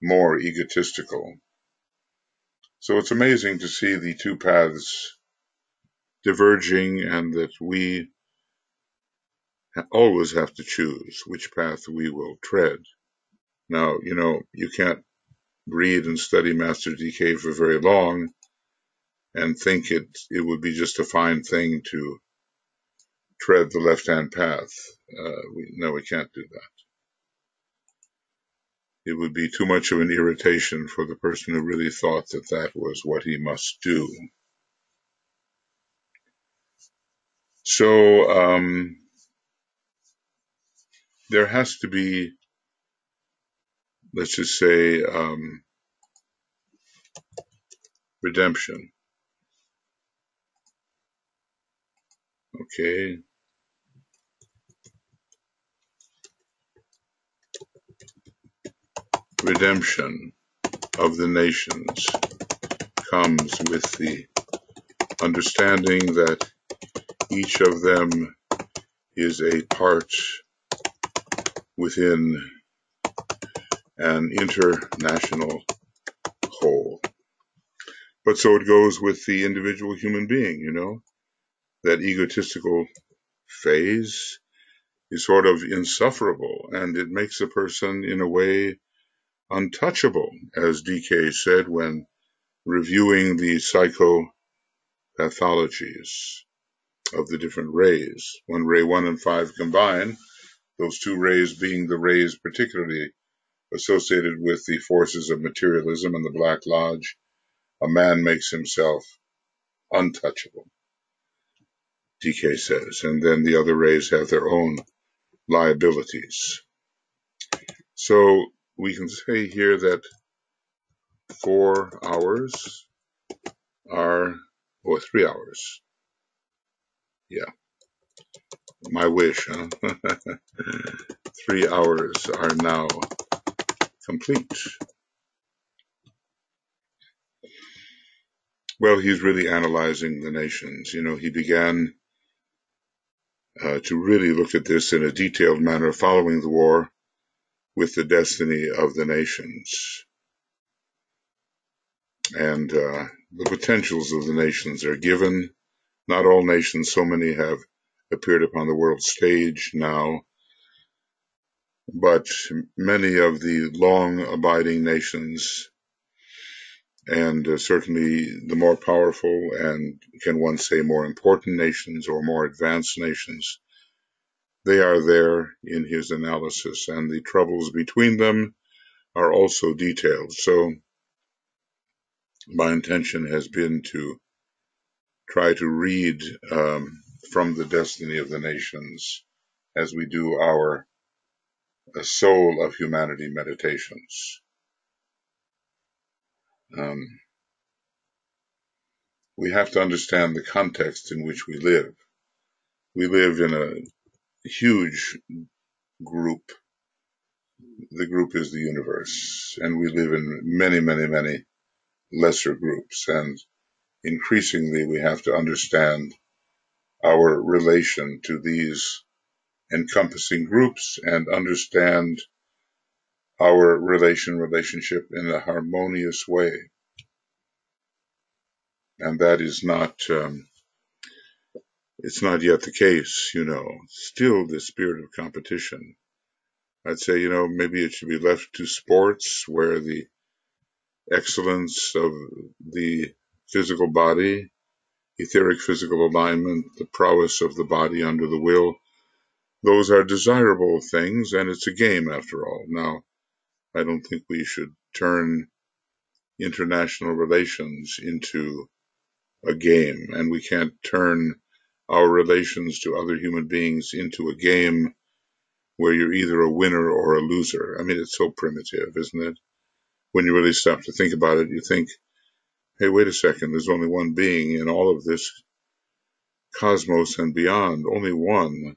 more egotistical. So it's amazing to see the two paths diverging and that we always have to choose which path we will tread. Now, you can't read and study Master DK for very long and think it would be just a fine thing to tread the left-hand path. We can't do that. It would be too much of an irritation for the person who really thought that that was what he must do. So there has to be, let's just say, redemption. Okay. Redemption of the nations comes with the understanding that each of them is a part within an international whole. But so it goes with the individual human being, that egotistical phase is sort of insufferable, and it makes a person, in a way, untouchable, as DK said when reviewing the psychopathologies of the different rays. When ray 1 and 5 combine, those two rays being the rays particularly associated with the forces of materialism and the Black Lodge, a man makes himself untouchable, DK says, and then the other rays have their own liabilities. So we can say here that 4 hours are, or 3 hours. Yeah, my wish, huh? 3 hours are now complete. Well, he's really analyzing the nations. He began to really look at this in a detailed manner following the war with the destiny of the nations. And the potentials of the nations are given. Not all nations, so many have appeared upon the world stage now, but many of the long-abiding nations, and certainly the more powerful and, can one say, more important nations or more advanced nations, they are there in his analysis, and the troubles between them are also detailed. So my intention has been to try to read from the destiny of the nations as we do our soul of humanity meditations. We have to understand the context in which we live. We live in a huge group. The group is the universe, and we live in many, many, many lesser groups, and increasingly we have to understand our relation to these encompassing groups and understand our relationship in a harmonious way. And that is not, it's not yet the case, still the spirit of competition. I'd say, maybe it should be left to sports where the excellence of the physical body, etheric physical alignment, the prowess of the body under the will, those are desirable things, and it's a game after all. Now, I don't think we should turn international relations into a game, and we can't turn our relations to other human beings into a game where you're either a winner or a loser. I mean, it's so primitive, isn't it? When you really stop to think about it, you think, hey, wait a second, there's only one being in all of this cosmos and beyond, only one.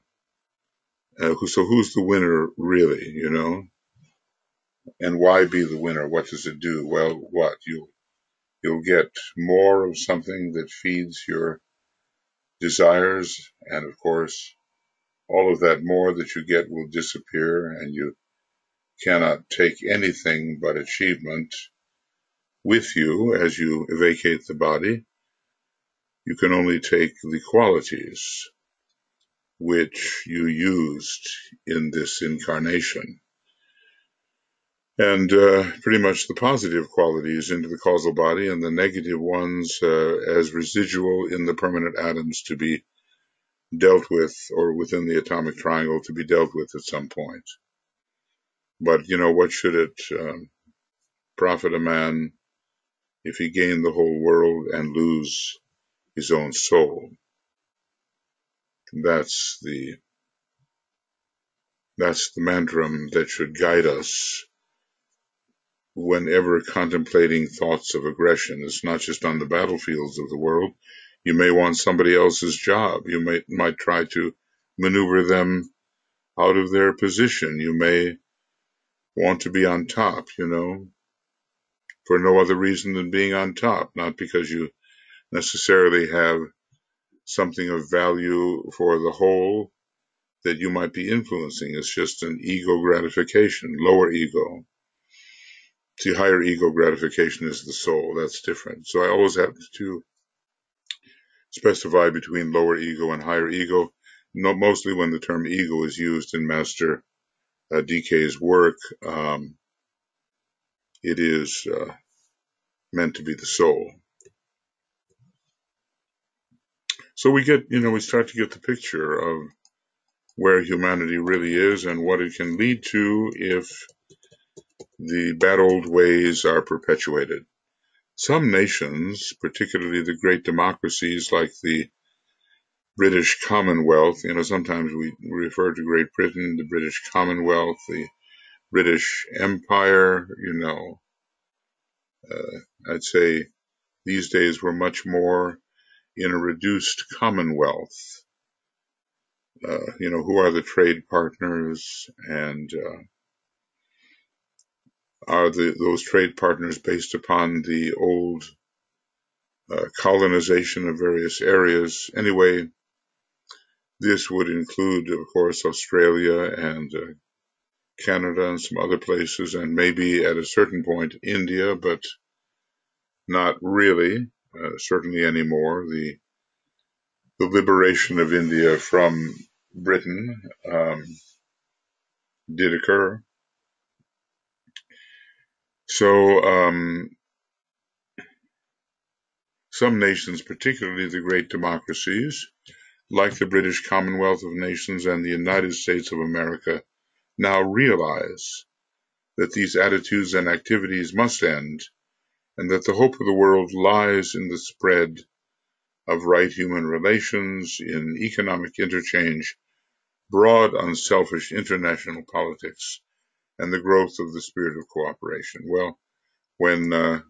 So who's the winner really, And why be the winner? What does it do? Well, what? You'll get more of something that feeds your desires, and of course, all of that more that you get will disappear, and you cannot take anything but achievement with you as you vacate the body. You can only take the qualities which you used in this incarnation. And pretty much the positive qualities into the causal body, and the negative ones as residual in the permanent atoms to be dealt with, or within the atomic triangle to be dealt with at some point. But, what should it profit a man if he gain the whole world and lose his own soul? That's the mantra that should guide us whenever contemplating thoughts of aggression. It's not just on the battlefields of the world. You may want somebody else's job. You might try to maneuver them out of their position. You may want to be on top, for no other reason than being on top, not because you necessarily have something of value for the whole that you might be influencing. It's just an ego gratification, lower ego. See, higher ego gratification is the soul. That's different. So I always have to specify between lower ego and higher ego, mostly when the term ego is used in Master DK's work. It is meant to be the soul. So we start to get the picture of where humanity really is and what it can lead to if the bad old ways are perpetuated. Some nations, particularly the great democracies like the British Commonwealth, sometimes we refer to Great Britain, the British Commonwealth, the British Empire, I'd say these days we're much more in a reduced commonwealth. Who are the trade partners, and are those trade partners based upon the old colonization of various areas? Anyway, this would include, of course, Australia and Canada and some other places, and maybe at a certain point India, but not really, certainly anymore. The liberation of India from Britain did occur. So some nations, particularly the great democracies, like the British Commonwealth of Nations and the United States of America, now realize that these attitudes and activities must end, and that the hope of the world lies in the spread of right human relations, in economic interchange, broad unselfish international politics, and the growth of the spirit of cooperation. Well, when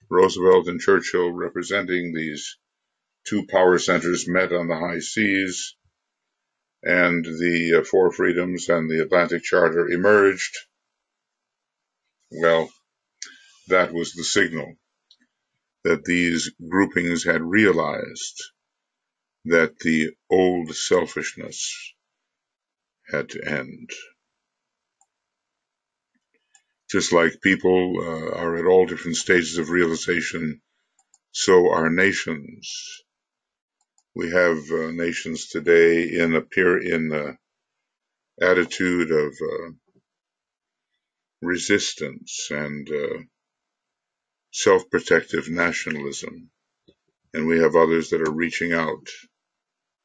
Roosevelt and Churchill, representing these two power centers, met on the high seas, and the Four Freedoms and the Atlantic Charter emerged, well, that was the signal that these groupings had realized that the old selfishness had to end. Just like people are at all different stages of realization, so are nations. We have nations today in the attitude of resistance and self-protective nationalism, and we have others that are reaching out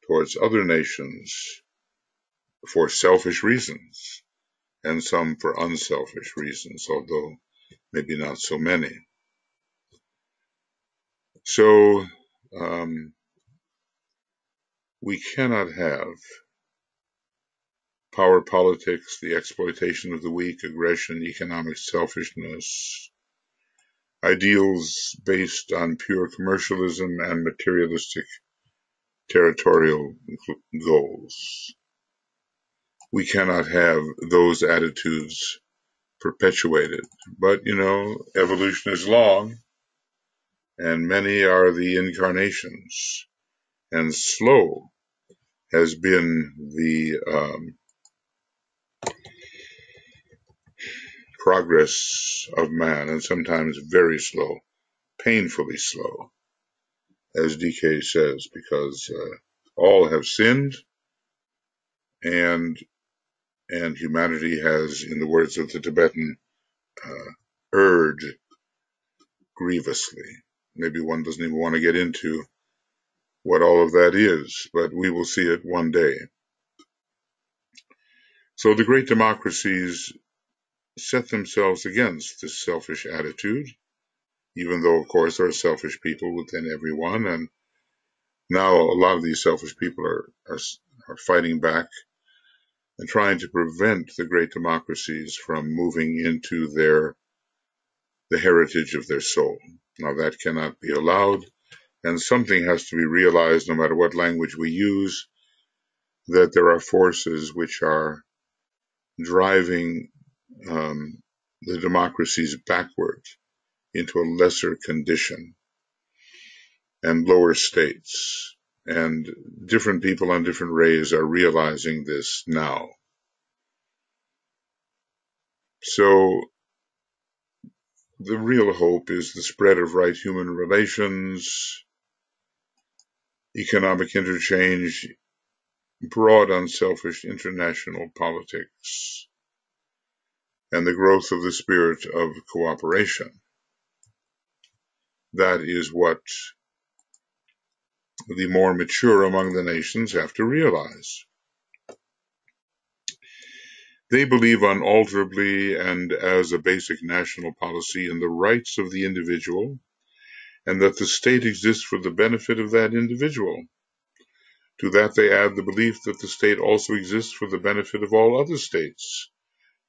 towards other nations for selfish reasons, and some for unselfish reasons, although maybe not so many. So we cannot have power politics, the exploitation of the weak, aggression, economic selfishness, ideals based on pure commercialism and materialistic territorial goals. We cannot have those attitudes perpetuated. But, evolution is long, and many are the incarnations, and slow has been the progress of man, and sometimes very slow, painfully slow, as DK says, because all have sinned, and humanity has, in the words of the Tibetan, erred grievously. Maybe one doesn't even want to get into what all of that is, but we will see it one day. So the great democracies set themselves against this selfish attitude, even though, of course, there are selfish people within everyone, and now a lot of these selfish people are fighting back and trying to prevent the great democracies from moving into the heritage of their soul. Now that cannot be allowed, And something has to be realized, no matter what language we use, that there are forces which are driving the democracies backward into a lesser condition and lower states. And different people on different rays are realizing this now. So the real hope is the spread of right human relations, economic interchange, broad unselfish international politics, and the growth of the spirit of cooperation. That is what the more mature among the nations have to realize. They believe unalterably and as a basic national policy in the rights of the individual, and that the state exists for the benefit of that individual. To that they add the belief that the state also exists for the benefit of all other states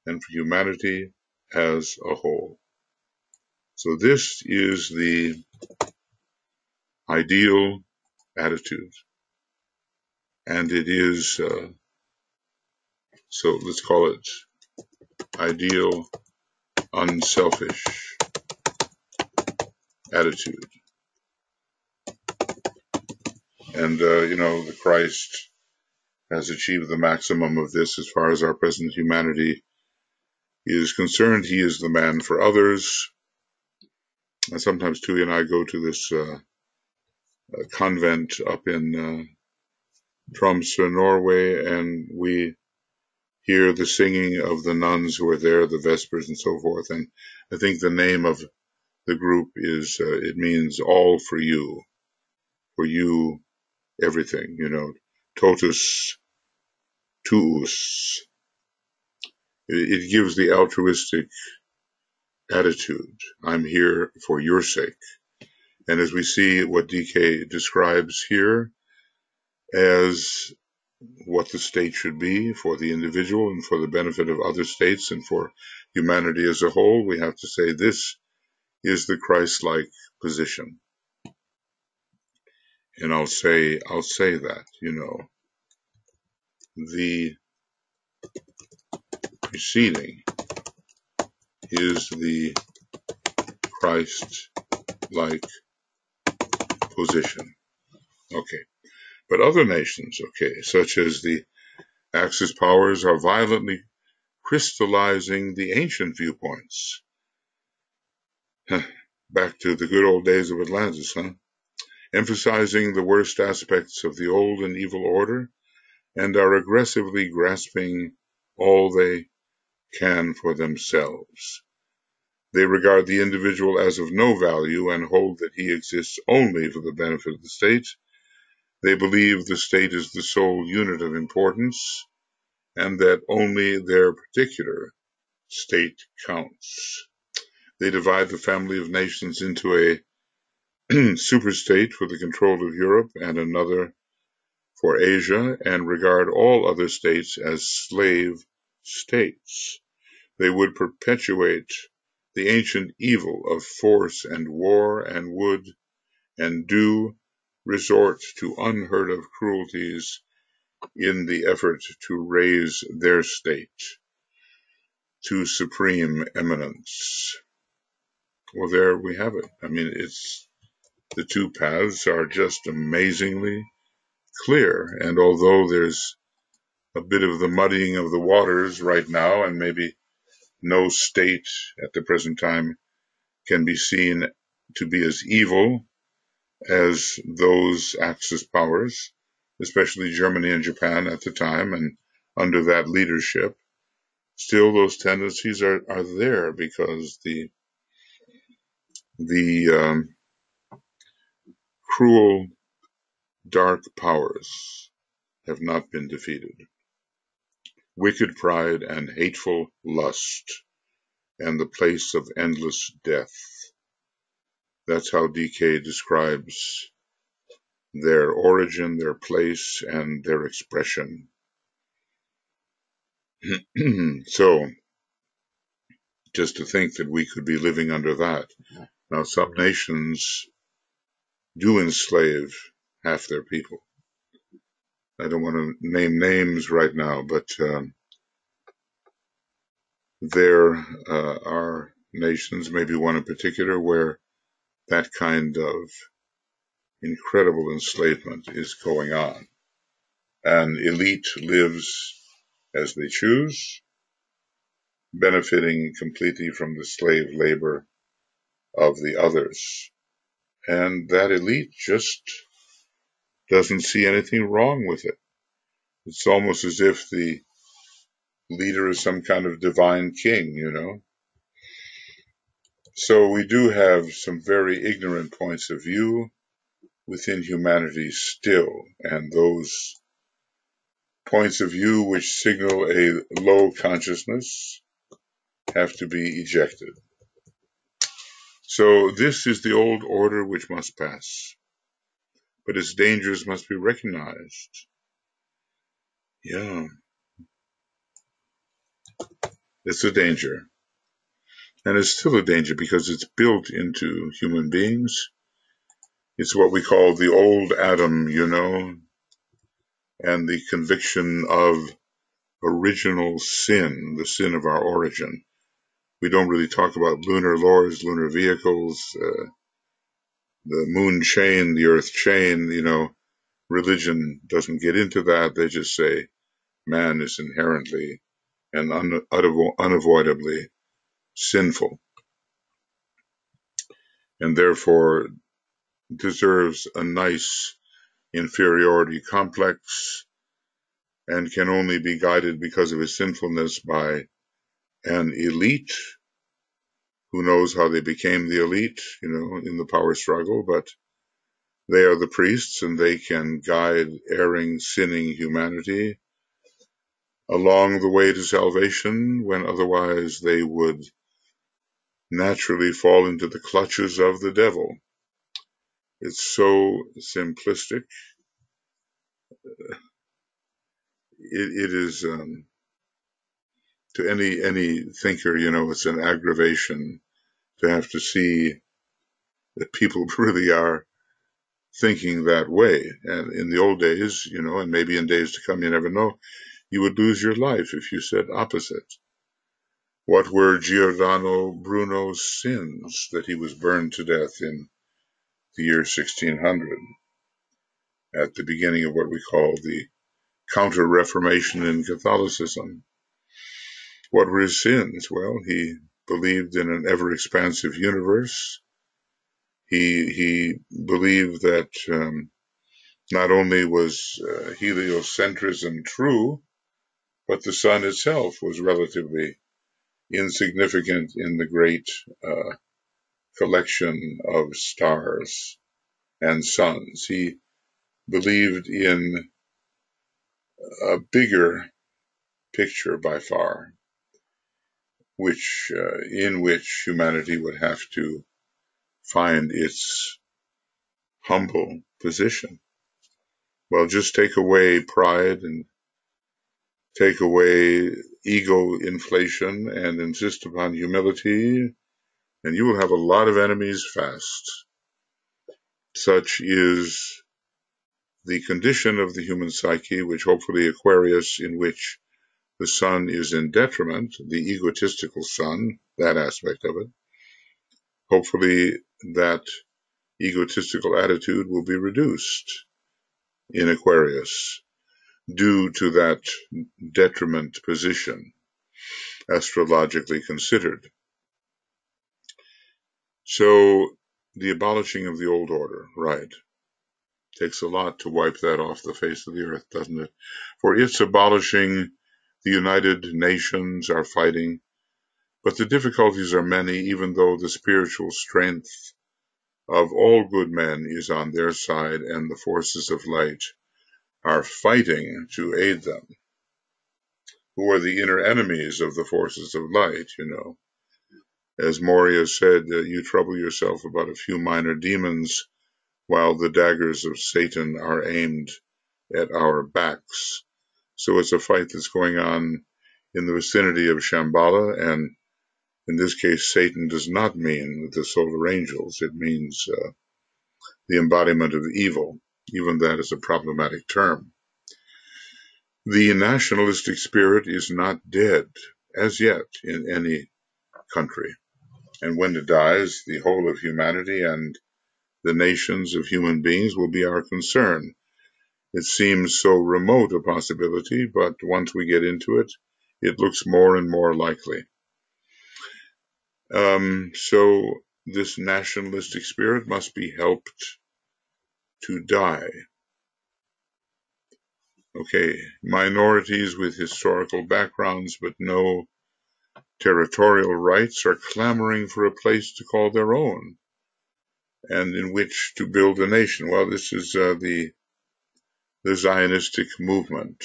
and for humanity as a whole. So this is the ideal attitude. And it is, so let's call it ideal, unselfish attitude. And, the Christ has achieved the maximum of this as far as our present humanity is concerned. He is the man for others. And sometimes Tui and I go to this convent up in Tromsø, Norway, and we hear the singing of the nuns who are there, the Vespers and so forth. And I think the name of the group is, it means all for you, everything, totus tuus. It gives the altruistic attitude. I'm here for your sake. And as we see what DK describes here as what the state should be for the individual and for the benefit of other states and for humanity as a whole, we have to say this is the Christ-like position. And I'll say that, the preceding is the Christ-like position. Okay. But other nations, such as the Axis powers, are violently crystallizing the ancient viewpoints. Back to the good old days of Atlantis, emphasizing the worst aspects of the old and evil order, and are aggressively grasping all they can for themselves. They regard the individual as of no value and hold that he exists only for the benefit of the state. They believe the state is the sole unit of importance, and that only their particular state counts. They divide the family of nations into a superstate for the control of Europe and another for Asia, and regard all other states as slave states. They would perpetuate the ancient evil of force and war, and would and do resort to unheard of cruelties in the effort to raise their state to supreme eminence. Well, there we have it. I mean, the two paths are just amazingly clear. And although there's a bit of the muddying of the waters right now, and maybe no state at the present time can be seen to be as evil as those Axis powers, especially Germany and Japan at the time and under that leadership, still those tendencies are there because the cruel, dark powers have not been defeated. Wicked pride and hateful lust, and the place of endless death. That's how DK describes their origin, their place, and their expression. So, just to think that we could be living under that. Now, some nations do enslave half their people. I don't want to name names right now, but there are nations, maybe one in particular, where that kind of incredible enslavement is going on. An elite lives as they choose, benefiting completely from the slave labor of the others. And that elite just doesn't see anything wrong with it. It's almost as if the leader is some kind of divine king, you know. So we do have some very ignorant points of view within humanity still, and those points of view which signal a low consciousness have to be ejected. So this is the old order which must pass, but its dangers must be recognized. Yeah, it's a danger. And it's still a danger because it's built into human beings. It's what we call the old Adam, you know, and the conviction of original sin, the sin of our origin. We don't really talk about lunar lords, lunar vehicles, the moon chain, the earth chain, you know. Religion doesn't get into that. They just say man is inherently and unavoidably sinful, and therefore deserves a nice inferiority complex and can only be guided because of his sinfulness by an elite who knows how they became the elite, you know, in the power struggle, but they are the priests and they can guide erring, sinning humanity along the way to salvation when otherwise they would naturally fall into the clutches of the devil. It's so simplistic. It is, to any thinker, you know, it's an aggravation to have to see that people really are thinking that way. And in the old days, you know, and maybe in days to come, you never know, you would lose your life if you said opposite. What were Giordano Bruno's sins that he was burned to death in the year 1600 at the beginning of what we call the Counter-Reformation in Catholicism? What were his sins? Well, he believed in an ever-expansive universe. He believed that not only was heliocentrism true, but the sun itself was relatively insignificant in the great collection of stars and suns. He believed in a bigger picture by far, in which humanity would have to find its humble position. Well, just take away pride and take away ego inflation and insist upon humility, and you will have a lot of enemies fast. Such is the condition of the human psyche, which hopefully Aquarius, in which the sun is in detriment, the egotistical sun, that aspect of it, hopefully that egotistical attitude will be reduced in Aquarius due to that detriment position, astrologically considered. So the abolishing of the old order, right, takes a lot to wipe that off the face of the earth, doesn't it? For its abolishing, the United Nations are fighting, but the difficulties are many, even though the spiritual strength of all good men is on their side and the forces of light are fighting to aid them, who are the inner enemies of the forces of light, you know. As Moria said, you trouble yourself about a few minor demons while the daggers of Satan are aimed at our backs. So it's a fight that's going on in the vicinity of Shambhala, and in this case, Satan does not mean the solar angels. It means the embodiment of evil. Even that is a problematic term. The nationalistic spirit is not dead as yet in any country. And when it dies, the whole of humanity and the nations of human beings will be our concern. It seems so remote a possibility, but once we get into it, it looks more and more likely. So this nationalistic spirit must be helped to die. Okay, minorities with historical backgrounds but no territorial rights are clamoring for a place to call their own and in which to build a nation. Well, this is the Zionistic movement,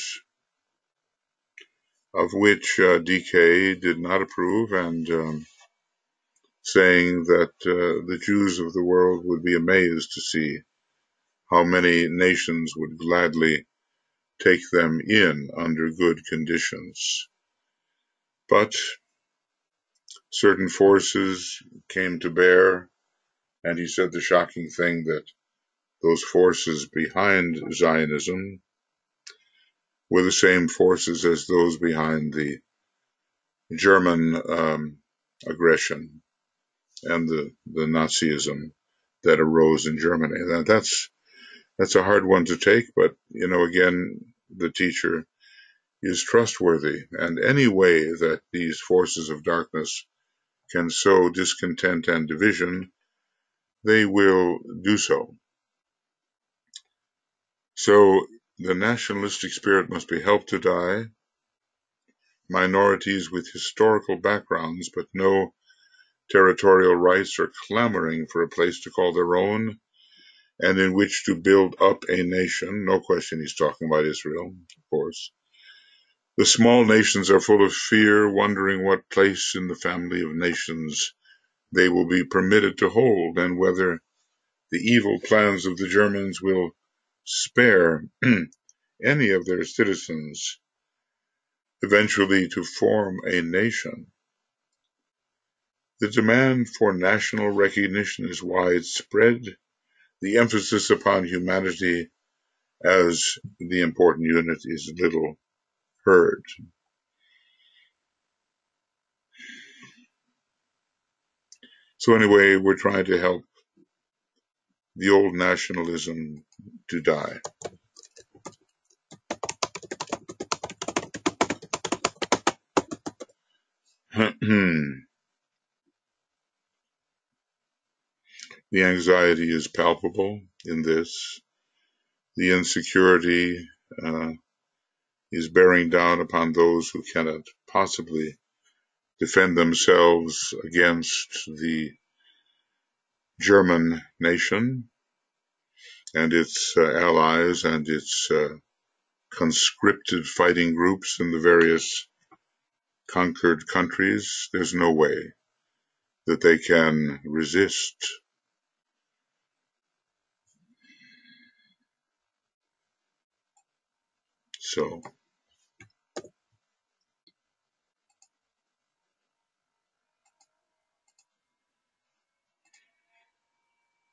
of which DK did not approve, and saying that the Jews of the world would be amazed to see how many nations would gladly take them in under good conditions. But certain forces came to bear, and he said the shocking thing that those forces behind Zionism were the same forces as those behind the German aggression and the Nazism that arose in Germany. That's a hard one to take, but again, the teacher is trustworthy, and any way that these forces of darkness can sow discontent and division, they will do so. So the nationalistic spirit must be helped to die. Minorities with historical backgrounds but no territorial rights are clamoring for a place to call their own and in which to build up a nation. No question he's talking about Israel, of course. The small nations are full of fear, wondering what place in the family of nations they will be permitted to hold and whether the evil plans of the Germans will spare any of their citizens eventually to form a nation. The demand for national recognition is widespread. The emphasis upon humanity as the important unit is little heard. So anyway, we're trying to help the old nationalism to die. The anxiety is palpable in this. The insecurity is bearing down upon those who cannot possibly defend themselves against the German nation and its allies and its conscripted fighting groups in the various conquered countries. There's no way that they can resist. So,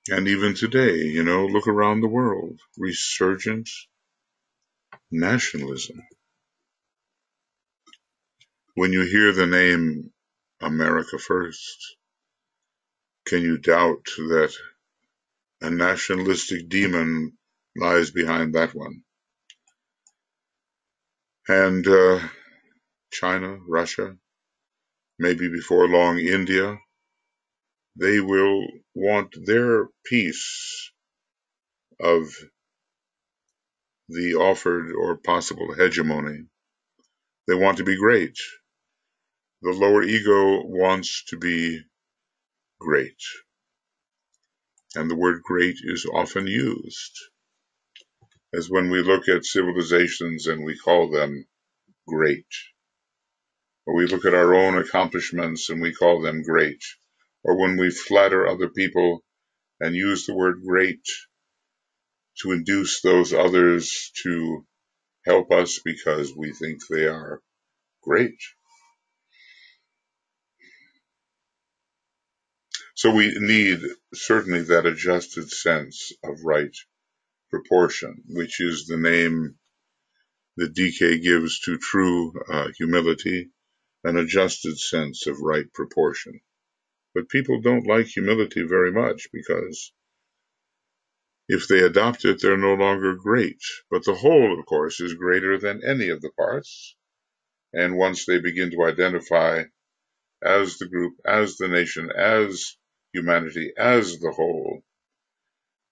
and even today, look around the world, resurgent nationalism. When you hear the name America First, can you doubt that a nationalistic demon lies behind that one? And China, Russia, maybe before long India, they will want their piece of the offered or possible hegemony. They want to be great. The lower ego wants to be great. And the word great is often used, as when we look at civilizations and we call them great, or we look at our own accomplishments and we call them great, or when we flatter other people and use the word great to induce those others to help us because we think they are great. So we need certainly that adjusted sense of right proportion, which is the name that DK gives to true humility, an adjusted sense of right proportion. But people don't like humility very much because if they adopt it, they're no longer great. But the whole, of course, is greater than any of the parts. And once they begin to identify as the group, as the nation, as humanity, as the whole,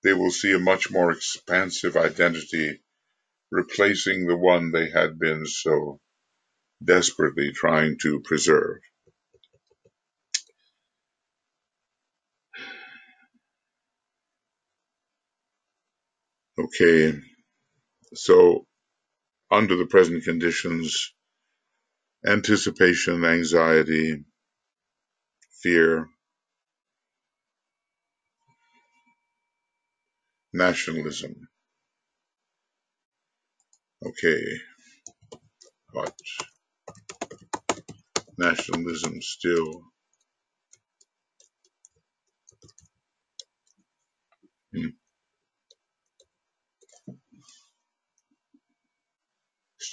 they will see a much more expansive identity replacing the one they had been so desperately trying to preserve. Okay, so under the present conditions, anticipation, anxiety, fear, nationalism. Okay, but nationalism still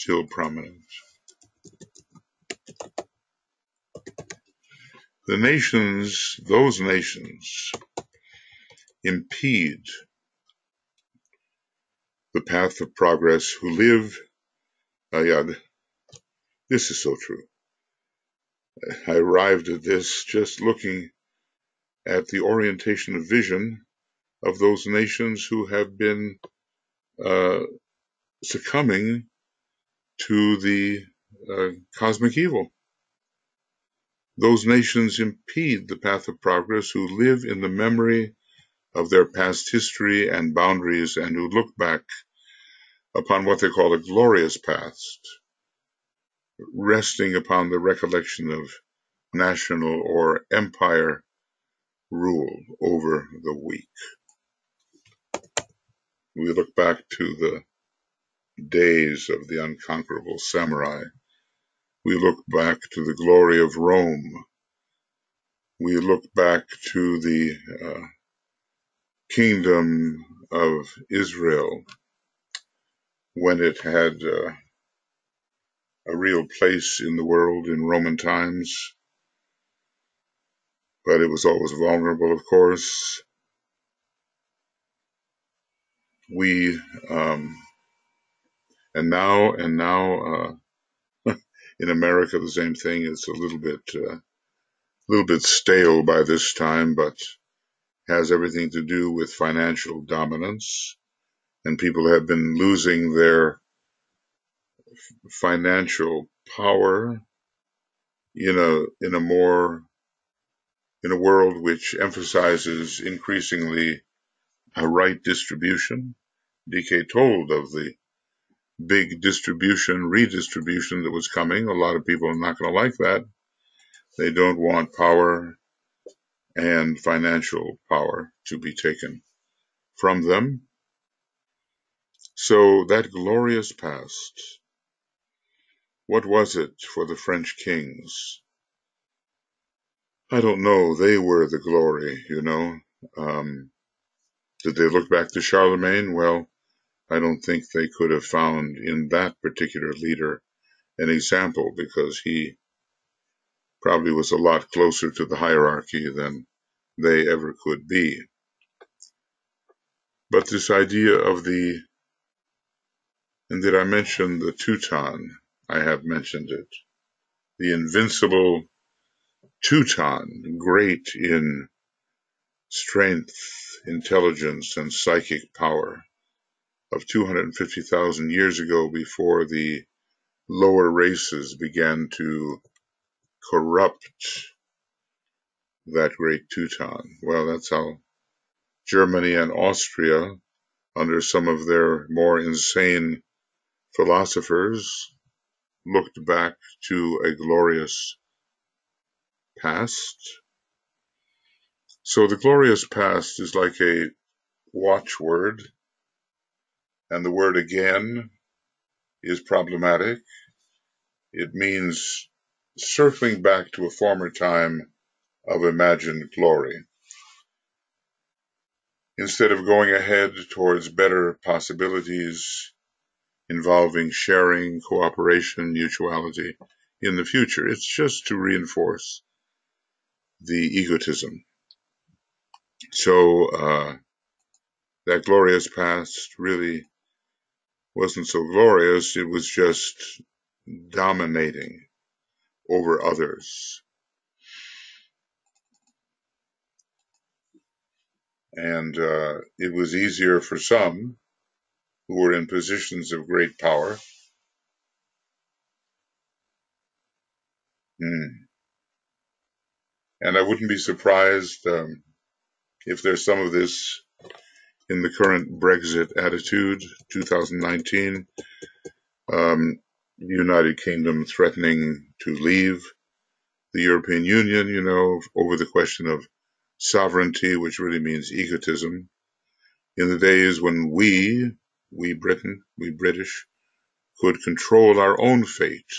still prominent. The nations, those nations, impede the path of progress who live. This is so true. I arrived at this just looking at the orientation of vision of those nations who have been uh, succumbing to the cosmic evil. Those nations impede the path of progress who live in the memory of their past history and boundaries and who look back upon what they call a glorious past, resting upon the recollection of national or empire rule over the weak. We look back to the days of the unconquerable samurai. We look back to the glory of Rome. We look back to the kingdom of Israel when it had a real place in the world in Roman times, but it was always vulnerable, of course. We and now in America the same thing. It's a little bit stale by this time, but has everything to do with financial dominance, and people have been losing their financial power in a world which emphasizes increasingly a right distribution. DK told of the big redistribution that was coming. A lot of people are not going to like that. They don't want power and financial power to be taken from them. So that glorious past, what was it for the French kings? I don't know. They were the glory, Did they look back to Charlemagne? Well, I don't think they could have found in that particular leader an example because he probably was a lot closer to the hierarchy than they ever could be. But this idea of and did I mention the Teuton? I have mentioned it. The invincible Teuton, great in strength, intelligence, and psychic power, of 250,000 years ago, before the lower races began to corrupt that great Teuton. Well, that's how Germany and Austria, under some of their more insane philosophers, looked back to a glorious past. So the glorious past is like a watchword, and the word again is problematic. It means circling back to a former time of imagined glory. instead of going ahead towards better possibilities involving sharing, cooperation, mutuality in the future. It's just to reinforce the egotism. So that glorious past really wasn't so glorious. It was just dominating over others. And it was easier for some who were in positions of great power. And I wouldn't be surprised if there's some of this in the current Brexit attitude, 2019, the United Kingdom threatening to leave the European Union, over the question of sovereignty, which really means egotism. In the days when we Britain, we British, could control our own fate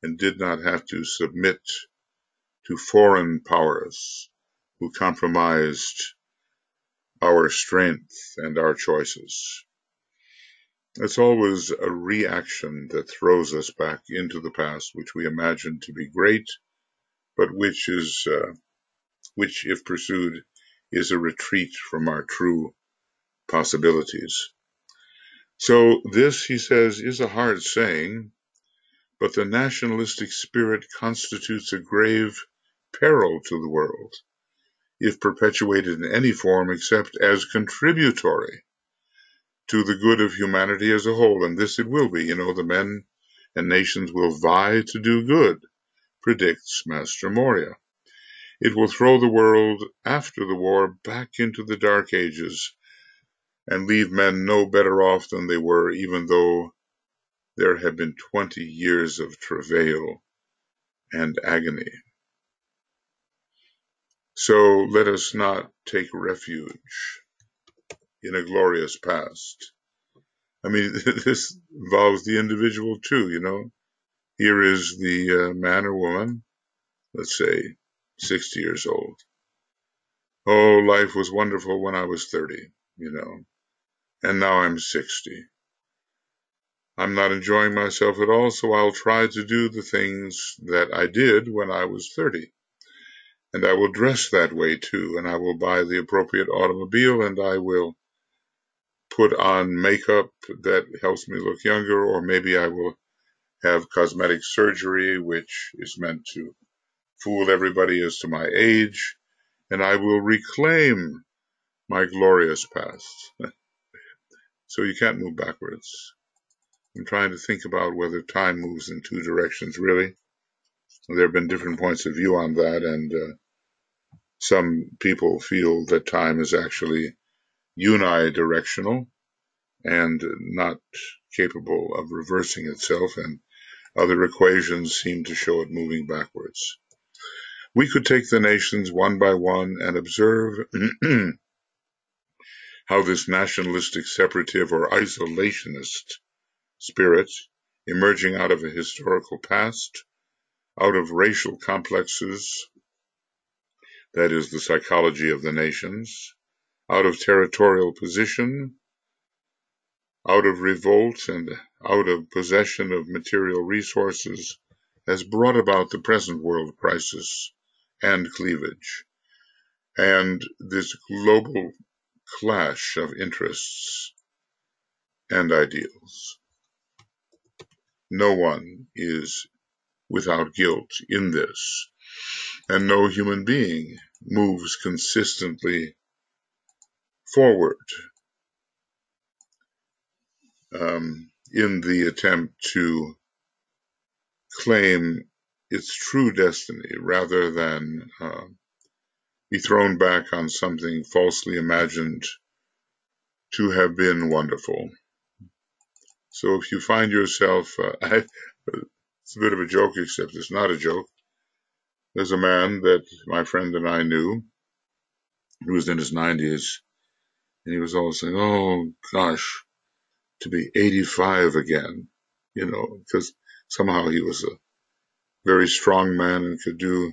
and did not have to submit to foreign powers who compromised our strength and our choices. It's always a reaction that throws us back into the past, which we imagine to be great, but which, if pursued, is a retreat from our true possibilities. So this, he says, is a hard saying, but the nationalistic spirit constitutes a grave peril to the world, if perpetuated in any form except as contributory to the good of humanity as a whole. And this it will be. The men and nations will vie to do good, predicts Master Moria. It will throw the world after the war back into the dark ages and leave men no better off than they were, even though there have been 20 years of travail and agony. So let us not take refuge in a glorious past. I mean, this involves the individual too, Here is the man or woman, let's say 60 years old. Oh, life was wonderful when I was 30, and now I'm 60. I'm not enjoying myself at all, so I'll try to do the things that I did when I was 30. And I will dress that way too, and I will buy the appropriate automobile, and I will put on makeup that helps me look younger, or maybe I will have cosmetic surgery, which is meant to fool everybody as to my age, and I will reclaim my glorious past. So you can't move backwards. I'm trying to think about whether time moves in two directions, really. There have been different points of view on that, and some people feel that time is actually unidirectional and not capable of reversing itself, and other equations seem to show it moving backwards. We could take the nations one by one and observe how this nationalistic, separative, or isolationist spirit, emerging out of a historical past, out of racial complexes, that is the psychology of the nations, out of territorial position, out of revolt, and out of possession of material resources, has brought about the present world crisis and cleavage, and this global clash of interests and ideals. No one is without guilt in this, and no human being moves consistently forward in the attempt to claim its true destiny rather than be thrown back on something falsely imagined to have been wonderful. So if you find yourself, it's a bit of a joke, except it's not a joke. There's a man that my friend and I knew who was in his 90s, and he was always saying, oh gosh, to be 85 again, because somehow he was a very strong man and could do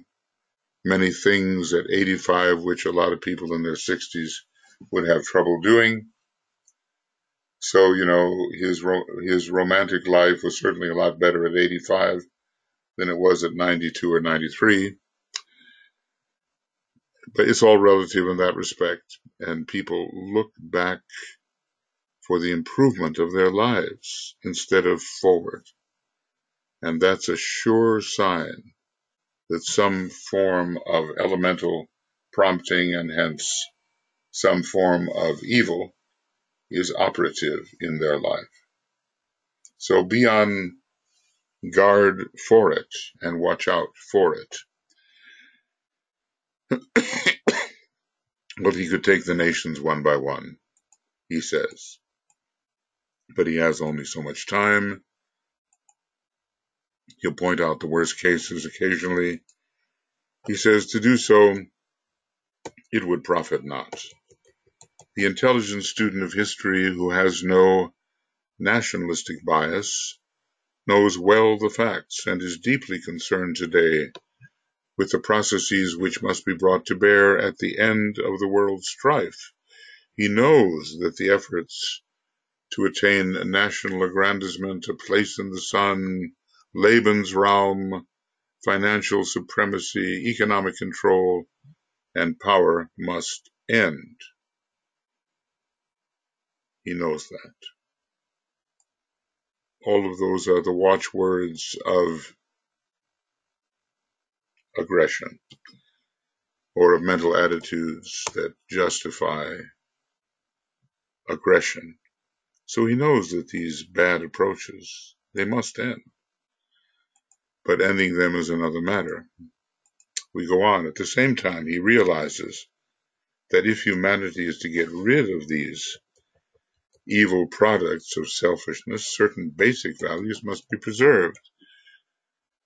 many things at 85, which a lot of people in their 60s would have trouble doing. So, his romantic life was certainly a lot better at 85 than it was at 92 or 93. But it's all relative in that respect. And people look back for the improvement of their lives instead of forward. And that's a sure sign that some form of elemental prompting and hence some form of evil is operative in their life. So be on guard for it and watch out for it. Well, he could take the nations one by one, he says, but he has only so much time. He'll point out the worst cases occasionally. He says to do so, it would profit not. The intelligent student of history who has no nationalistic bias knows well the facts and is deeply concerned today with the processes which must be brought to bear at the end of the world's strife. He knows that the efforts to attain national aggrandizement, a place in the sun, Lebensraum, financial supremacy, economic control, and power must end. He knows that. All of those are the watchwords of aggression or of mental attitudes that justify aggression. So he knows that these bad approaches, they must end. But ending them is another matter. We go on. At the same time, he realizes that if humanity is to get rid of these evil products of selfishness, certain basic values must be preserved.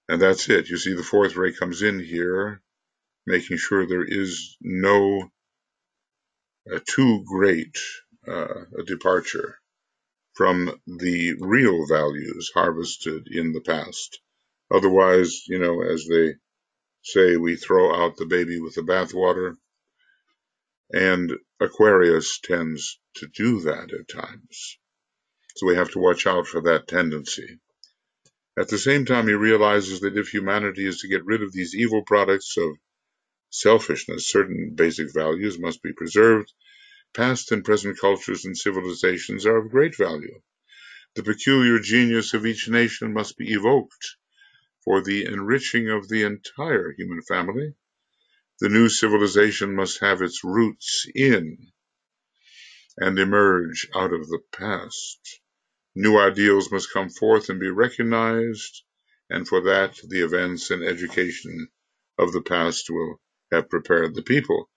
And that's it. You see, the fourth ray comes in here, making sure there is no too great a departure from the real values harvested in the past. Otherwise, as they say, we throw out the baby with the bathwater, and Aquarius tends to do that at times. So we have to watch out for that tendency. At the same time, he realizes that if humanity is to get rid of these evil products of selfishness, certain basic values must be preserved. Past and present cultures and civilizations are of great value. The peculiar genius of each nation must be evoked for the enriching of the entire human family. The new civilization must have its roots in and emerge out of the past. New ideals must come forth and be recognized, and for that the events and education of the past will have prepared the people.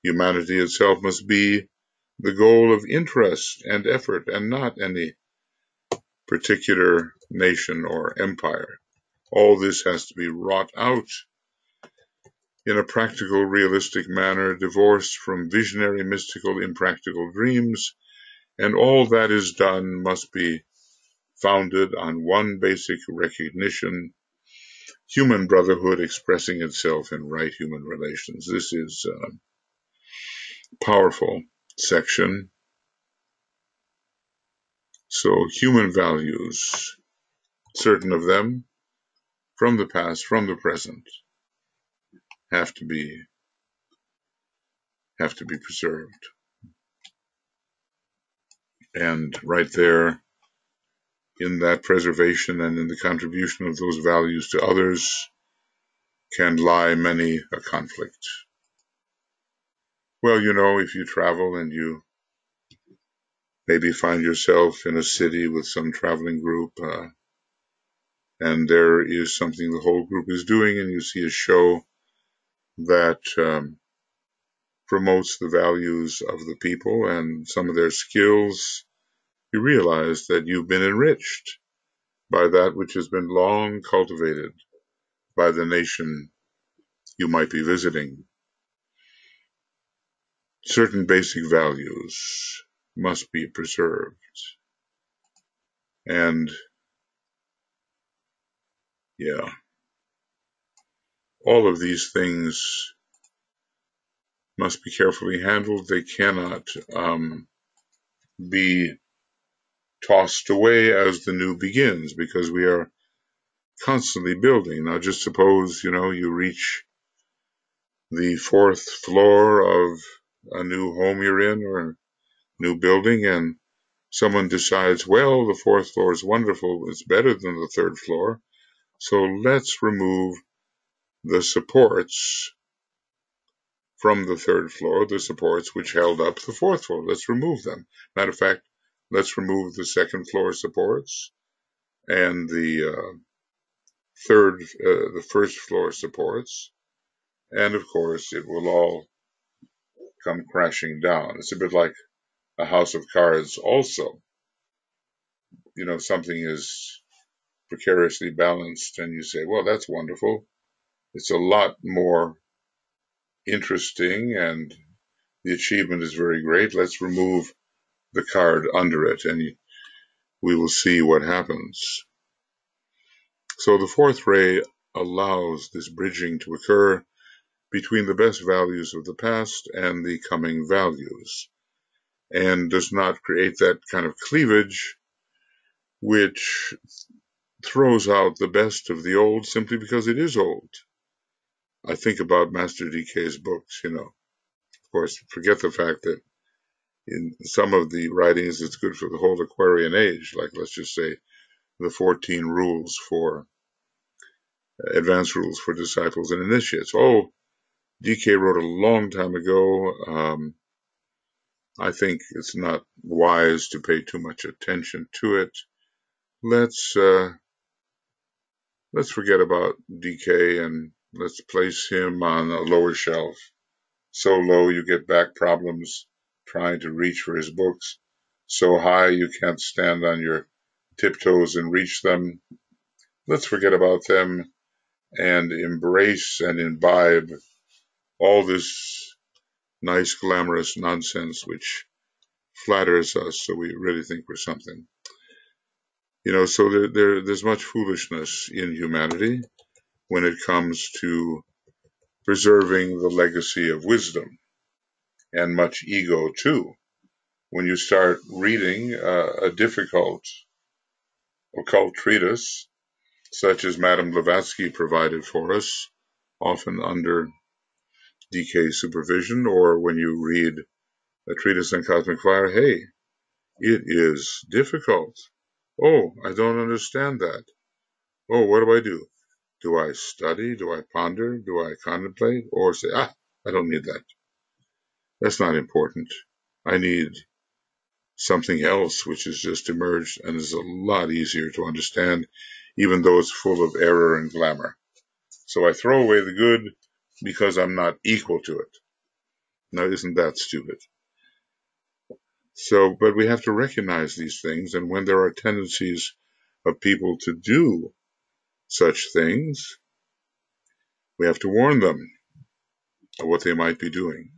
Humanity itself must be the goal of interest and effort, and not any particular nation or empire. All this has to be wrought out in a practical, realistic manner, divorced from visionary, mystical, impractical dreams, and all that is done must be founded on one basic recognition: human brotherhood expressing itself in right human relations. This is a powerful section. So human values, certain of them, from the past, from the present, have to be preserved. And right there, in that preservation and in the contribution of those values to others, can lie many a conflict. Well, if you travel and you maybe find yourself in a city with some traveling group, and there is something the whole group is doing, and you see a show that promotes the values of the people and some of their skills, you realize that you've been enriched by that which has been long cultivated by the nation you might be visiting. Certain basic values must be preserved. And all of these things must be carefully handled. They cannot be tossed away as the new begins, because we are constantly building. Now, just suppose, you reach the fourth floor of a new home you're in or a new building, and someone decides, well, the fourth floor is wonderful, it's better than the third floor, so let's remove the supports from the third floor, the supports which held up the fourth floor. Let's remove them. Matter of fact, let's remove the second floor supports and the first floor supports, and of course it will all come crashing down. It's a bit like a house of cards also. Something is precariously balanced and you say, well, that's wonderful. It's a lot more interesting and the achievement is very great. Let's remove the card under it and we will see what happens. So the fourth ray allows this bridging to occur between the best values of the past and the coming values, and does not create that kind of cleavage which throws out the best of the old simply because it is old. I think about Master DK's books, Of course, forget the fact that in some of the writings it's good for the whole Aquarian age, like let's just say the 14 rules for advanced rules for disciples and initiates. Oh, DK wrote a long time ago. I think it's not wise to pay too much attention to it. Let's forget about DK and let's place him on a lower shelf. So low you get back problems trying to reach for his books. So high you can't stand on your tiptoes and reach them. Let's forget about them and embrace and imbibe all this nice, glamorous nonsense which flatters us so we really think we're something. So there's much foolishness in humanity when it comes to preserving the legacy of wisdom, and much ego too. When you start reading a difficult occult treatise, such as Madame Blavatsky provided for us, often under DK supervision, or when you read a treatise on cosmic fire, hey, it is difficult. Oh, I don't understand that. Oh, what do? Do I study? Do I ponder? Do I contemplate? Or say, I don't need that. That's not important. I need something else which has just emerged and is a lot easier to understand, even though it's full of error and glamour. So I throw away the good because I'm not equal to it. Now, isn't that stupid? So, but we have to recognize these things, and when there are tendencies of people to do such things, we have to warn them of what they might be doing.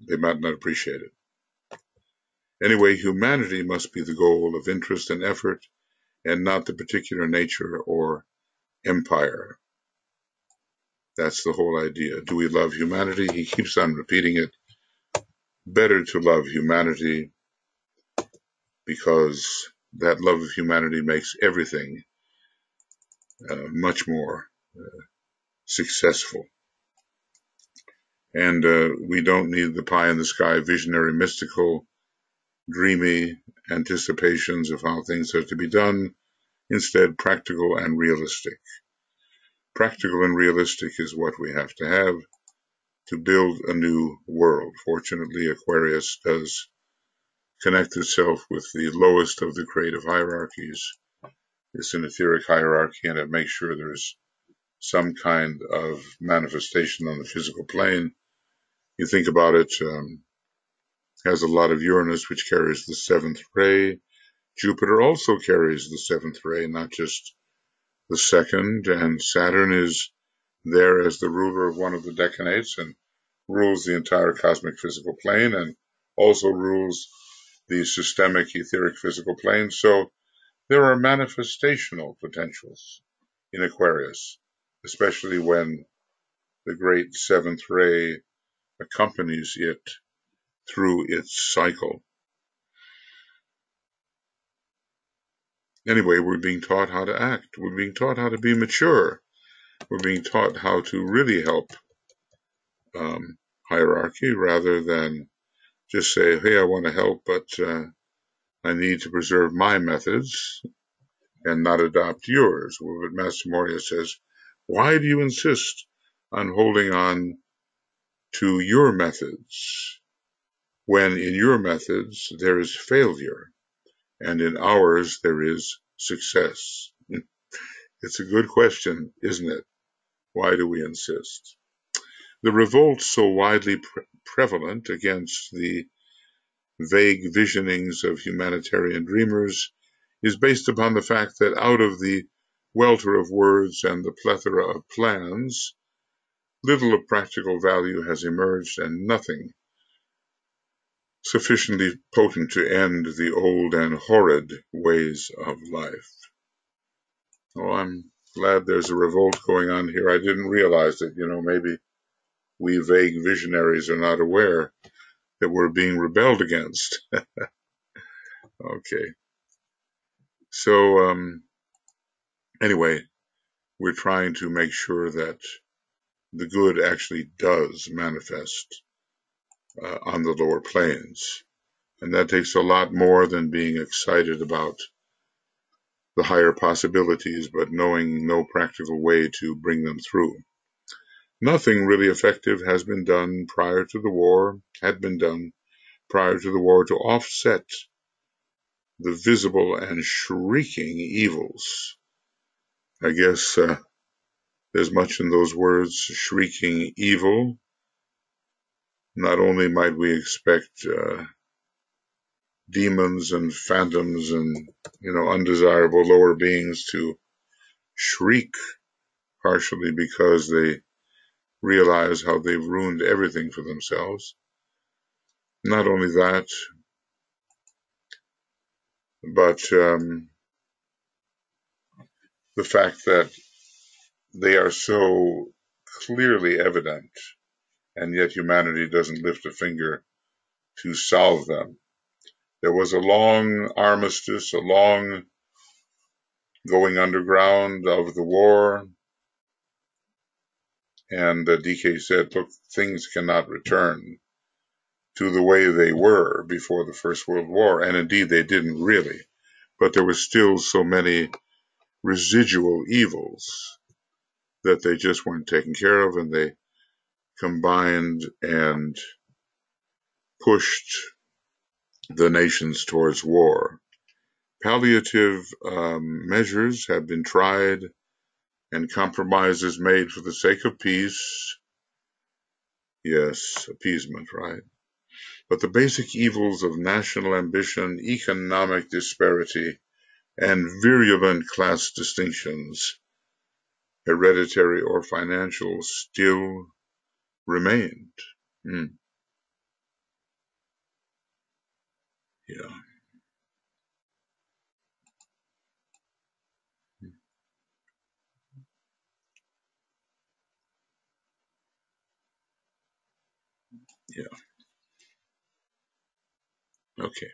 They might not appreciate it. Anyway, humanity must be the goal of interest and effort, and not the particular nature or empire. That's the whole idea. Do we love humanity? He keeps on repeating it. Better to love humanity, because that love of humanity makes everything much more successful. And we don't need the pie in the sky, visionary, mystical, dreamy anticipations of how things are to be done. Instead, practical and realistic. Practical and realistic is what we have to build a new world. Fortunately, Aquarius does connect itself with the lowest of the creative hierarchies. It's an etheric hierarchy, and it makes sure there's some kind of manifestation on the physical plane. You think about it, has a lot of Uranus, which carries the seventh ray. Jupiter also carries the seventh ray, not just the second, and Saturn is there as the ruler of one of the decanates and rules the entire cosmic physical plane and also rules the systemic etheric physical plane. So there are manifestational potentials in Aquarius, especially when the great seventh ray accompanies it through its cycle. Anyway, we're being taught how to act. We're being taught how to be mature. We're being taught how to really help hierarchy rather than just say, hey, I want to help, but I need to preserve my methods and not adopt yours. Well, but Master Moria says, why do you insist on holding on to your methods when in your methods there is failure and in ours there is success? It's a good question, isn't it? Why do we insist? The revolt so widely prevalent against the vague visionings of humanitarian dreamers is based upon the fact that out of the welter of words and the plethora of plans, little of practical value has emerged and nothing sufficiently potent to end the old and horrid ways of life. Oh, I'm glad there's a revolt going on here. I didn't realize it. Maybe we vague visionaries are not aware that we're being rebelled against. Okay. So, anyway, we're trying to make sure that the good actually does manifest on the lower planes. And that takes a lot more than being excited about the higher possibilities, but knowing no practical way to bring them through. Nothing really effective has been done prior to the war, had been done prior to the war to offset the visible and shrieking evils. I guess there's much in those words, shrieking evil. Not only might we expect demons and phantoms and, undesirable lower beings to shriek, partially because they realize how they've ruined everything for themselves. Not only that, but the fact that they are so clearly evident, and yet humanity doesn't lift a finger to solve them. There was a long armistice, a long going underground of the war, and DK said, look, things cannot return to the way they were before the First World War, and indeed they didn't really, but there were still so many residual evils that they just weren't taken care of, and they combined and pushed the nations towards war. Palliative measures have been tried and compromises made for the sake of peace. Yes, appeasement, right? But the basic evils of national ambition, economic disparity, and virulent class distinctions, hereditary or financial, still remained. Yeah. Yeah. Okay.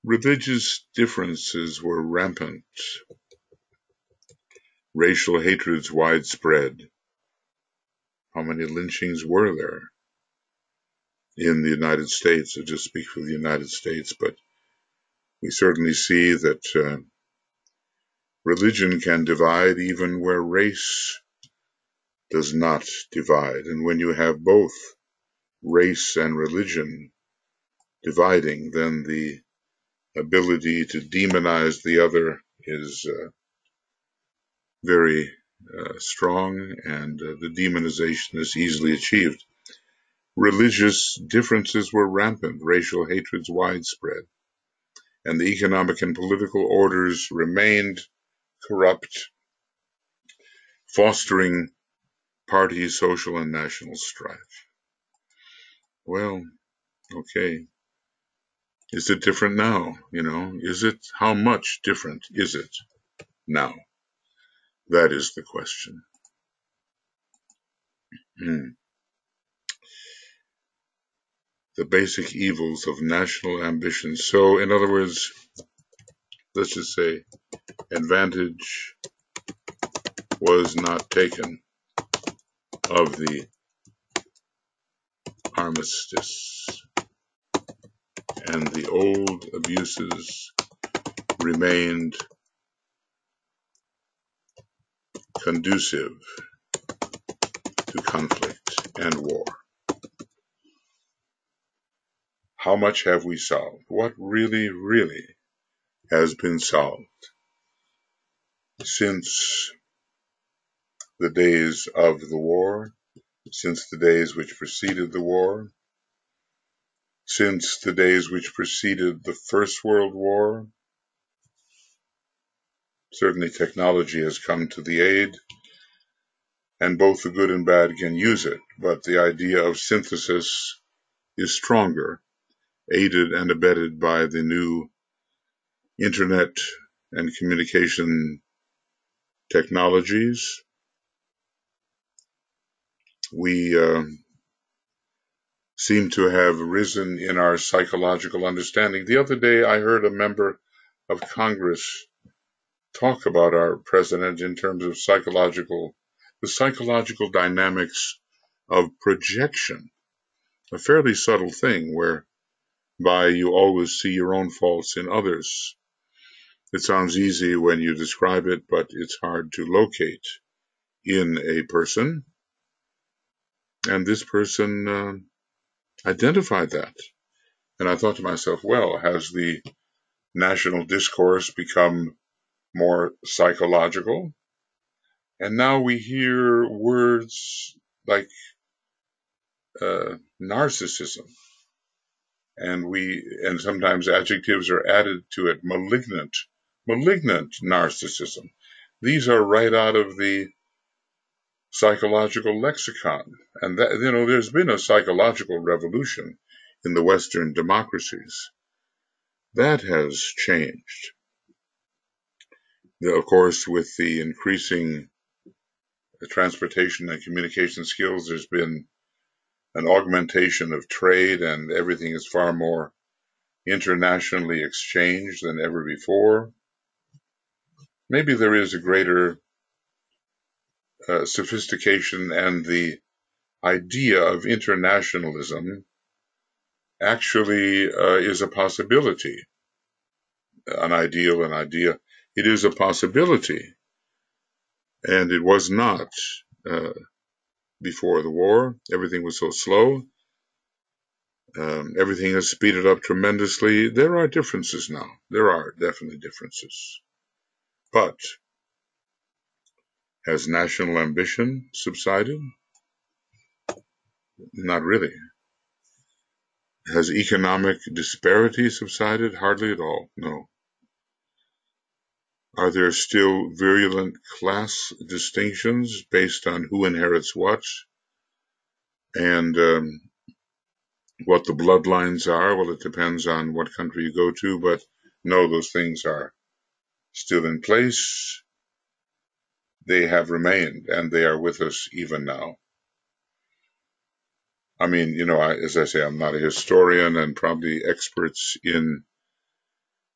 Religious differences were rampant. Racial hatreds widespread. How many lynchings were there in the United States? I just speak for the United States, but we certainly see that religion can divide even where race does not divide. And when you have both race and religion dividing, then the ability to demonize the other is very strong, and the demonization is easily achieved. Religious differences were rampant, racial hatreds widespread, and the economic and political orders remained corrupt, fostering party, social, and national strife. Well, okay. Is it different now? Is it? How much different is it now? That is the question. The basic evils of national ambition. So, in other words, let's just say advantage was not taken of the armistice, and the old abuses remained conducive to conflict and war. How much have we solved? What really, really has been solved since the days of the war, since the days which preceded the war, since the days which preceded the First World War? Certainly technology has come to the aid, and both the good and bad can use it, but the idea of synthesis is stronger, aided and abetted by the new internet and communication technologies. We seem to have risen in our psychological understanding. The other day, I heard a member of Congress talk about our president in terms of the psychological dynamics of projection, a fairly subtle thing whereby you always see your own faults in others. It sounds easy when you describe it, but it's hard to locate in a person. And this person identified that. And I thought to myself, well, has the national discourse become more psychological? And now we hear words like narcissism, and sometimes adjectives are added to it, malignant narcissism. These are right out of the psychological lexicon, and that, there's been a psychological revolution in the Western democracies. That has changed. Of course, with the increasing transportation and communication skills, there's been an augmentation of trade, and everything is far more internationally exchanged than ever before. Maybe there is a greater sophistication, and the idea of internationalism actually is a possibility. An idea. It is a possibility, and it was not before the war. Everything was so slow. Everything has speeded up tremendously. There are differences now. There are definitely differences. But has national ambition subsided? Not really. Has economic disparity subsided? Hardly at all. No. Are there still virulent class distinctions based on who inherits what and what the bloodlines are? Well, it depends on what country you go to, but no, those things are still in place. They have remained, and they are with us even now. I mean, as I say, I'm not a historian, and probably experts in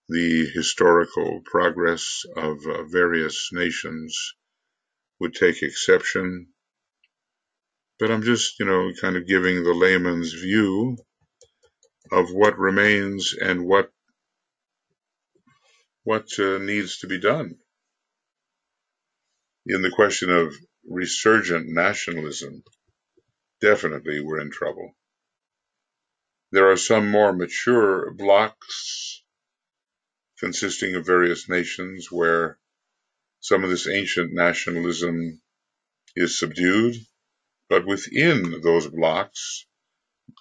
the historical progress of various nations would take exception. But I'm just, kind of giving the layman's view of what remains and what needs to be done. In the question of resurgent nationalism, definitely we're in trouble. There are some more mature blocs consisting of various nations where some of this ancient nationalism is subdued, but within those blocs,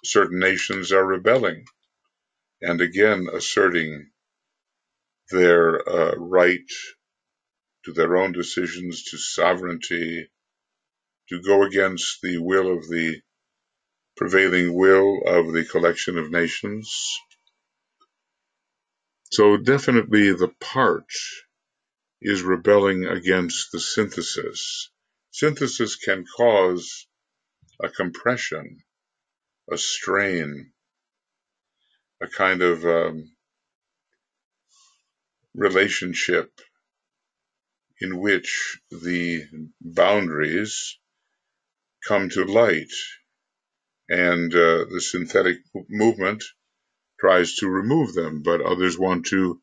certain nations are rebelling and again asserting their right to their own decisions, to sovereignty, to go against the will of the prevailing will of the collection of nations. So definitely the part is rebelling against the synthesis. Synthesis can cause a compression, a strain, a kind of relationship in which the boundaries come to light, and the synthetic movement tries to remove them, but others want to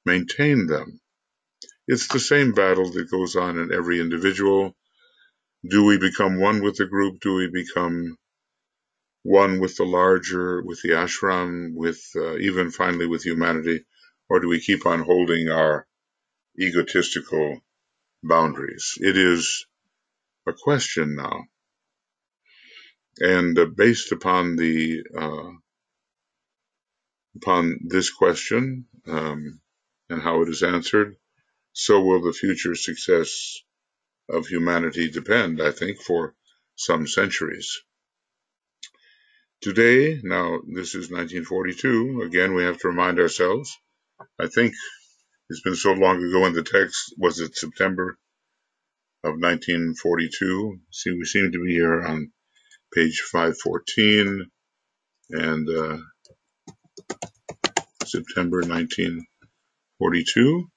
maintain them. It's the same battle that goes on in every individual. Do we become one with the group? Do we become one with the larger, with the ashram, with even finally with humanity? Or do we keep on holding our egotistical boundaries? It is a question now. And based upon this question and how it is answered, so will the future success of humanity depend, I think, for some centuries. Today, now this is 1942, again we have to remind ourselves, I think it's been so long ago in the text, was it September of 1942? See, we seem to be here on page 514, and September 1942.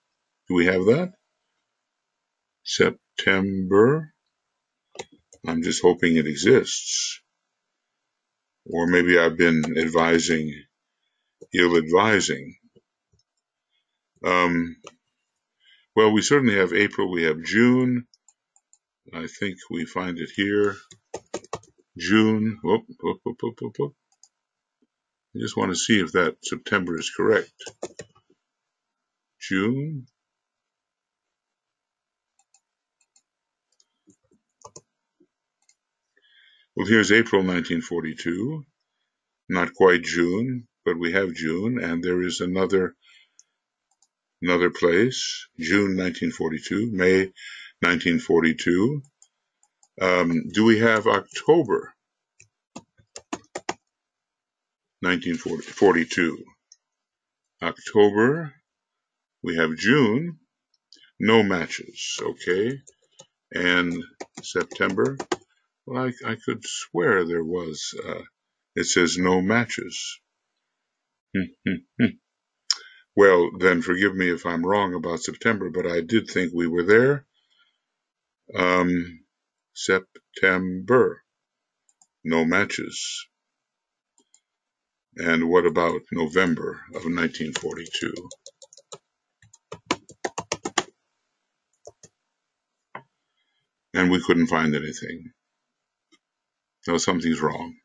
Do we have that? September. I'm just hoping it exists. Or maybe I've been advising, ill-advising. Well, we certainly have April, we have June. I think we find it here. June. Whoop, whoop, whoop, whoop, whoop, whoop. I just want to see if that September is correct. June. Well, here's April 1942. Not quite June, but we have June, and there is another place, June 1942, May 1942. Do we have October 1942? October, we have June, no matches, okay, and September, well, I could swear there was, it says no matches. Well, then forgive me if I'm wrong about September, but I did think we were there. September, no matches. And what about November of 1942? And we couldn't find anything. No, something's wrong.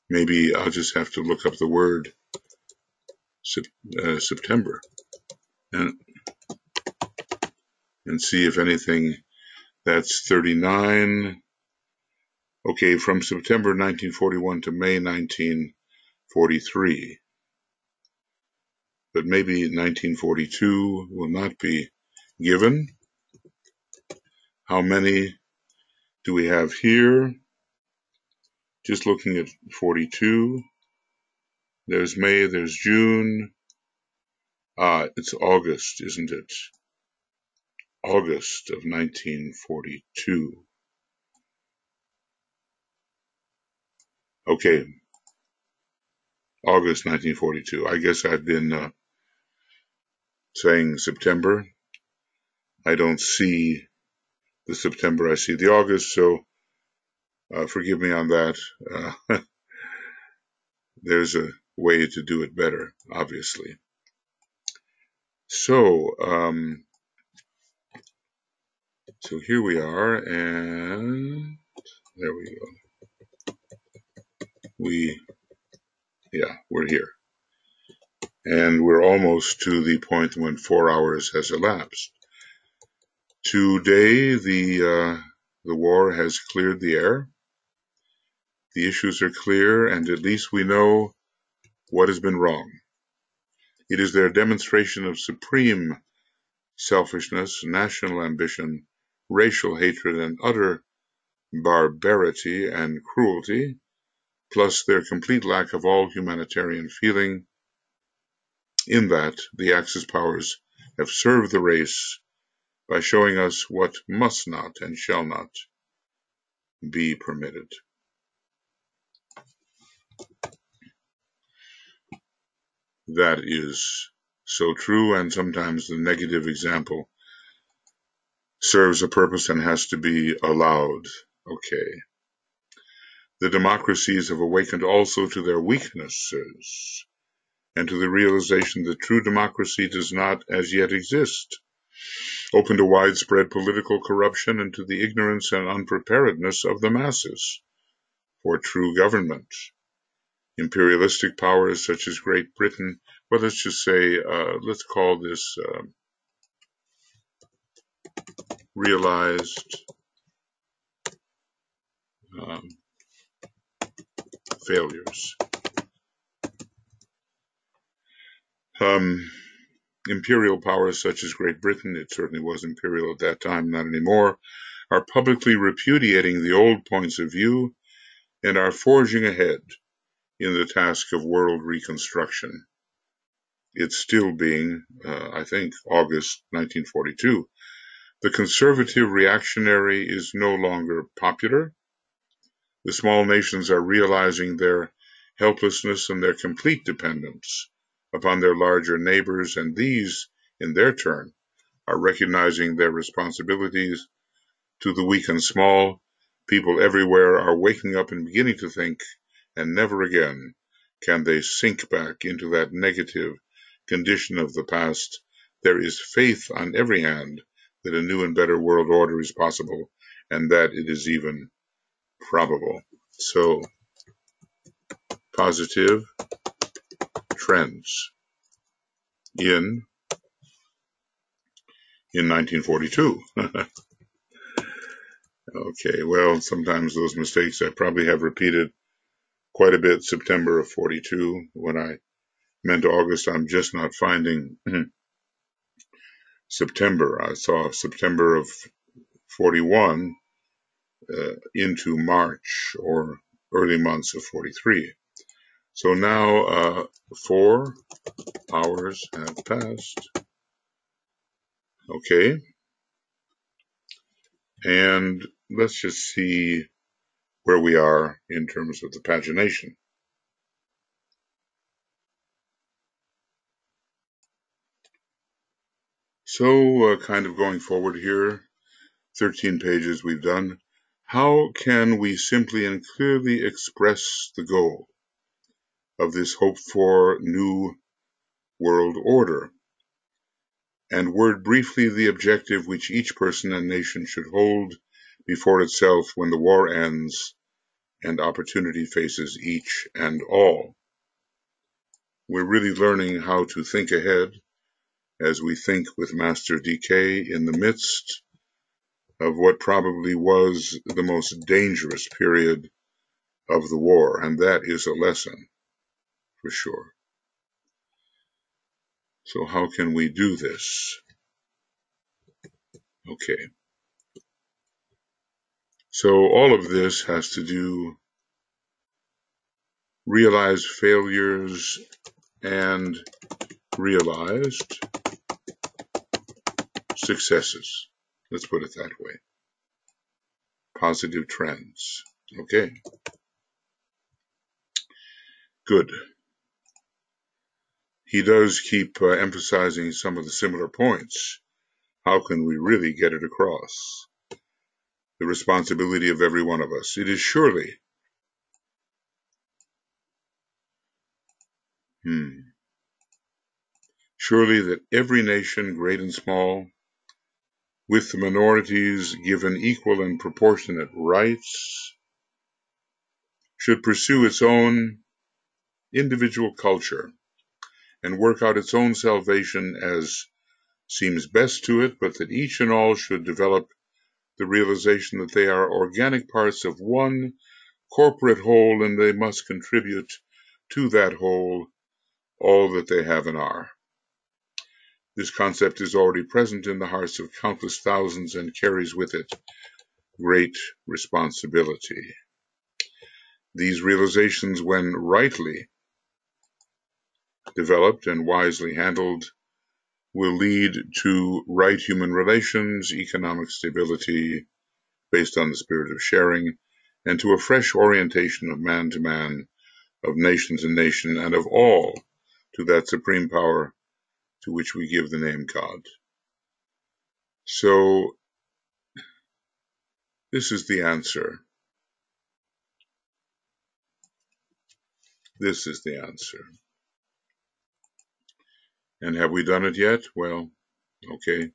Maybe I'll just have to look up the word September and see if anything. That's 39. Okay, from September 1941 to May 1943. But maybe 1942 will not be given. How many do we have here? Just looking at 42. There's May, there's June. It's August, isn't it? August of 1942. Okay, August 1942. I guess I've been saying September. I don't see the September, I see the August, so forgive me on that. There's a way to do it better, obviously. So here we are, and there we go. We're here. And we're almost to the point when 4 hours has elapsed. Today, the war has cleared the air. The issues are clear, and at least we know what has been wrong. It is their demonstration of supreme selfishness, national ambition, racial hatred, and utter barbarity and cruelty, plus their complete lack of all humanitarian feeling, in that the Axis powers have served the race by showing us what must not and shall not be permitted. That is so true, and sometimes the negative example serves a purpose and has to be allowed. Okay. The democracies have awakened also to their weaknesses and to the realization that true democracy does not as yet exist, open to widespread political corruption and to the ignorance and unpreparedness of the masses for true government. Imperialistic powers such as Great Britain, well, let's just say, let's call this realized um, failures. Imperial powers such as Great Britain, it certainly was imperial at that time, not anymore, are publicly repudiating the old points of view and are forging ahead in the task of world reconstruction. It's still being, I think, August 1942. The conservative reactionary is no longer popular. The small nations are realizing their helplessness and their complete dependence upon their larger neighbors, and these, in their turn, are recognizing their responsibilities to the weak and small. People everywhere are waking up and beginning to think, and never again can they sink back into that negative condition of the past. There is faith on every hand that a new and better world order is possible, and that it is even probable. So, positive trends in 1942. Okay, well, sometimes those mistakes I probably have repeated quite a bit. September of 42, when I meant August, I'm just not finding September. I saw September of 41 into March or early months of 43. So now 4 hours have passed. Okay. And let's just see where we are in terms of the pagination. So kind of going forward here, 13 pages we've done. How can we simply and clearly express the goal of this hoped for new world order, and word briefly the objective which each person and nation should hold before itself when the war ends and opportunity faces each and all? We're really learning how to think ahead as we think with Master DK in the midst of what probably was the most dangerous period of the war, and that is a lesson for sure. So how can we do this? Okay. So all of this has to do realized failures and realized successes. Let's put it that way. Positive trends. Okay. Good. He does keep emphasizing some of the similar points. How can we really get it across? The responsibility of every one of us. It is surely surely that every nation, great and small, with the minorities given equal and proportionate rights, should pursue its own individual culture and work out its own salvation as seems best to it, but that each and all should develop the realization that they are organic parts of one corporate whole, and they must contribute to that whole all that they have and are. This concept is already present in the hearts of countless thousands and carries with it great responsibility. These realizations, when rightly developed and wisely handled, will lead to right human relations, economic stability based on the spirit of sharing, and to a fresh orientation of man to man of nation to nation, and of all to that supreme power to which we give the name God. So this is the answer. This is the answer. And have we done it yet? Well, okay.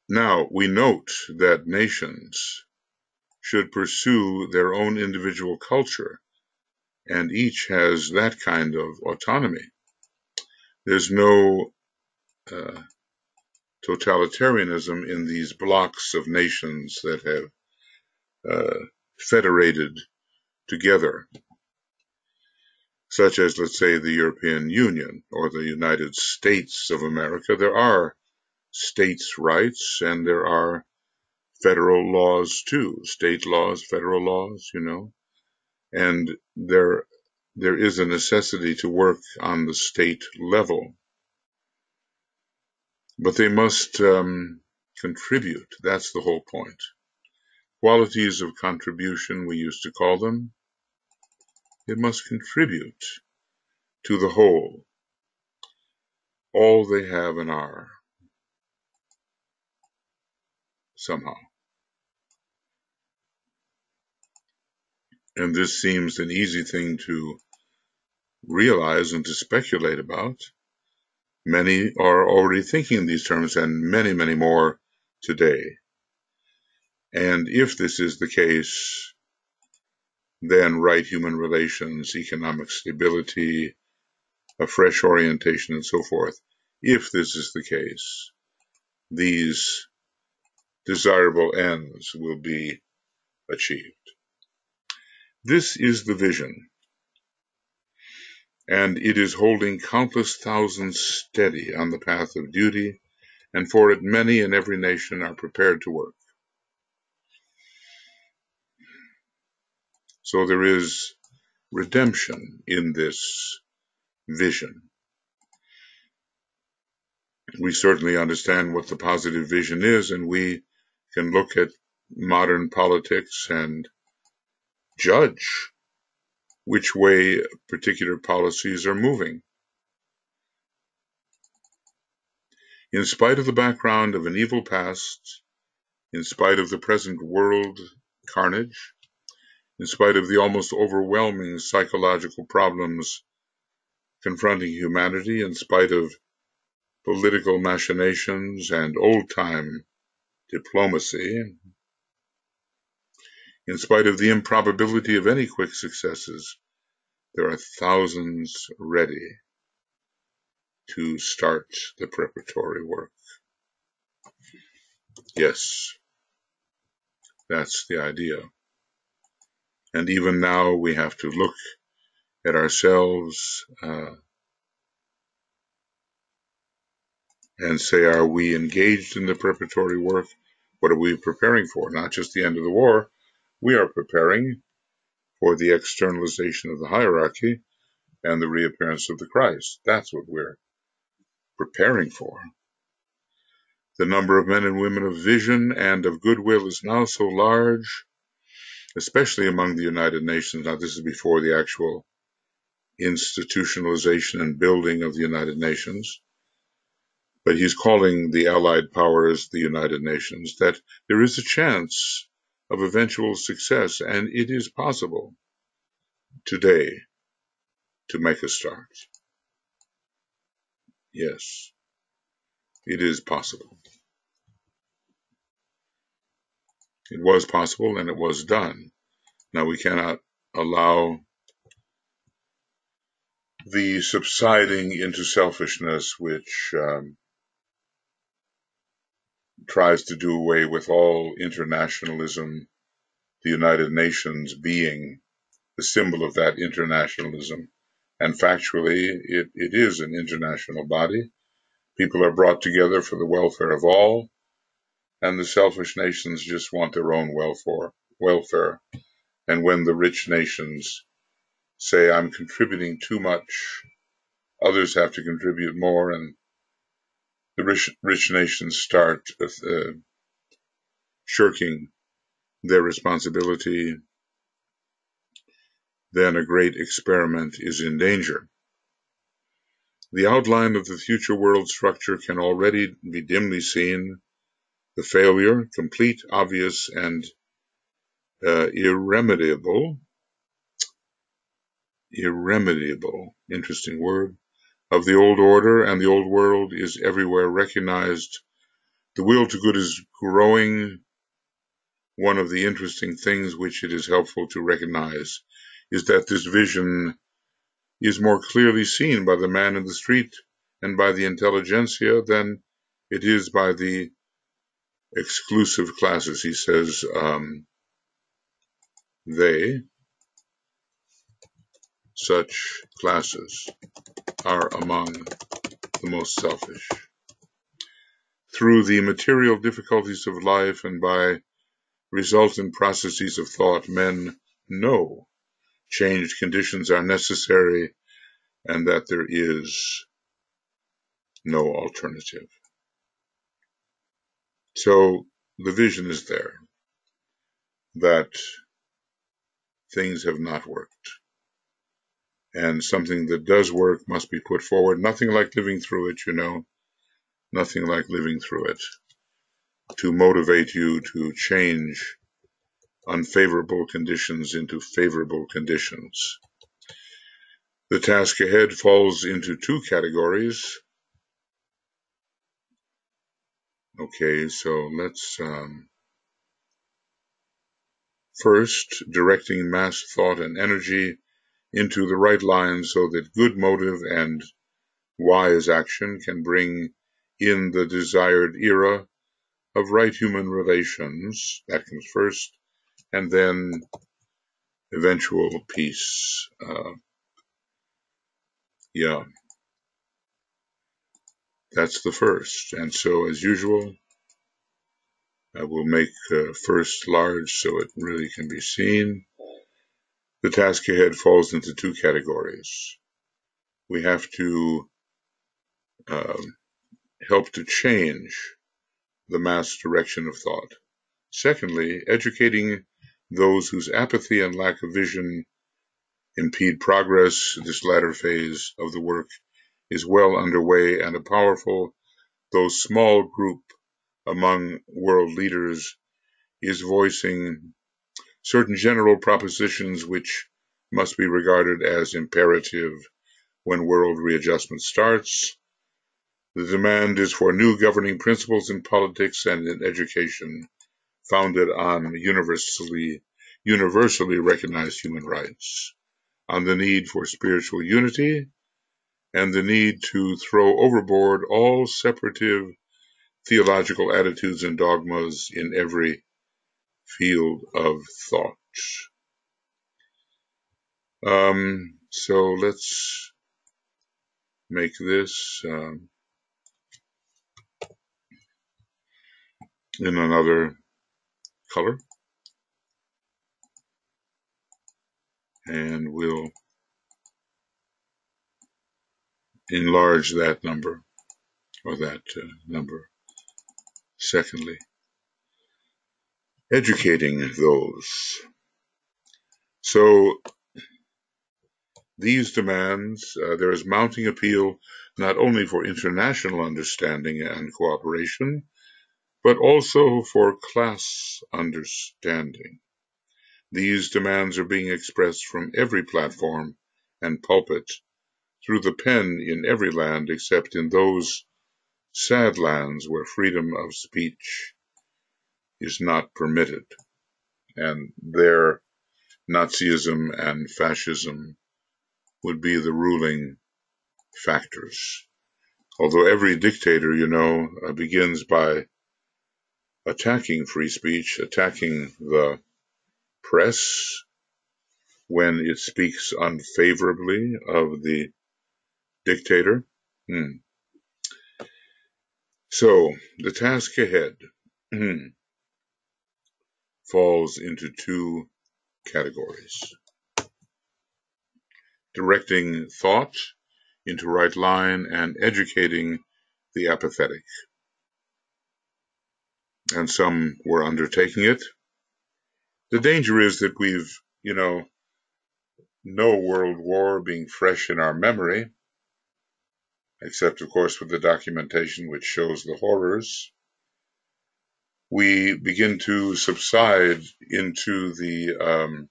Now, we note that nations should pursue their own individual culture, and each has that kind of autonomy. There's no totalitarianism in these blocks of nations that have federated together, such as, let's say, the European Union or the United States of America. There are states' rights and there are federal laws too, state laws, federal laws, and there is a necessity to work on the state level. But they must contribute. That's the whole point. Qualities of contribution, we used to call them. It must contribute to the whole, all they have and are, somehow. And this seems an easy thing to realize and to speculate about. Many are already thinking in these terms, and many, many more today. And if this is the case, then right human relations, economic stability, a fresh orientation, and so forth. If this is the case, these desirable ends will be achieved. This is the vision, and it is holding countless thousands steady on the path of duty, and for it many in every nation are prepared to work. So there is redemption in this vision. We certainly understand what the positive vision is, and we can look at modern politics and judge which way particular policies are moving. In spite of the background of an evil past, in spite of the present world carnage, in spite of the almost overwhelming psychological problems confronting humanity, in spite of political machinations and old-time diplomacy, in spite of the improbability of any quick successes, there are thousands ready to start the preparatory work. Yes, that's the idea. And even now we have to look at ourselves and say, are we engaged in the preparatory work? What are we preparing for? Not just the end of the war. We are preparing for the externalization of the hierarchy and the reappearance of the Christ. That's what we're preparing for. The number of men and women of vision and of goodwill is now so large, especially among the United Nations. Now, this is before the actual institutionalization and building of the United Nations. But he's calling the Allied powers the United Nations, that there is a chance of eventual success, and it is possible today to make a start. Yes, it is possible. It was possible and it was done. Now we cannot allow the subsiding into selfishness which tries to do away with all internationalism, the United Nations being the symbol of that internationalism. And factually, it is an international body. People are brought together for the welfare of all, and the selfish nations just want their own welfare. And when the rich nations say, I'm contributing too much, others have to contribute more, and the rich nations start shirking their responsibility, then a great experiment is in danger. The outline of the future world structure can already be dimly seen. The failure, complete, obvious, and irremediable, interesting word, of the old order and the old world is everywhere recognized. The will to good is growing. One of the interesting things which it is helpful to recognize is that this vision is more clearly seen by the man in the street and by the intelligentsia than it is by the exclusive classes. He says, such classes, are among the most selfish. Through the material difficulties of life and by resultant processes of thought, men know changed conditions are necessary and that there is no alternative. So the vision is there that things have not worked, and something that does work must be put forward. Nothing like living through it, nothing like living through it to motivate you to change unfavorable conditions into favorable conditions. The task ahead falls into two categories. Okay, so let's first, directing mass thought and energy into the right line so that good motive and wise action can bring in the desired era of right human relations. That comes first, and then eventual peace. That's the first. And so, as usual, I will make first large so it really can be seen. The task ahead falls into two categories. We have to help to change the mass direction of thought. Secondly, educating those whose apathy and lack of vision impede progress. This latter phase of the work is well underway, and a powerful, though small group among world leaders is voicing certain general propositions which must be regarded as imperative when world readjustment starts. The demand is for new governing principles in politics and in education founded on universally recognized human rights, on the need for spiritual unity, and the need to throw overboard all separative theological attitudes and dogmas in every field of thought. So let's make this in another color, and we'll enlarge that number, or that number. Secondly, educating those. So these demands, there is mounting appeal not only for international understanding and cooperation, but also for class understanding. These demands are being expressed from every platform and pulpit through the pen in every land except in those sad lands where freedom of speech is not permitted, and there Nazism and fascism would be the ruling factors. Although every dictator, begins by attacking free speech, attacking the press when it speaks unfavorably of the dictator. So the task ahead falls into two categories. Directing thought into right line and educating the apathetic. And some were undertaking it. The danger is that we've, no world war being fresh in our memory, except of course with the documentation which shows the horrors, we begin to subside into the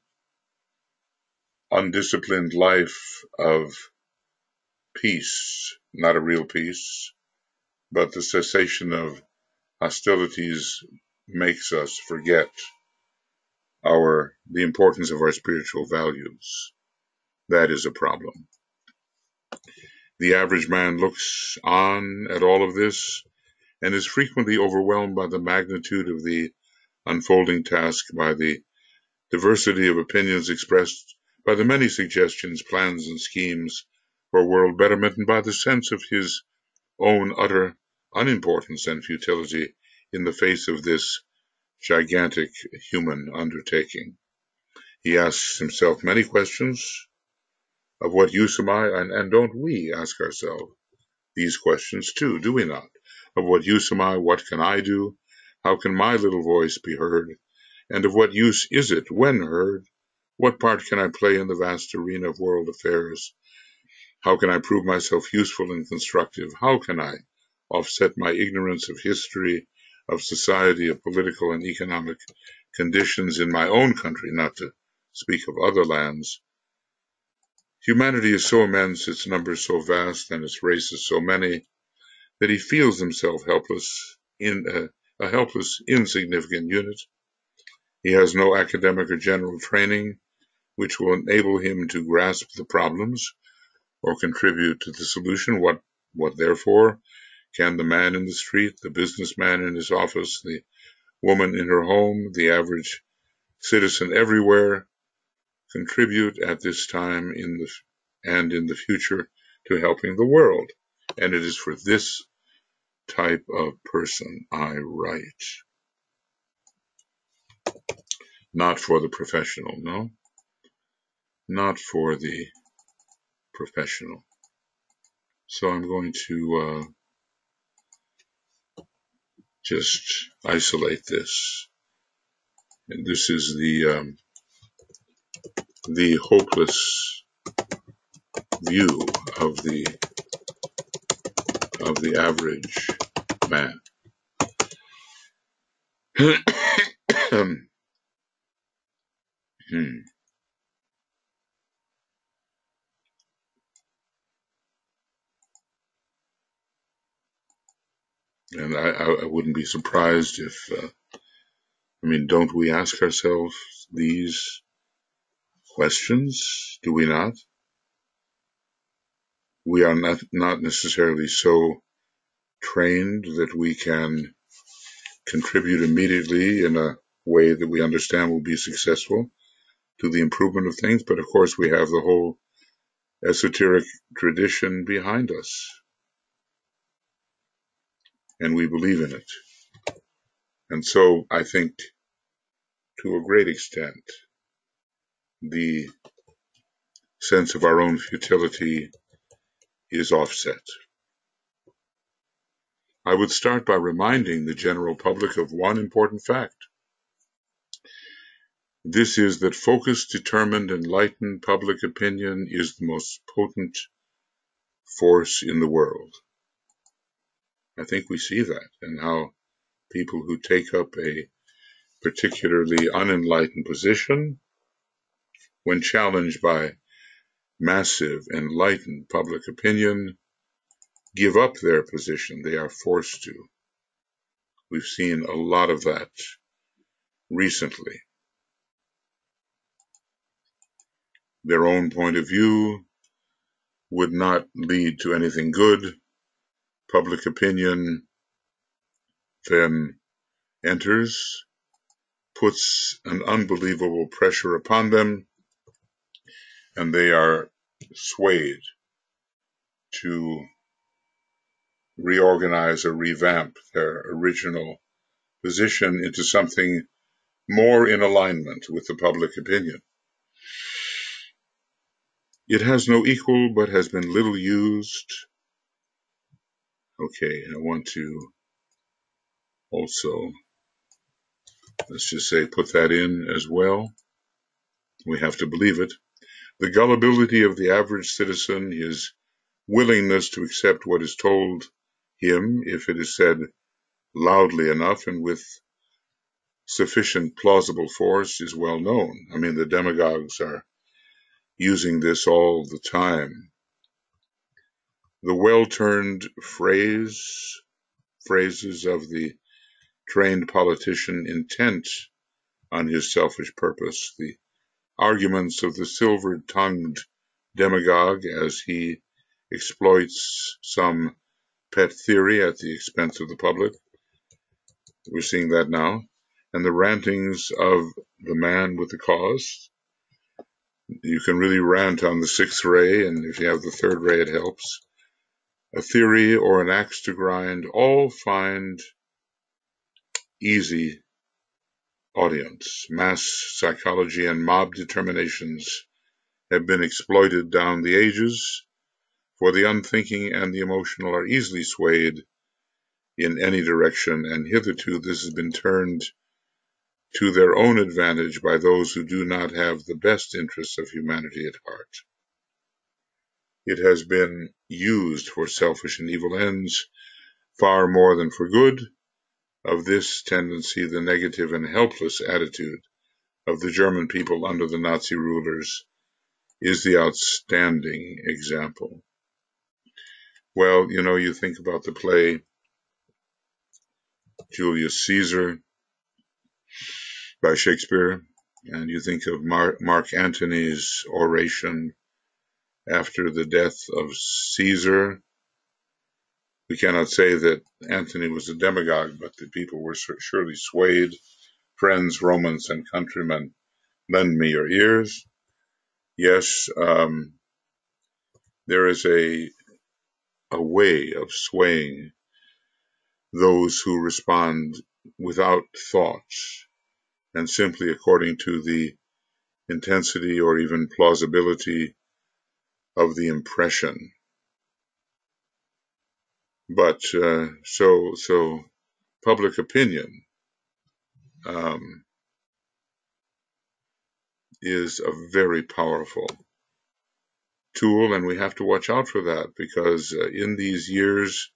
undisciplined life of peace, not a real peace, but the cessation of hostilities makes us forget the importance of our spiritual values. That is a problem. The average man looks on at all of this and is frequently overwhelmed by the magnitude of the unfolding task, by the diversity of opinions expressed, by the many suggestions, plans, and schemes for world betterment, and by the sense of his own utter unimportance and futility in the face of this gigantic human undertaking. He asks himself many questions. Of what use am I? And don't we ask ourselves these questions too, do we not? Of what use am I? What can I do? How can my little voice be heard? And of what use is it when heard? What part can I play in the vast arena of world affairs? How can I prove myself useful and constructive? How can I offset my ignorance of history, of society, of political and economic conditions in my own country, not to speak of other lands? Humanity is so immense, its numbers so vast, and its races so many, that he feels himself helpless, in a helpless, insignificant unit. He has no academic or general training which will enable him to grasp the problems or contribute to the solution. What therefore can the man in the street, the businessman in his office, the woman in her home, the average citizen everywhere contribute at this time in the future to helping the world? And it is for this type of person I write. Not for the professional, no. Not for the professional. So I'm going to just isolate this. And this is the hopeless view of the average man. And I wouldn't be surprised if, don't we ask ourselves these questions? Do we not? We are not necessarily so trained that we can contribute immediately in a way that we understand will be successful to the improvement of things, but of course we have the whole esoteric tradition behind us, and we believe in it. And so I think, to a great extent, the sense of our own futility is offset. I would start by reminding the general public of one important fact. This is that focused, determined, enlightened public opinion is the most potent force in the world. I think we see that, and how people who take up a particularly unenlightened position, when challenged by massive enlightened public opinion, give up their position. They are forced to. We've seen a lot of that recently. Their own point of view would not lead to anything good. Public opinion then enters, puts an unbelievable pressure upon them, and they are swayed to reorganize or revamp their original position into something more in alignment with the public opinion. It has no equal, but has been little used. Okay, I want to also, let's just say, put that in as well. We have to believe it. The gullibility of the average citizen, his willingness to accept what is told him if it is said loudly enough and with sufficient plausible force, is well known. I mean, the demagogues are using this all the time. The well-turned phrases of the trained politician intent on his selfish purpose, the arguments of the silver-tongued demagogue as he exploits some pet theory at the expense of the public. We're seeing that now. And the rantings of the man with the cause. You can really rant on the sixth ray, and if you have the third ray, it helps. A theory or an axe to grind all find easy audience. Mass psychology and mob determinations have been exploited down the ages, for the unthinking and the emotional are easily swayed in any direction, and hitherto this has been turned to their own advantage by those who do not have the best interests of humanity at heart. It has been used for selfish and evil ends far more than for good. Of this tendency, the negative and helpless attitude of the German people under the Nazi rulers is the outstanding example. Well, you think about the play Julius Caesar by Shakespeare, and you think of Mark Antony's oration after the death of Caesar. We cannot say that Antony was a demagogue, but the people were surely swayed. Friends, Romans, and countrymen, lend me your ears. Yes, there is a way of swaying those who respond without thought and simply according to the intensity or even plausibility of the impression. But so public opinion is a very powerful tool, and we have to watch out for that, because in these years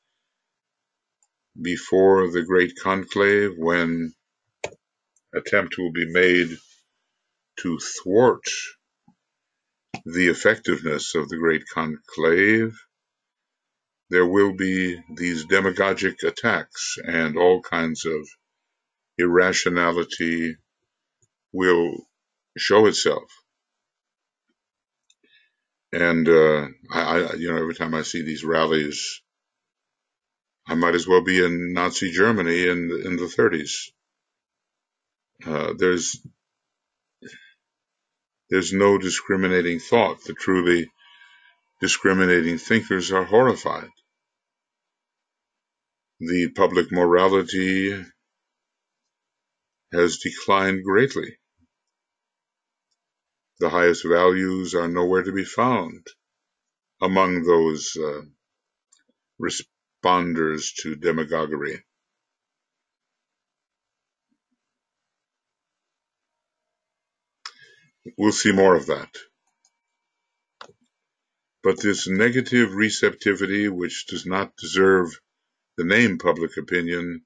before the great conclave, when attempt will be made to thwart the effectiveness of the great conclave, there will be these demagogic attacks, and all kinds of irrationality will show itself. And every time I see these rallies, I might as well be in Nazi Germany in the 30s. There's no discriminating thought. The truly discriminating thinkers are horrified. The public morality has declined greatly. The highest values are nowhere to be found among those responders to demagoguery. We'll see more of that. But this negative receptivity, which does not deserve the name public opinion,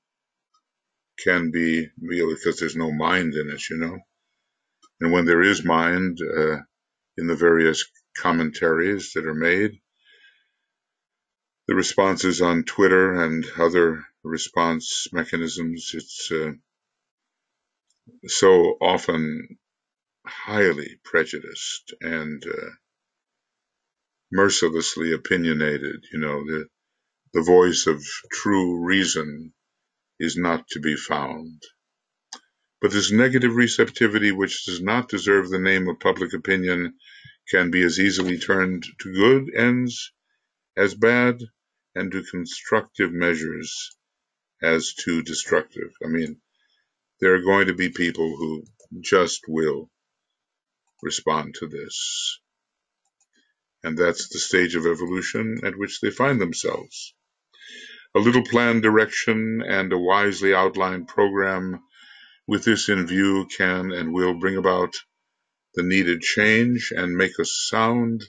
can be real because there's no mind in it, And when there is mind in the various commentaries that are made, the responses on Twitter and other response mechanisms, it's so often highly prejudiced and mercilessly opinionated. The voice of true reason is not to be found. But this negative receptivity, which does not deserve the name of public opinion, can be as easily turned to good ends as bad, and to constructive measures as to destructive. I mean, there are going to be people who just will respond to this. And that's the stage of evolution at which they find themselves. A little planned direction and a wisely outlined program with this in view can and will bring about the needed change and make a sound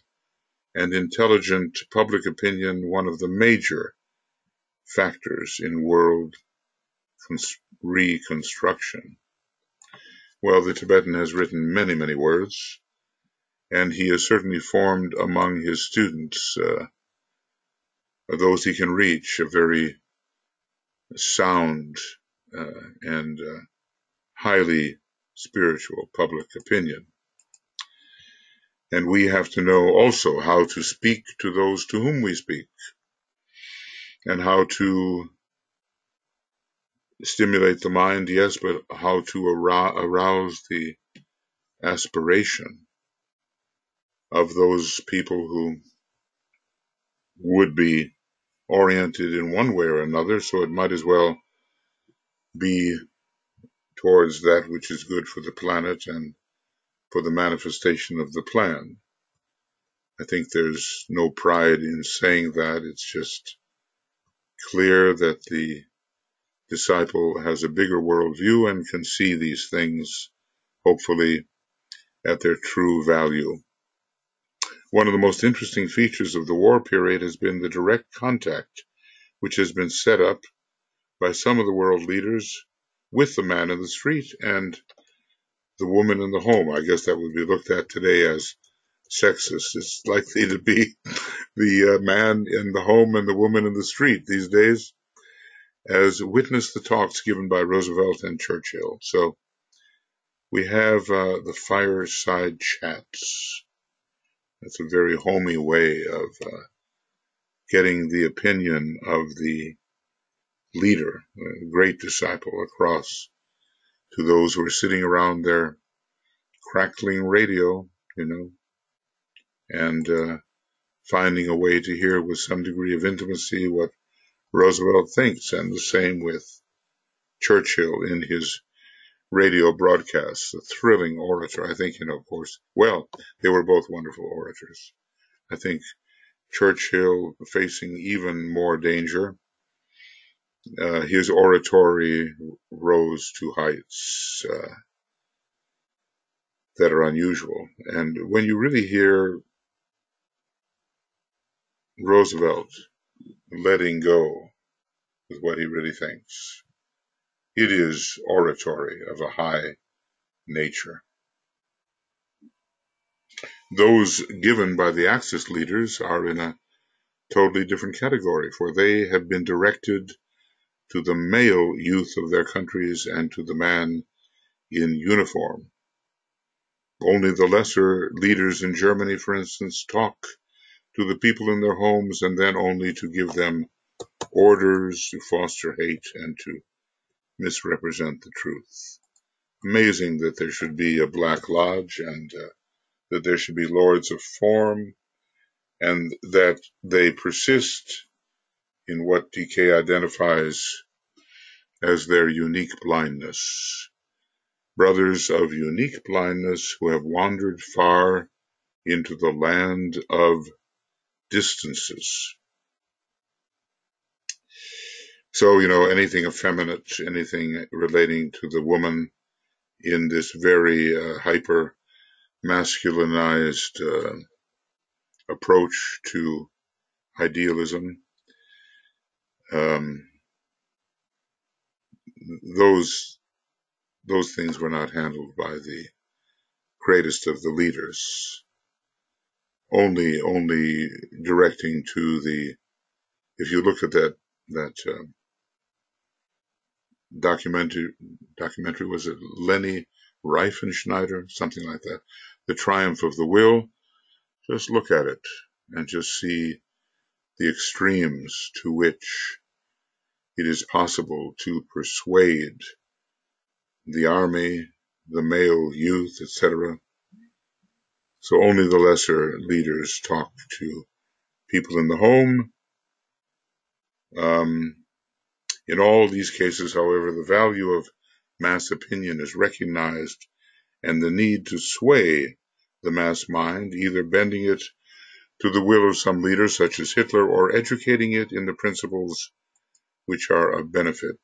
and intelligent public opinion one of the major factors in world reconstruction. Well, the Tibetan has written many, many words, and he has certainly formed among his students, those he can reach, a very sound and highly spiritual public opinion. And we have to know also how to speak to those to whom we speak, and how to stimulate the mind, yes, but how to arouse the aspiration of those people who would be oriented in one way or another, so it might as well be towards that which is good for the planet and for the manifestation of the plan. I think there's no pride in saying that. It's just clear that the disciple has a bigger worldview and can see these things, hopefully, at their true value. One of the most interesting features of the war period has been the direct contact which has been set up by some of the world leaders with the man in the street and the woman in the home. I guess that would be looked at today as sexist. It's likely to be the man in the home and the woman in the street these days, as witness the talks given by Roosevelt and Churchill. So we have the fireside chats. That's a very homey way of getting the opinion of the leader, a great disciple, across to those who are sitting around their crackling radio, and finding a way to hear with some degree of intimacy what Roosevelt thinks, and the same with Churchill in his radio broadcasts, a thrilling orator. I think, of course, well, they were both wonderful orators. I think Churchill facing even more danger, his oratory rose to heights that are unusual. And when you really hear Roosevelt letting go with what he really thinks, it is oratory of a high nature. Those given by the Axis leaders are in a totally different category, for they have been directed to the male youth of their countries and to the man in uniform. Only the lesser leaders in Germany, for instance, talk to the people in their homes, and then only to give them orders, to foster hate, and to misrepresent the truth. Amazing that there should be a Black Lodge, and that there should be lords of form, and that they persist in what DK identifies as their unique blindness. Brothers of unique blindness who have wandered far into the land of distances. So, anything effeminate, anything relating to the woman in this very hyper masculinized approach to idealism, those things were not handled by the greatest of the leaders. Only directing to the, if you look at that documentary, was it Leni Riefenschneider, something like that, The Triumph of the Will? Just look at it and just see the extremes to which it is possible to persuade the army, the male youth, etc. So only the lesser leaders talk to people in the home. In all these cases, however, the value of mass opinion is recognized, and the need to sway the mass mind, either bending it to the will of some leader such as Hitler, or educating it in the principles which are of benefit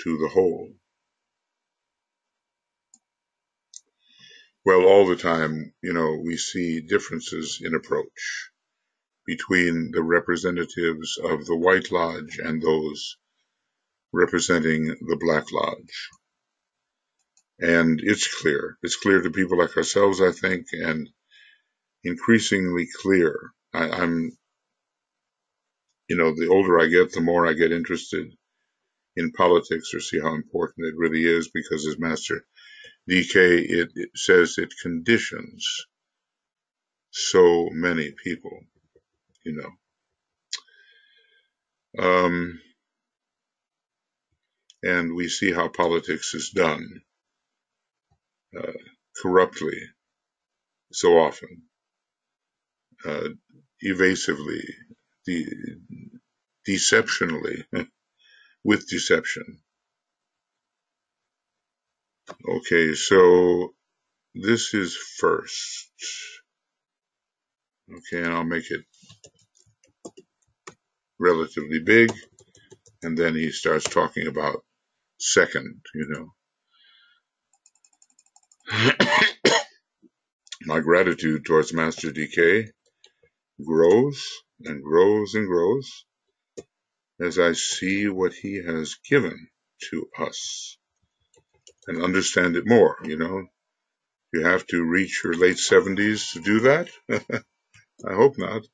to the whole. Well, all the time, we see differences in approach between the representatives of the White Lodge and those representing the Black Lodge. And it's clear. It's clear to people like ourselves, I think, and increasingly clear. I'm, the older I get, the more I get interested in politics or see how important it really is, because as Master DK, it says it conditions so many people, you know. And we see how politics is done corruptly so often, evasively, deceptionally, with deception. Okay, so this is first. Okay, and I'll make it relatively big, and then he starts talking about second, My gratitude towards Master DK grows and grows and grows as I see what he has given to us and understand it more, You have to reach your late 70s to do that? I hope not.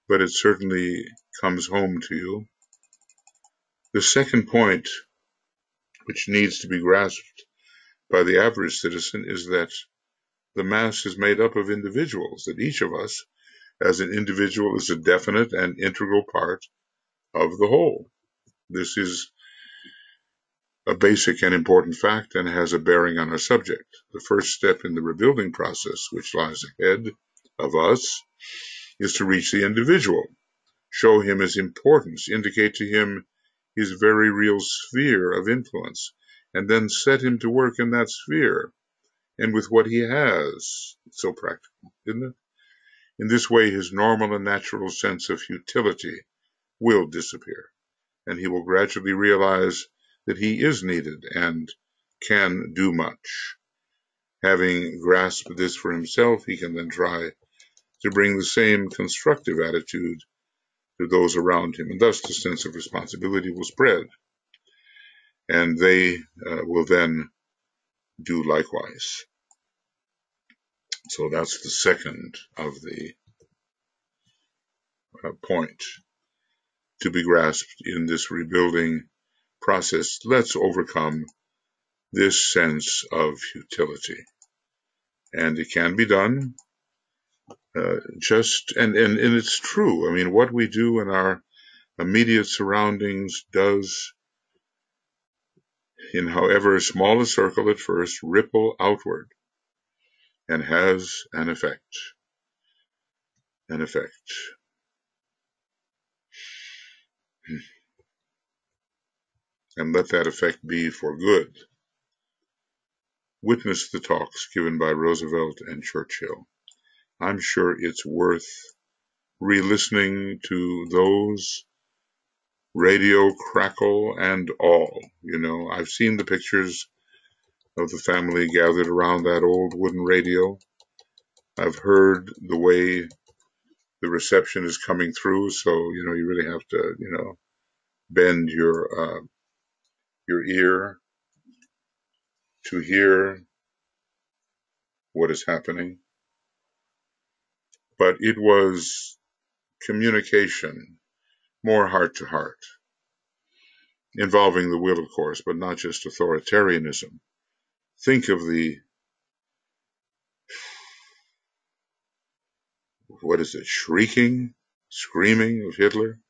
But it certainly comes home to you. The second point, which needs to be grasped by the average citizen, is that the mass is made up of individuals, that each of us as an individual is a definite and integral part of the whole. This is a basic and important fact and has a bearing on our subject. The first step in the rebuilding process, which lies ahead of us, is to reach the individual, show him his importance, indicate to him his very real sphere of influence, and then set him to work in that sphere and with what he has. It's so practical, isn't it? In this way, his normal and natural sense of futility will disappear, and he will gradually realize that he is needed and can do much. Having grasped this for himself, he can then try to bring the same constructive attitude to those around him, and thus the sense of responsibility will spread, and they will then do likewise. So that's the second of the point to be grasped in this rebuilding process. Let's overcome this sense of futility. And it can be done and it's true. I mean, what we do in our immediate surroundings does, in however small a circle at first, ripple outward and has an effect. And let that effect be for good. Witness the talks given by Roosevelt and Churchill. I'm sure it's worth re-listening to those, radio crackle and all. I've seen the pictures of the family gathered around that old wooden radio. I've heard the way the reception is coming through, so you really have to bend your ear to hear what is happening. But it was communication, more heart to heart, involving the will, of course, but not just authoritarianism. Think of the, shrieking, screaming of Hitler,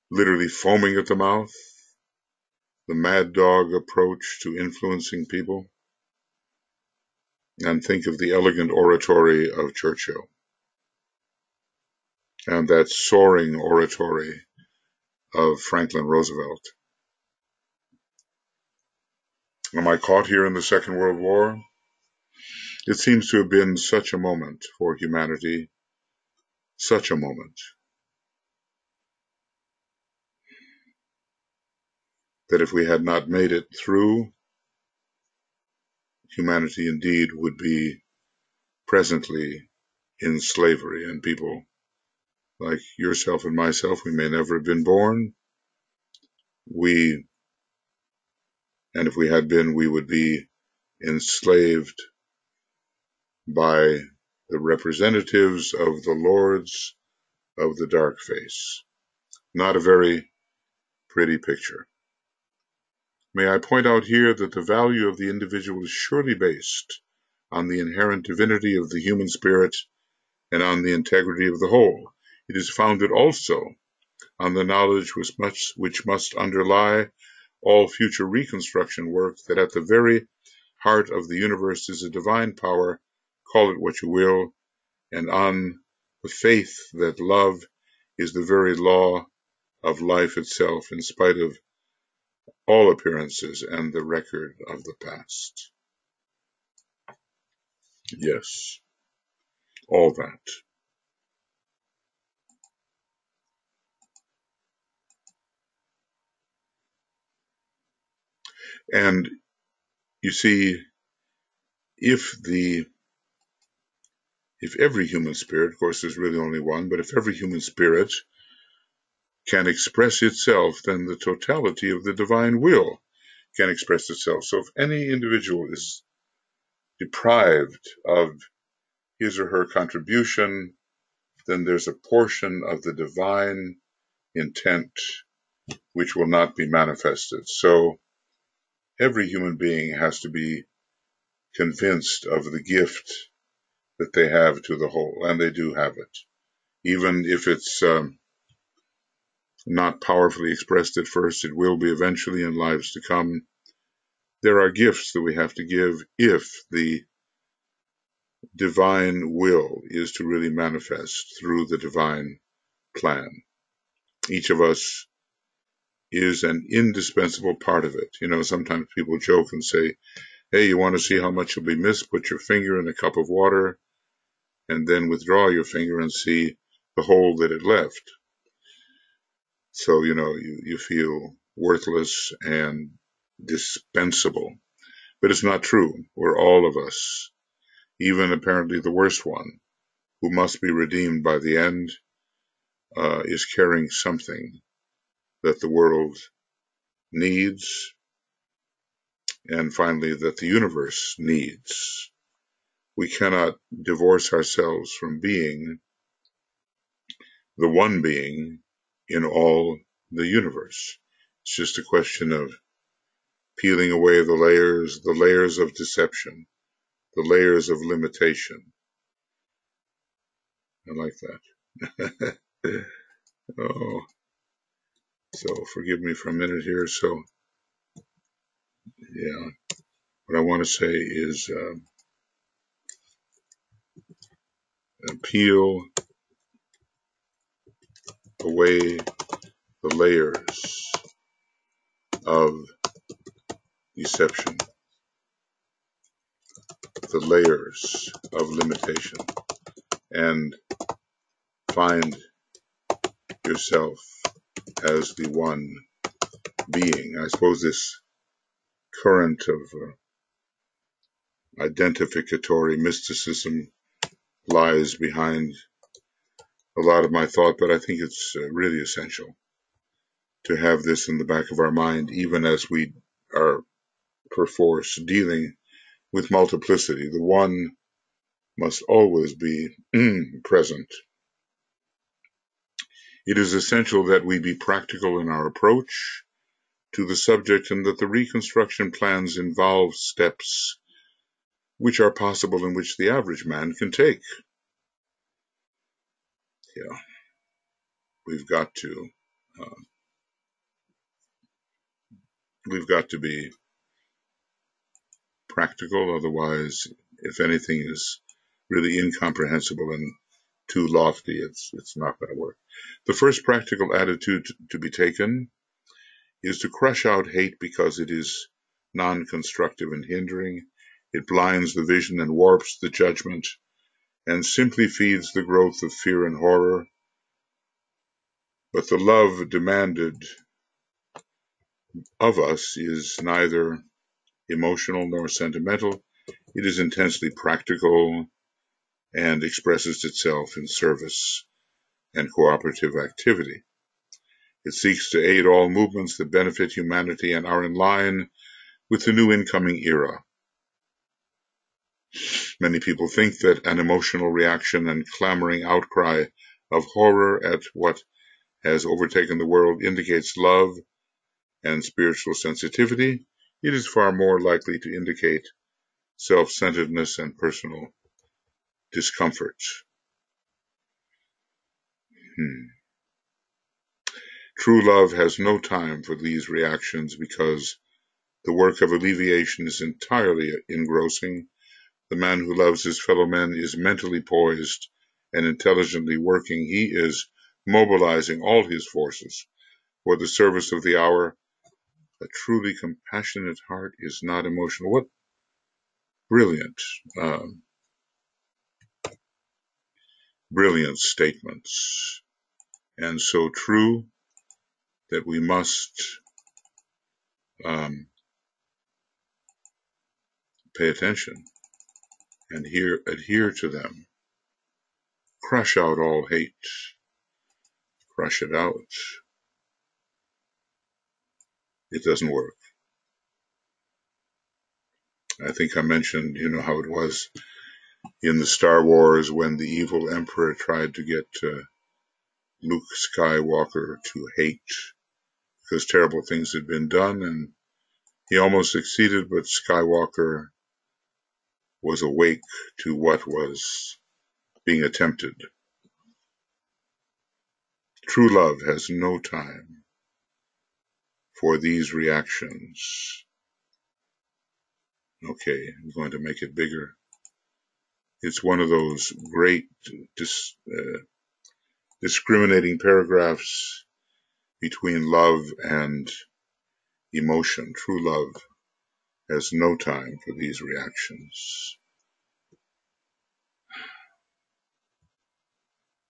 literally foaming at the mouth, the mad dog approach to influencing people. And think of the elegant oratory of Churchill and that soaring oratory of Franklin Roosevelt. Am I caught here in the Second World War? It seems to have been such a moment for humanity, such a moment, that if we had not made it through, humanity indeed would be presently in slavery, and people like yourself and myself, we may never have been born. And if we had been, we would be enslaved by the representatives of the lords of the dark face. Not a very pretty picture. May I point out here that the value of the individual is surely based on the inherent divinity of the human spirit and on the integrity of the whole. It is founded also on the knowledge which must underlie all future reconstruction work, that at the very heart of the universe is a divine power, call it what you will, and on the faith that love is the very law of life itself, in spite of all appearances and the record of the past. Yes, all that. And you see, if every human spirit, of course there's really only one, but if every human spirit can express itself, then the totality of the divine will can express itself. So if any individual is deprived of his or her contribution, then there's a portion of the divine intent which will not be manifested. So every human being has to be convinced of the gift that they have to the whole, and they do have it. Even if it's not powerfully expressed at first, it will be eventually in lives to come. There are gifts that we have to give if the divine will is to really manifest through the divine plan. Each of us is an indispensable part of it. You know, sometimes people joke and say, hey, you want to see how much you'll be missed? Put your finger in a cup of water and then withdraw your finger and see the hole that it left. So, you know, you feel worthless and dispensable. But it's not true. We're all of us, even apparently the worst one, who must be redeemed by the end, is carrying something that the world needs, and finally that the universe needs. We cannot divorce ourselves from being the one being in all the universe. It's just a question of peeling away the layers of deception, the layers of limitation. I like that. Oh, so forgive me for a minute here. So, yeah, what I want to say is peel away the layers of deception, the layers of limitation, and find yourself as the one being. I suppose this current of identificatory mysticism lies behind a lot of my thought, but I think it's really essential to have this in the back of our mind, even as we are perforce dealing with multiplicity. The one must always be present. It is essential that we be practical in our approach to the subject, and that the reconstruction plans involve steps which are possible and which the average man can take. Yeah, we've got to be practical. Otherwise, if anything is really incomprehensible and too lofty, it's not going to work. The first practical attitude to be taken is to crush out hate, because it is non-constructive and hindering. It blinds the vision and warps the judgment, and simply feeds the growth of fear and horror. But the love demanded of us is neither emotional nor sentimental, It is intensely practical and expresses itself in service and cooperative activity. It seeks to aid all movements that benefit humanity and are in line with the new incoming era. Many people think that an emotional reaction and clamoring outcry of horror at what has overtaken the world indicates love and spiritual sensitivity. It is far more likely to indicate self-centeredness and personal discomfort. True love has no time for these reactions because the work of alleviation is entirely engrossing. The man who loves his fellow men is mentally poised and intelligently working. He is mobilizing all his forces for the service of the hour. A truly compassionate heart is not emotional. What brilliant, brilliant statements, and so true that we must pay attention and adhere to them. Crush out all hate. Crush it out. It doesn't work. I think I mentioned, how it was in the Star Wars when the evil emperor tried to get Luke Skywalker to hate because terrible things had been done, and he almost succeeded, but Skywalker was awake to what was being attempted. True love has no time for these reactions. Okay, I'm going to make it bigger. It's one of those great discriminating paragraphs between love and emotion. True love has no time for these reactions.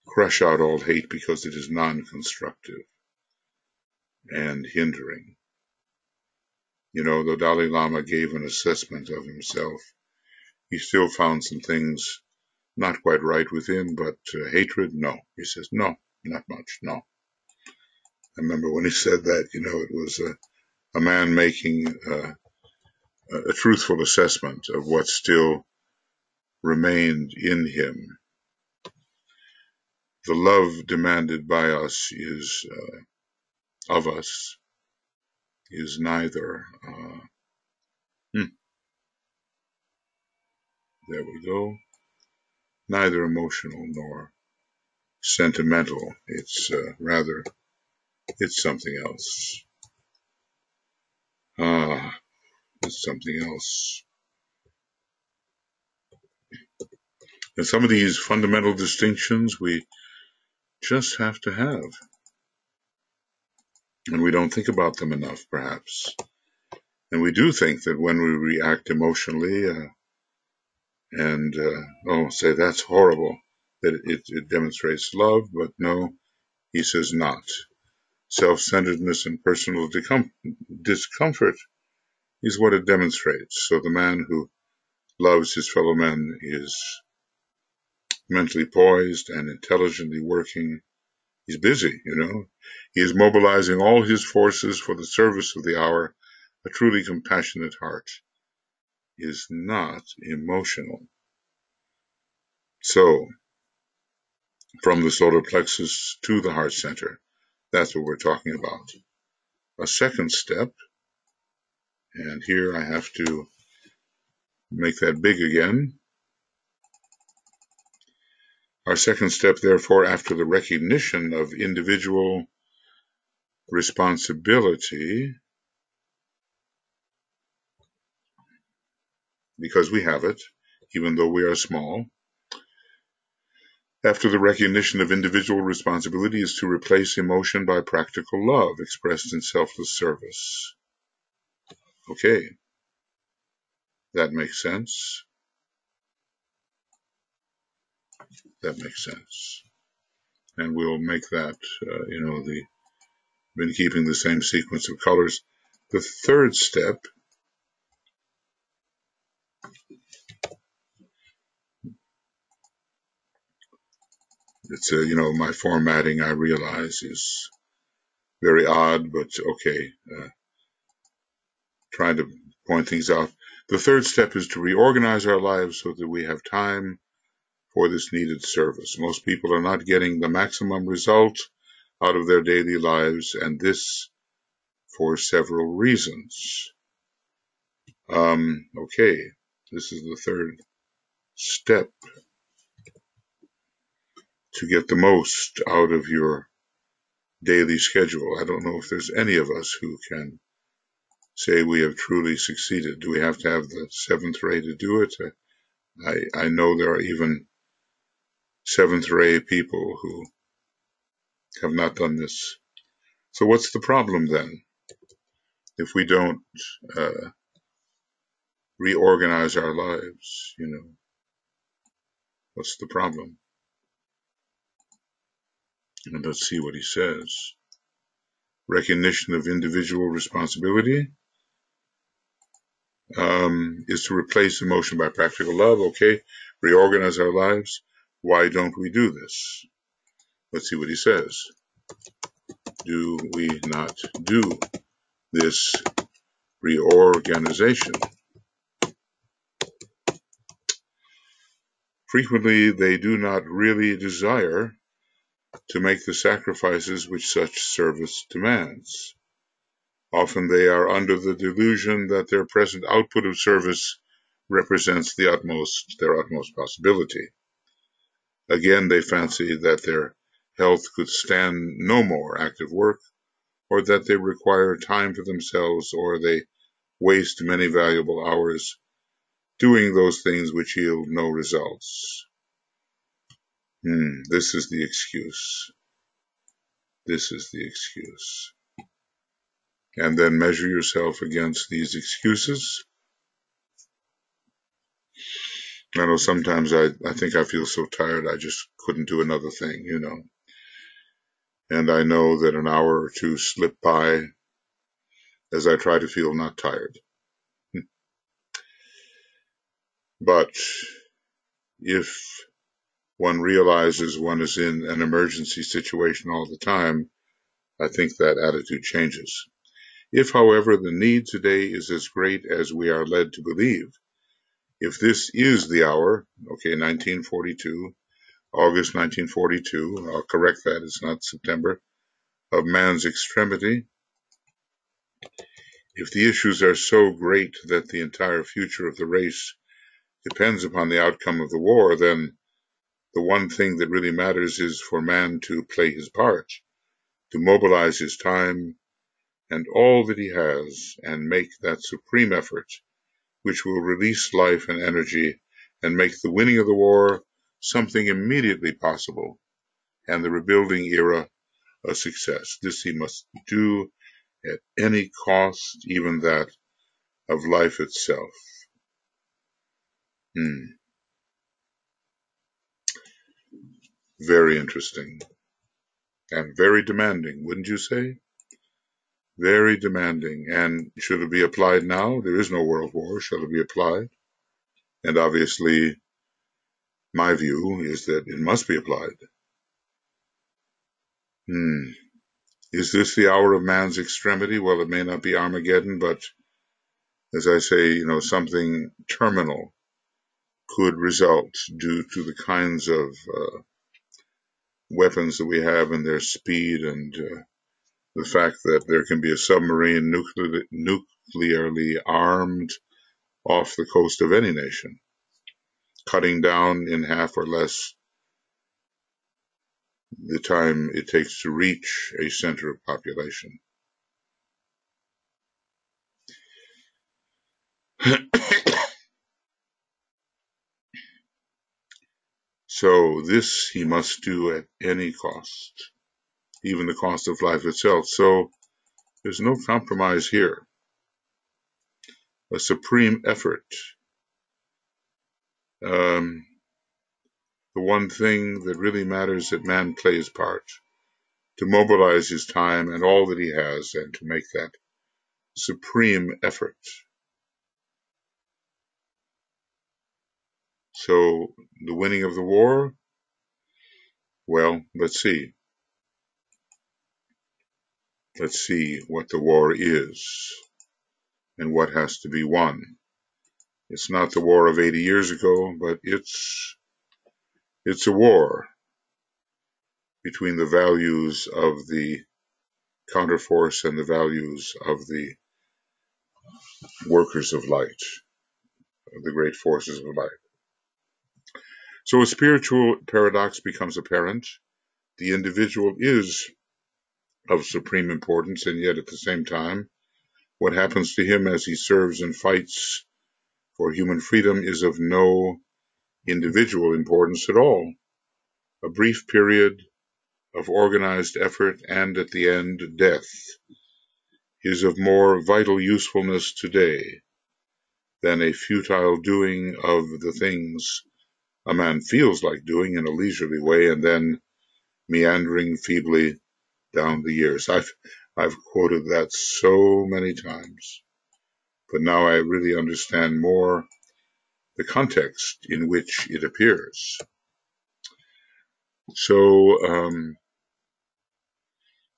Crush out all hate because it is non-constructive and hindering. The Dalai Lama gave an assessment of himself. He still found some things not quite right within, but hatred, no. He says, no, not much, no. I remember when he said that, it was a man making a truthful assessment of what still remained in him. The love demanded by us of us is neither, there we go, neither emotional nor sentimental. It's rather, it's something else. It's something else. And some of these fundamental distinctions we just have to have. And we don't think about them enough, perhaps. And we do think that when we react emotionally say that's horrible, that it demonstrates love, but no, he says not. Self-centeredness and personal discomfort is what it demonstrates. So the man who loves his fellow men is mentally poised and intelligently working. He's busy, He is mobilizing all his forces for the service of the hour. A truly compassionate heart is not emotional. So, from the solar plexus to the heart center, that's what we're talking about. A second step, and here I have to make that big again. Our second step, therefore, after the recognition of individual responsibility, because we have it, even though we are small, after the recognition of individual responsibility is to replace emotion by practical love expressed in selfless service. Okay, that makes sense. That makes sense. And we'll make that, been keeping the same sequence of colors. The third step It's my formatting, I realize, is very odd, but okay. Trying to point things out. The third step is to reorganize our lives so that we have time for this needed service. Most people are not getting the maximum result out of their daily lives, and this for several reasons. Okay, this is the third step to get the most out of your daily schedule. I don't know if there's any of us who can say we have truly succeeded. Do we have to have the seventh ray to do it? I know there are even seventh ray people who have not done this. So what's the problem then? If we don't reorganize our lives, what's the problem? And let's see what he says. Recognition of individual responsibility is to replace emotion by practical love. Okay, reorganize our lives. Why don't we do this? Let's see what he says. Do we not do this reorganization? Frequently, they do not really desire to make the sacrifices which such service demands. Often they are under the delusion that their present output of service represents their utmost possibility. Again, they fancy that their health could stand no more active work, or that they require time for themselves, or they waste many valuable hours doing those things which yield no results. This is the excuse. This is the excuse. And then measure yourself against these excuses. I know sometimes I think I feel so tired I just couldn't do another thing, And I know that an hour or two slip by as I try to feel not tired. But if one realizes one is in an emergency situation all the time, I think that attitude changes. If, however, the need today is as great as we are led to believe, if this is the hour, okay, 1942, August 1942, I'll correct that, it's not September, of man's extremity, if the issues are so great that the entire future of the race depends upon the outcome of the war, then the one thing that really matters is for man to play his part, to mobilize his time and all that he has, and make that supreme effort which will release life and energy and make the winning of the war something immediately possible and the rebuilding era a success. This he must do at any cost, even that of life itself. Very interesting. And very demanding, wouldn't you say? Very demanding. And should it be applied now? There is no world war. Shall it be applied? And obviously, my view is that it must be applied. Is this the hour of man's extremity? Well, it may not be Armageddon, but as I say, something terminal could result due to the kinds of weapons that we have and their speed and the fact that there can be a submarine nuclearly armed off the coast of any nation, cutting down in half or less the time it takes to reach a center of population. So this he must do at any cost, even the cost of life itself. So there's no compromise here. A supreme effort. The one thing that really matters that man play his part, to mobilize his time and all that he has, and to make that supreme effort. So the winning of the war, Well, let's see. Let's see what the war is and what has to be won. It's not the war of 80 years ago, but it's a war between the values of the counterforce and the values of the workers of light, the great forces of light. So a spiritual paradox becomes apparent. The individual is of supreme importance, and yet at the same time, what happens to him as he serves and fights for human freedom is of no individual importance at all. A brief period of organized effort and at the end death is of more vital usefulness today than a futile doing of the things a man feels like doing in a leisurely way and then meandering feebly down the years. I've quoted that so many times, but now I really understand more the context in which it appears. So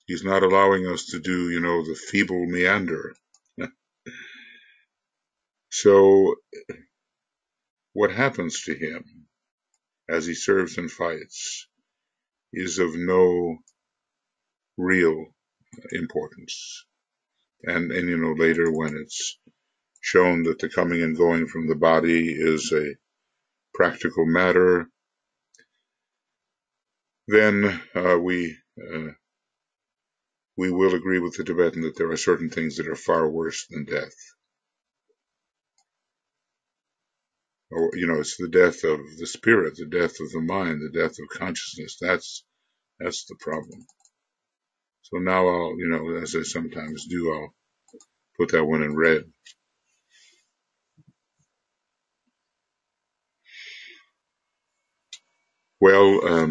he's not allowing us to do, the feeble meander. So what happens to him as he serves and fights is of no real importance. And later when it's shown that the coming and going from the body is a practical matter, then we will agree with the Tibetan that there are certain things that are far worse than death. Or, it's the death of the spirit, the death of the mind, the death of consciousness. That's the problem. So now I'll, as I sometimes do, I'll put that one in red. Well,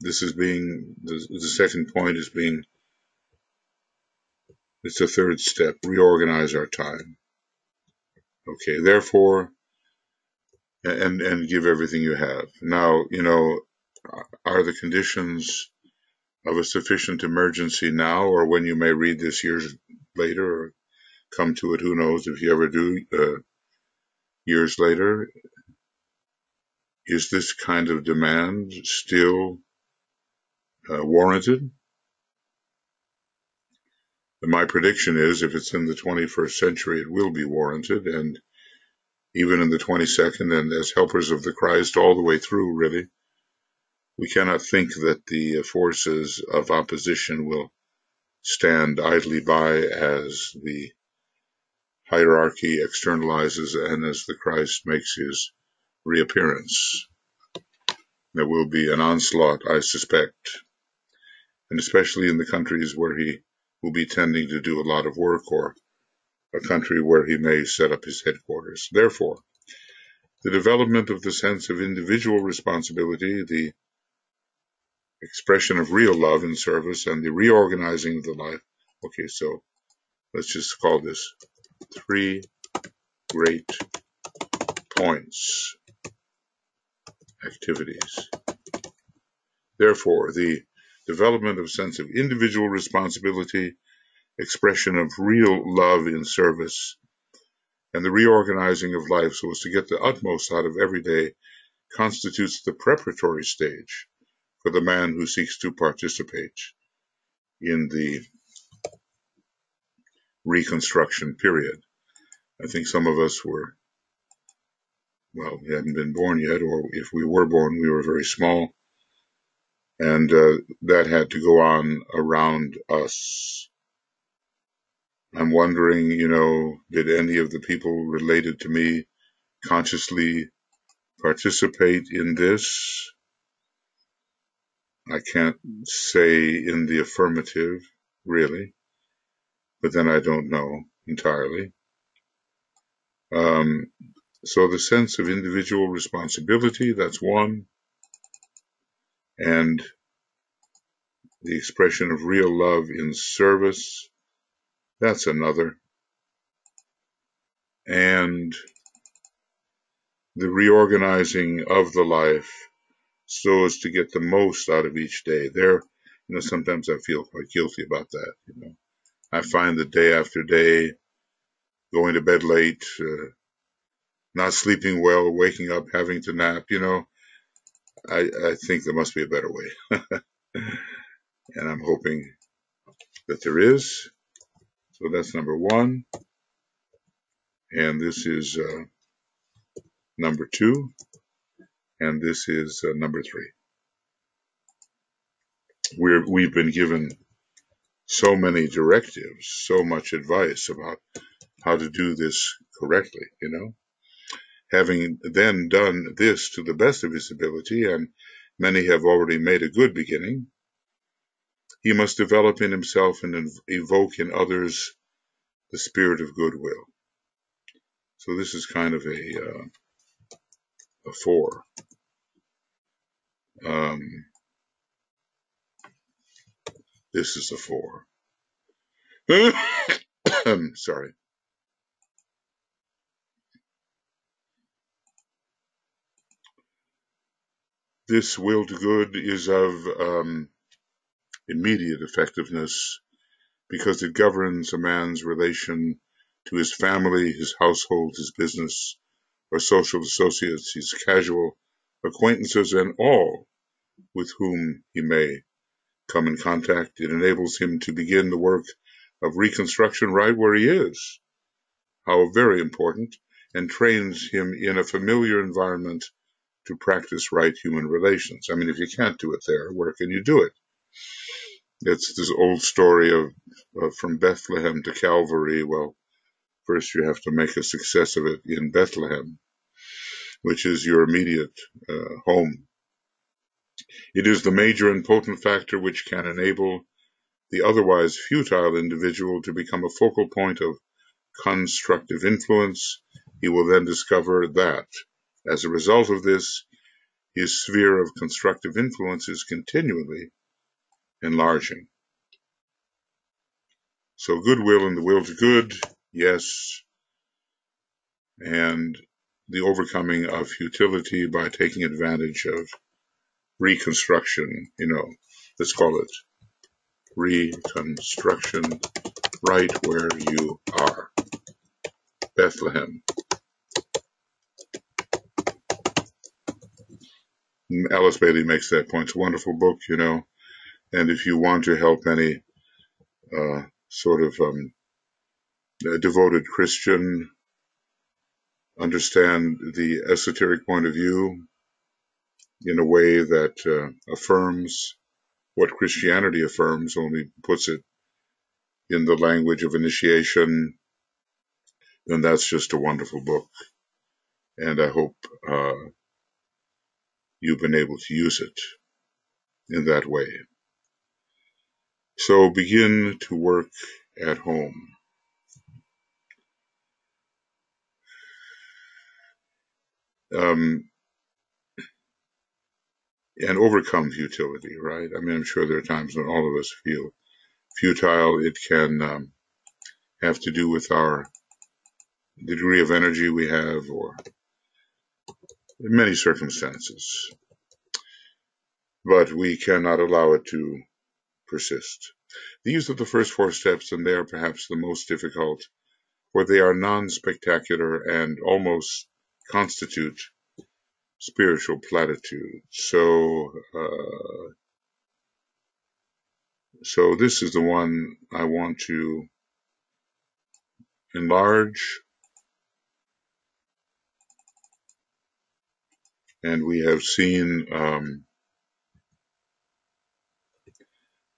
this is being, the second point is being, it's the third step, reorganize our time. Okay, therefore, and give everything you have. Now, are the conditions of a sufficient emergency now, or when you may read this years later, or come to it, who knows if you ever do, years later, is this kind of demand still warranted? My prediction is if it's in the 21st century, it will be warranted, and even in the 22nd, and as helpers of the Christ all the way through, really, we cannot think that the forces of opposition will stand idly by as the hierarchy externalizes and as the Christ makes his reappearance. There will be an onslaught, I suspect, and especially in the countries where he will be tending to do a lot of work, or a country where he may set up his headquarters. Therefore, the development of the sense of individual responsibility, the expression of real love in service, and the reorganizing of the life. Okay, so let's just call this 3 great points, activities. Therefore, the development of a sense of individual responsibility, expression of real love in service, and the reorganizing of life so as to get the utmost out of every day constitutes the preparatory stage for the man who seeks to participate in the reconstruction period. I think some of us we hadn't been born yet, or if we were born, we were very small, and that had to go on around us. I'm wondering, did any of the people related to me consciously participate in this? I can't say in the affirmative, really, but then I don't know entirely. So the sense of individual responsibility, that's one, and the expression of real love in service, that's another, and the reorganizing of the life so as to get the most out of each day. Sometimes I feel quite guilty about that. I find that day after day, going to bed late, not sleeping well, waking up, having to nap, I think there must be a better way. And I'm hoping that there is. So that's number one. And this is number two. And this is number three. We've been given so many directives, so much advice about how to do this correctly, Having then done this to the best of his ability, and many have already made a good beginning, he must develop in himself and evoke in others the spirit of goodwill. So this is kind of a four. This is a four. Sorry. This will to good is of immediate effectiveness because it governs a man's relation to his family, his household, his business, or social associates, his casual acquaintances, and all with whom he may come in contact. It enables him to begin the work of reconstruction right where he is, how very important, and trains him in a familiar environment to practice right human relations. I mean, if you can't do it there, where can you do it? It's this old story of from Bethlehem to Calvary. Well, first you have to make a success of it in Bethlehem, which is your immediate home. It is the major and potent factor which can enable the otherwise futile individual to become a focal point of constructive influence. He will then discover that, as a result of this, his sphere of constructive influence is continually enlarging. So goodwill and the will to good, yes, and the overcoming of futility by taking advantage of reconstruction, let's call it reconstruction right where you are. Bethlehem. Alice Bailey makes that point. It's a wonderful book, and if you want to help any sort of devoted Christian understand the esoteric point of view in a way that affirms what Christianity affirms, only puts it in the language of initiation, then that's just a wonderful book. And I hope you've been able to use it in that way. So begin to work at home. And overcome futility, right? I mean, I'm sure there are times when all of us feel futile. It can have to do with the degree of energy we have, or in many circumstances. But we cannot allow it to persist. These are the first four steps, and they are perhaps the most difficult, for they are non-spectacular and almost constitute spiritual platitudes. So this is the one I want to enlarge. And we have seen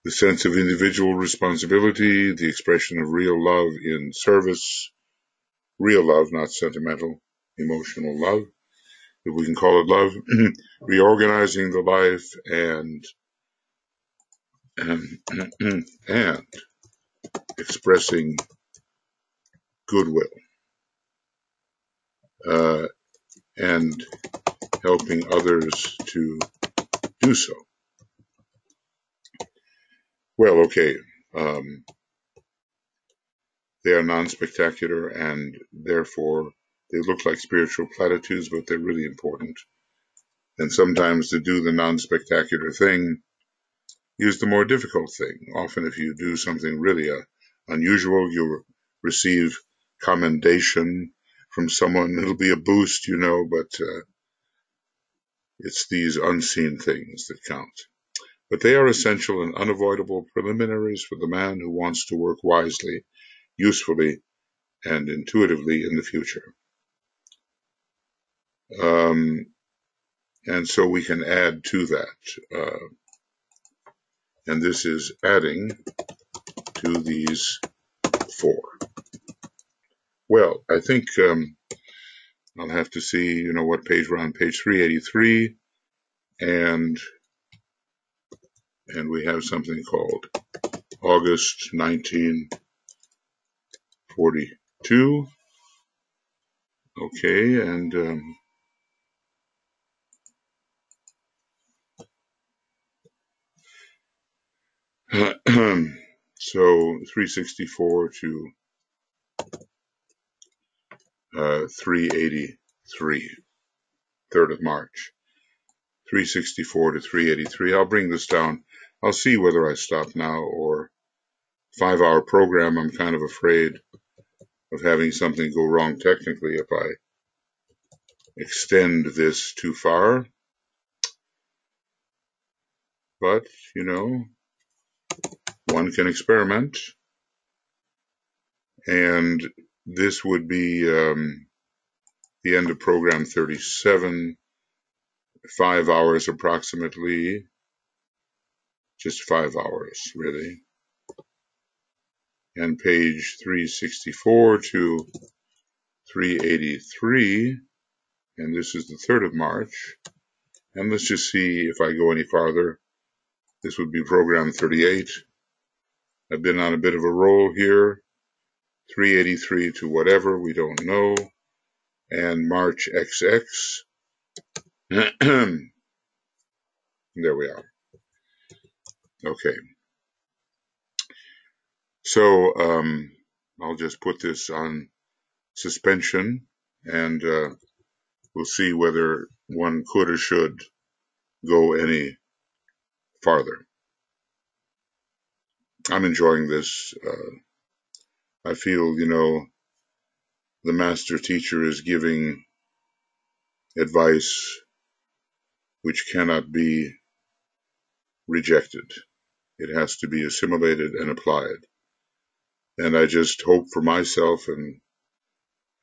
the sense of individual responsibility, the expression of real love in service, real love, not sentimental, emotional love, if we can call it love, reorganizing the life and expressing goodwill, and helping others to do so. Well, okay, they are non-spectacular and therefore they look like spiritual platitudes, but they're really important. And sometimes to do the non-spectacular thing is the more difficult thing. Often if you do something really unusual, you'll receive commendation from someone. It'll be a boost, but it's these unseen things that count. But they are essential and unavoidable preliminaries for the man who wants to work wisely, usefully, and intuitively in the future. And so we can add to that. And this is adding to these four. Well, I think I'll have to see, what page we're on, page 383. And we have something called August 1942. Okay, and so 364 to 383, 3rd of March. 364 to 383. I'll bring this down. I'll see whether I stop now or 5-hour program. I'm kind of afraid of having something go wrong technically if I extend this too far. But, one can experiment. And this would be the end of program 37, 5 hours approximately, just 5 hours really. And page 364 to 383, and this is the 3rd of March. And let's just see if I go any farther. This would be program 38. I've been on a bit of a roll here. 383 to whatever, we don't know. And March XX. There we are. Okay. So I'll just put this on suspension, and we'll see whether one could or should go any farther. I'm enjoying this. I feel, the master teacher is giving advice which cannot be rejected. It has to be assimilated and applied. And I just hope for myself and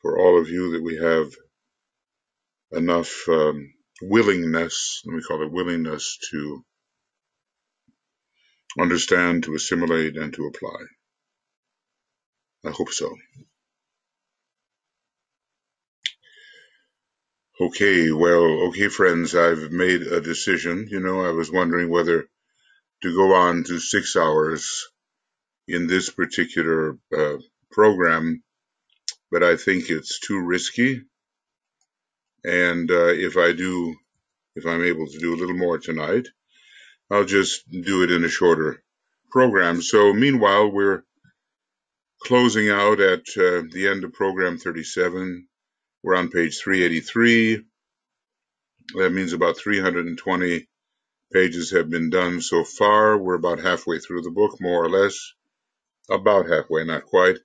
for all of you that we have enough willingness, let me call it willingness, to understand, to assimilate, and to apply. I hope so. Okay, friends, I've made a decision. I was wondering whether to go on to 6 hours in this particular program, but I think it's too risky. And if I'm able to do a little more tonight, I'll just do it in a shorter program. So meanwhile, we're closing out at the end of program 37. We're on page 383. That means about 320 pages have been done so far. We're about halfway through the book, more or less. About halfway, not quite.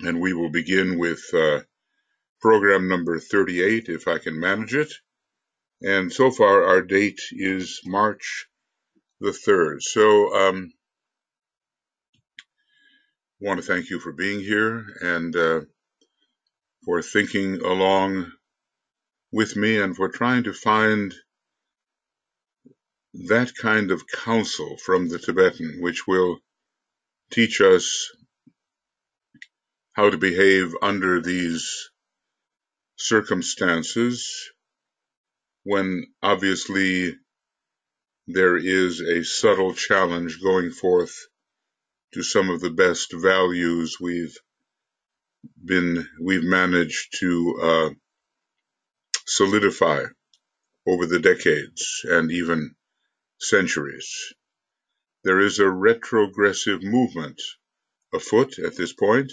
And we will begin with program number 38, if I can manage it. And so far, our date is March the 3rd. So I want to thank you for being here and for thinking along with me and for trying to find that kind of counsel from the Tibetan, which will teach us how to behave under these circumstances when obviously there is a subtle challenge going forth to some of the best values we've managed to solidify over the decades and even centuries. There is a retrogressive movement afoot at this point,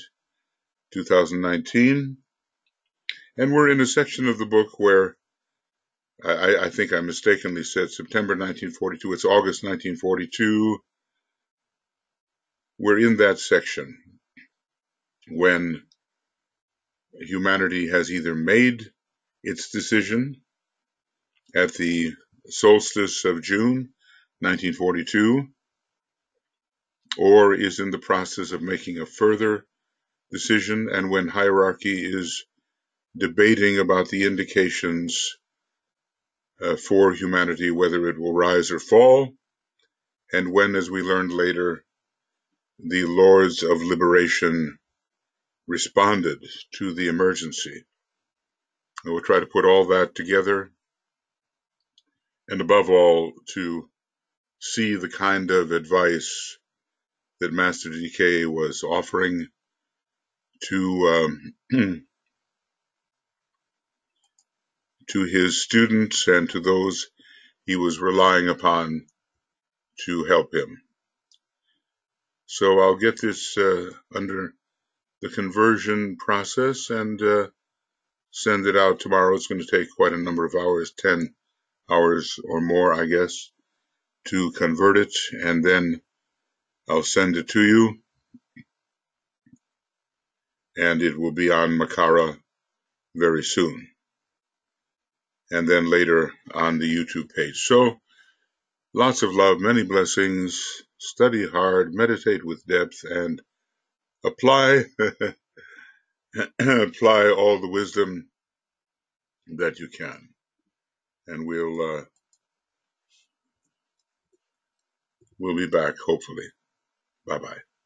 2019, and we're in a section of the book where I think I mistakenly said September 1942. It's August 1942. We're in that section when humanity has either made its decision at the solstice of June 1942, or is in the process of making a further decision, and when hierarchy is debating about the indications for humanity, whether it will rise or fall, and when, as we learned later, the lords of liberation responded to the emergency. And we'll try to put all that together, and above all, to see the kind of advice that Master DK was offering to to his students and to those he was relying upon to help him. So I'll get this under the conversion process and send it out tomorrow. It's going to take quite a number of hours, 10 hours or more, I guess, to convert it, and then I'll send it to you, and it will be on Makara very soon, and then later on the YouTube page. So lots of love, many blessings, study hard, meditate with depth, and apply apply all the wisdom that you can. And we'll be back, hopefully. Bye-bye.